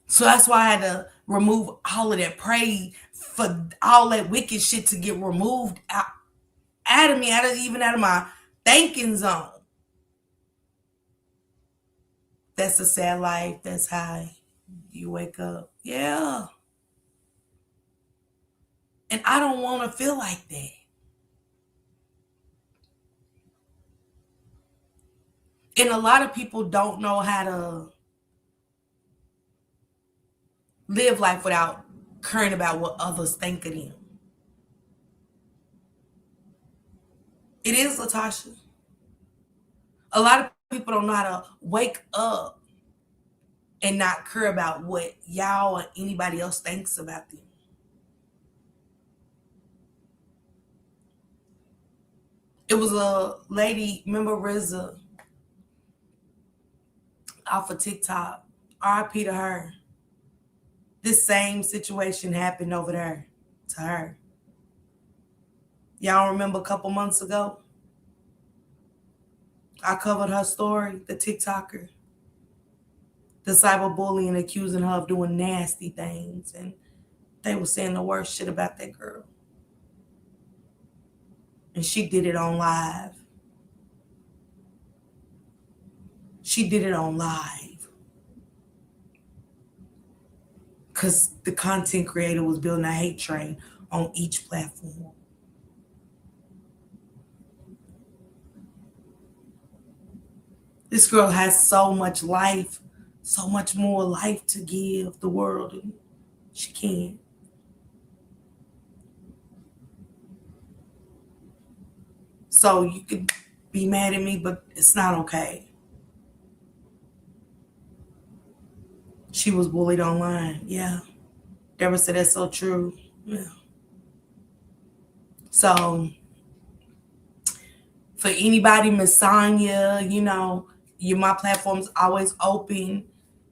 So that's why I had to remove all of that, pray for all that wicked shit to get removed out of me, even out of my thinking zone. That's a sad life. That's how you wake up. Yeah. And I don't want to feel like that. And a lot of people don't know how to live life without caring about what others think of them. It is, Latasha. A lot of people don't know how to wake up and not care about what y'all or anybody else thinks about them. It was a lady, remember RZA, off of TikTok. RIP to her. This same situation happened over there to her. Y'all remember a couple months ago? I covered her story, the TikToker. The cyberbullying, accusing her of doing nasty things. And they were saying the worst shit about that girl. And she did it on live. She did it on live. Because the content creator was building a hate train on each platform. This girl has so much life, so much more life to give the world, and she can't. So you could be mad at me, but it's not okay. She was bullied online. Yeah. Deborah said that's so true. Yeah. So for anybody, Miss Sonia, my platform's always open.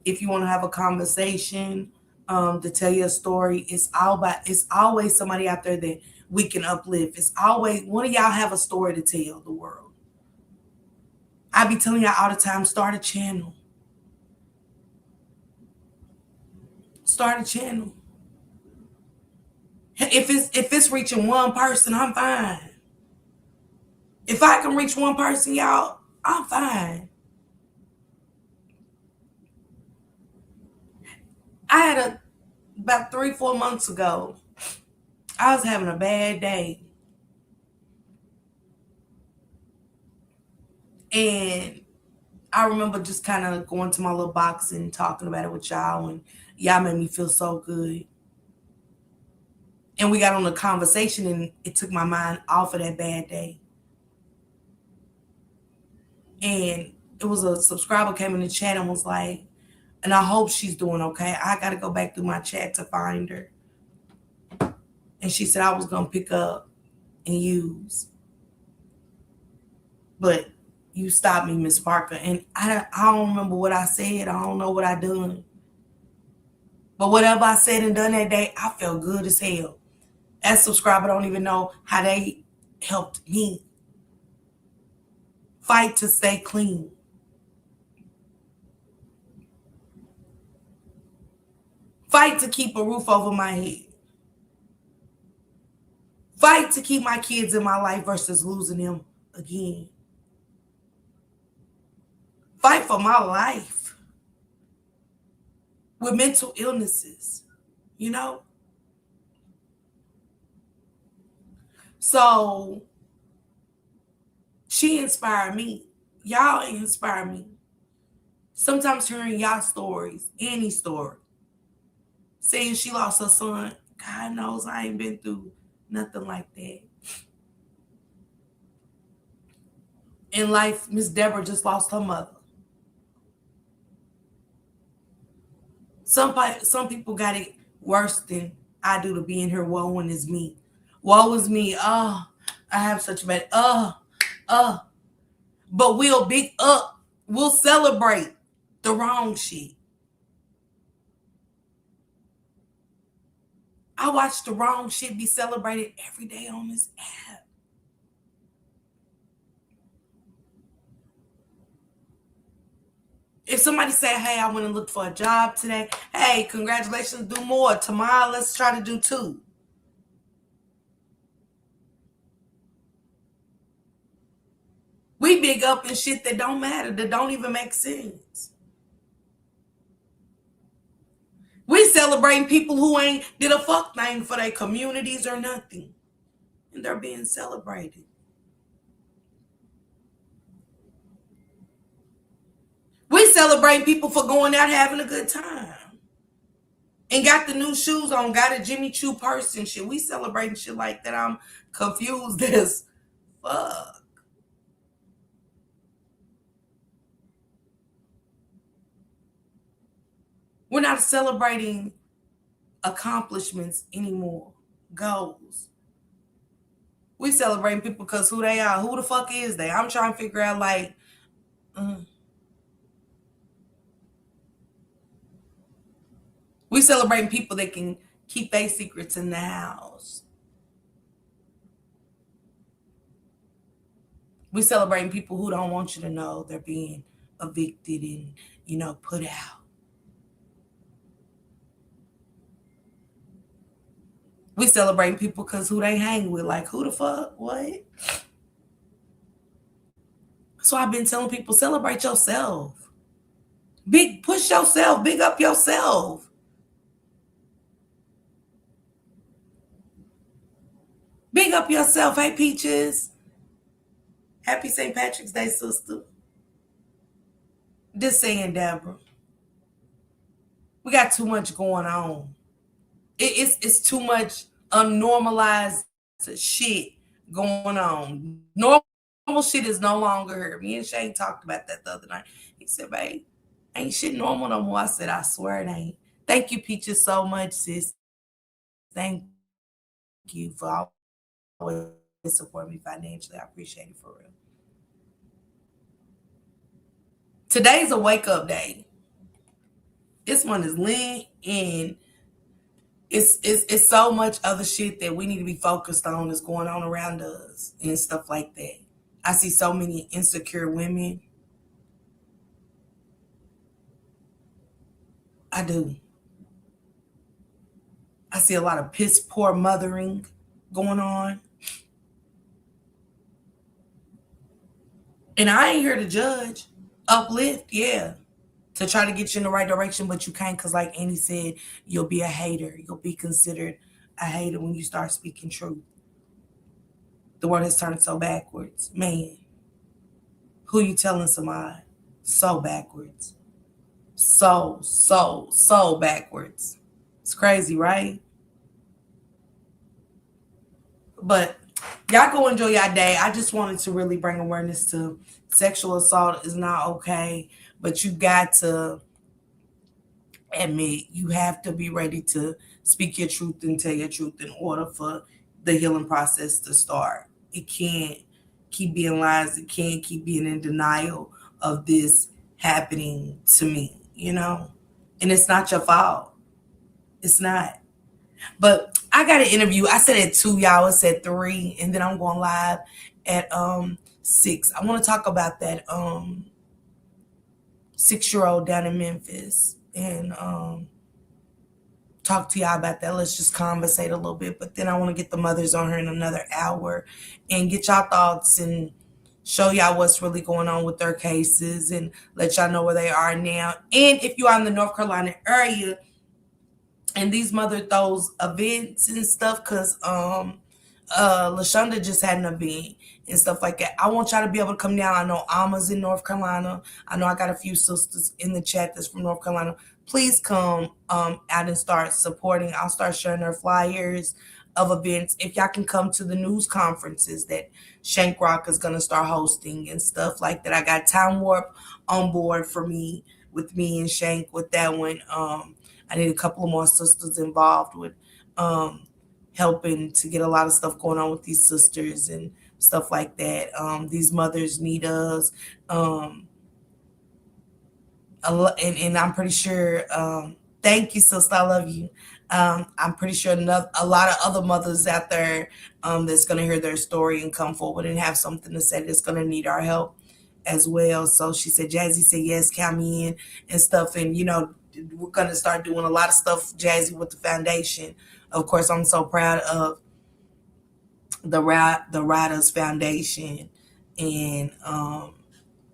If you want to have a conversation, to tell your story, it's always somebody out there that we can uplift. It's always one of y'all have a story to tell the world. I be telling y'all all the time, start a channel. Start a channel. If it's reaching one person, I'm fine. If I can reach one person, y'all, I'm fine. I had about 3-4 months ago, I was having a bad day. And I remember just kind of going to my little box and talking about it with y'all, and y'all made me feel so good. And we got on a conversation, and it took my mind off of that bad day. And it was a subscriber came in the chat and was like, and I hope she's doing okay. I got to go back through my chat to find her. And she said I was going to pick up and use. But you stopped me, Miss Parker. And I don't remember what I said. I don't know what I done. But whatever I said and done that day, I felt good as hell. As subscriber, don't even know how they helped me fight to stay clean. Fight to keep a roof over my head. Fight to keep my kids in my life versus losing them again. Fight for my life with mental illnesses, you know? So she inspired me. Y'all inspire me. Sometimes hearing y'all stories, any story, saying she lost her son, God knows I ain't been through nothing like that. In life, Miss Deborah just lost her mother. Some people got it worse than I do to be in here. Woe is me. Woe is me. Oh, I have such a bad. But we'll big up. We'll celebrate the wrong shit. I watch the wrong shit be celebrated every day on this app. If somebody say, hey, I went and looked for a job today. Hey, congratulations, do more. Tomorrow, let's try to do 2. We big up in shit that don't matter, that don't even make sense. We celebrating people who ain't did a fuck thing for their communities or nothing. And they're being celebrated. We celebrate people for going out having a good time. And got the new shoes on, got a Jimmy Choo purse and shit. We celebrating shit like that. I'm confused as fuck. We're not celebrating accomplishments anymore. Goals. We celebrating people because who they are. Who the fuck is they? I'm trying to figure out like, we celebrating people that can keep their secrets in the house. We celebrating people who don't want you to know they're being evicted and, put out. We celebrating people because who they hang with. Like, who the fuck? What? So I've been telling people, celebrate yourself. Push yourself. Big up yourself. Big up yourself. Hey, Peaches. Happy St. Patrick's Day, sister. Just saying, Deborah. We got too much going on. It's too much unnormalized shit going on. Normal shit is no longer here. Me and Shane talked about that the other night. He said, babe, ain't shit normal no more. I said, I swear it ain't. Thank you, Peaches, so much, sis. Thank you for always supporting me financially. I appreciate it for real. Today's a wake-up day. This one is lit, and it's so much other shit that we need to be focused on that's going on around us and stuff like that. I see so many insecure women I do. I see a lot of piss poor mothering going on. And I ain't here to judge. Uplift, yeah. To try to get you in the right direction, but you can't because, like Annie said, you'll be a hater. You'll be considered a hater when you start speaking truth. The world has turned so backwards. Man, who you telling, Samad? So backwards. So backwards. It's crazy, right? But y'all go enjoy your day. I just wanted to really bring awareness to sexual assault is not okay, but you got to admit you have to be ready to speak your truth and tell your truth in order for the healing process to start. It can't keep being lies. It can't keep being in denial of this happening to me, you know? And it's not your fault. It's not. But I got an interview. I said at 2, y'all. It's at 3, and then I'm going live at 6. I want to talk about that 6-year-old down in Memphis and talk to y'all about that. Let's just conversate a little bit. But then I want to get the mothers on her in another hour and get y'all thoughts and show y'all what's really going on with their cases and let y'all know where they are now. And if you are in the North Carolina area, and these mother throws events and stuff, because LaShonda just had an event and stuff like that. I want y'all to be able to come down. I know Alma's in North Carolina. I know I got a few sisters in the chat that's from North Carolina. Please come out and start supporting. I'll start sharing their flyers of events. If y'all can come to the news conferences that Shank Rock is going to start hosting and stuff like that. I got Time Warp on board for me, with me and Shank with that one. I need a couple of more sisters involved with helping to get a lot of stuff going on with these sisters and stuff like that. These mothers need us. And I'm pretty sure, thank you, sister, I love you. I'm pretty sure a lot of other mothers out there that's going to hear their story and come forward and have something to say that's going to need our help as well. So she said, Jazzy said, yes, count me in and stuff. And, you know, we're going to start doing a lot of stuff, Jazzy, with the foundation. Of course, I'm so proud of the Riders Foundation and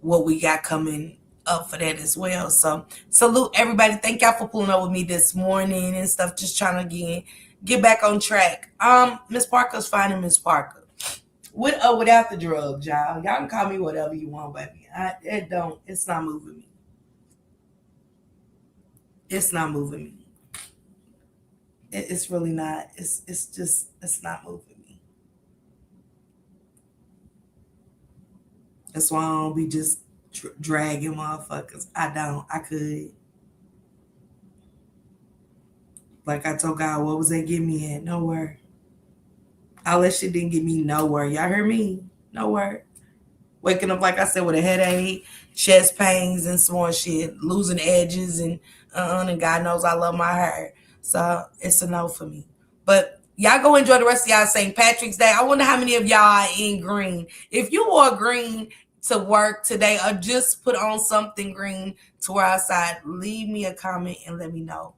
what we got coming up for that as well. So salute everybody. Thank y'all for pulling up with me this morning and stuff. Just trying to get back on track. Miss Parker's fine and Miss Parker. With or without the drugs, y'all. Y'all can call me whatever you want, baby. It's not moving me. It's not moving me. It's really not. It's not moving me. That's why I don't be just dragging motherfuckers. I could. Like I told God, what was that get me at? Nowhere. All that shit didn't get me nowhere. Y'all heard me? Nowhere. Waking up, like I said, with a headache, chest pains, and some more shit, losing edges, and God knows I love my hair. So it's a no for me. But y'all go enjoy the rest of y'all St. Patrick's Day. I wonder how many of y'all are in green. If you wore green to work today or just put on something green to wear outside, leave me a comment and let me know.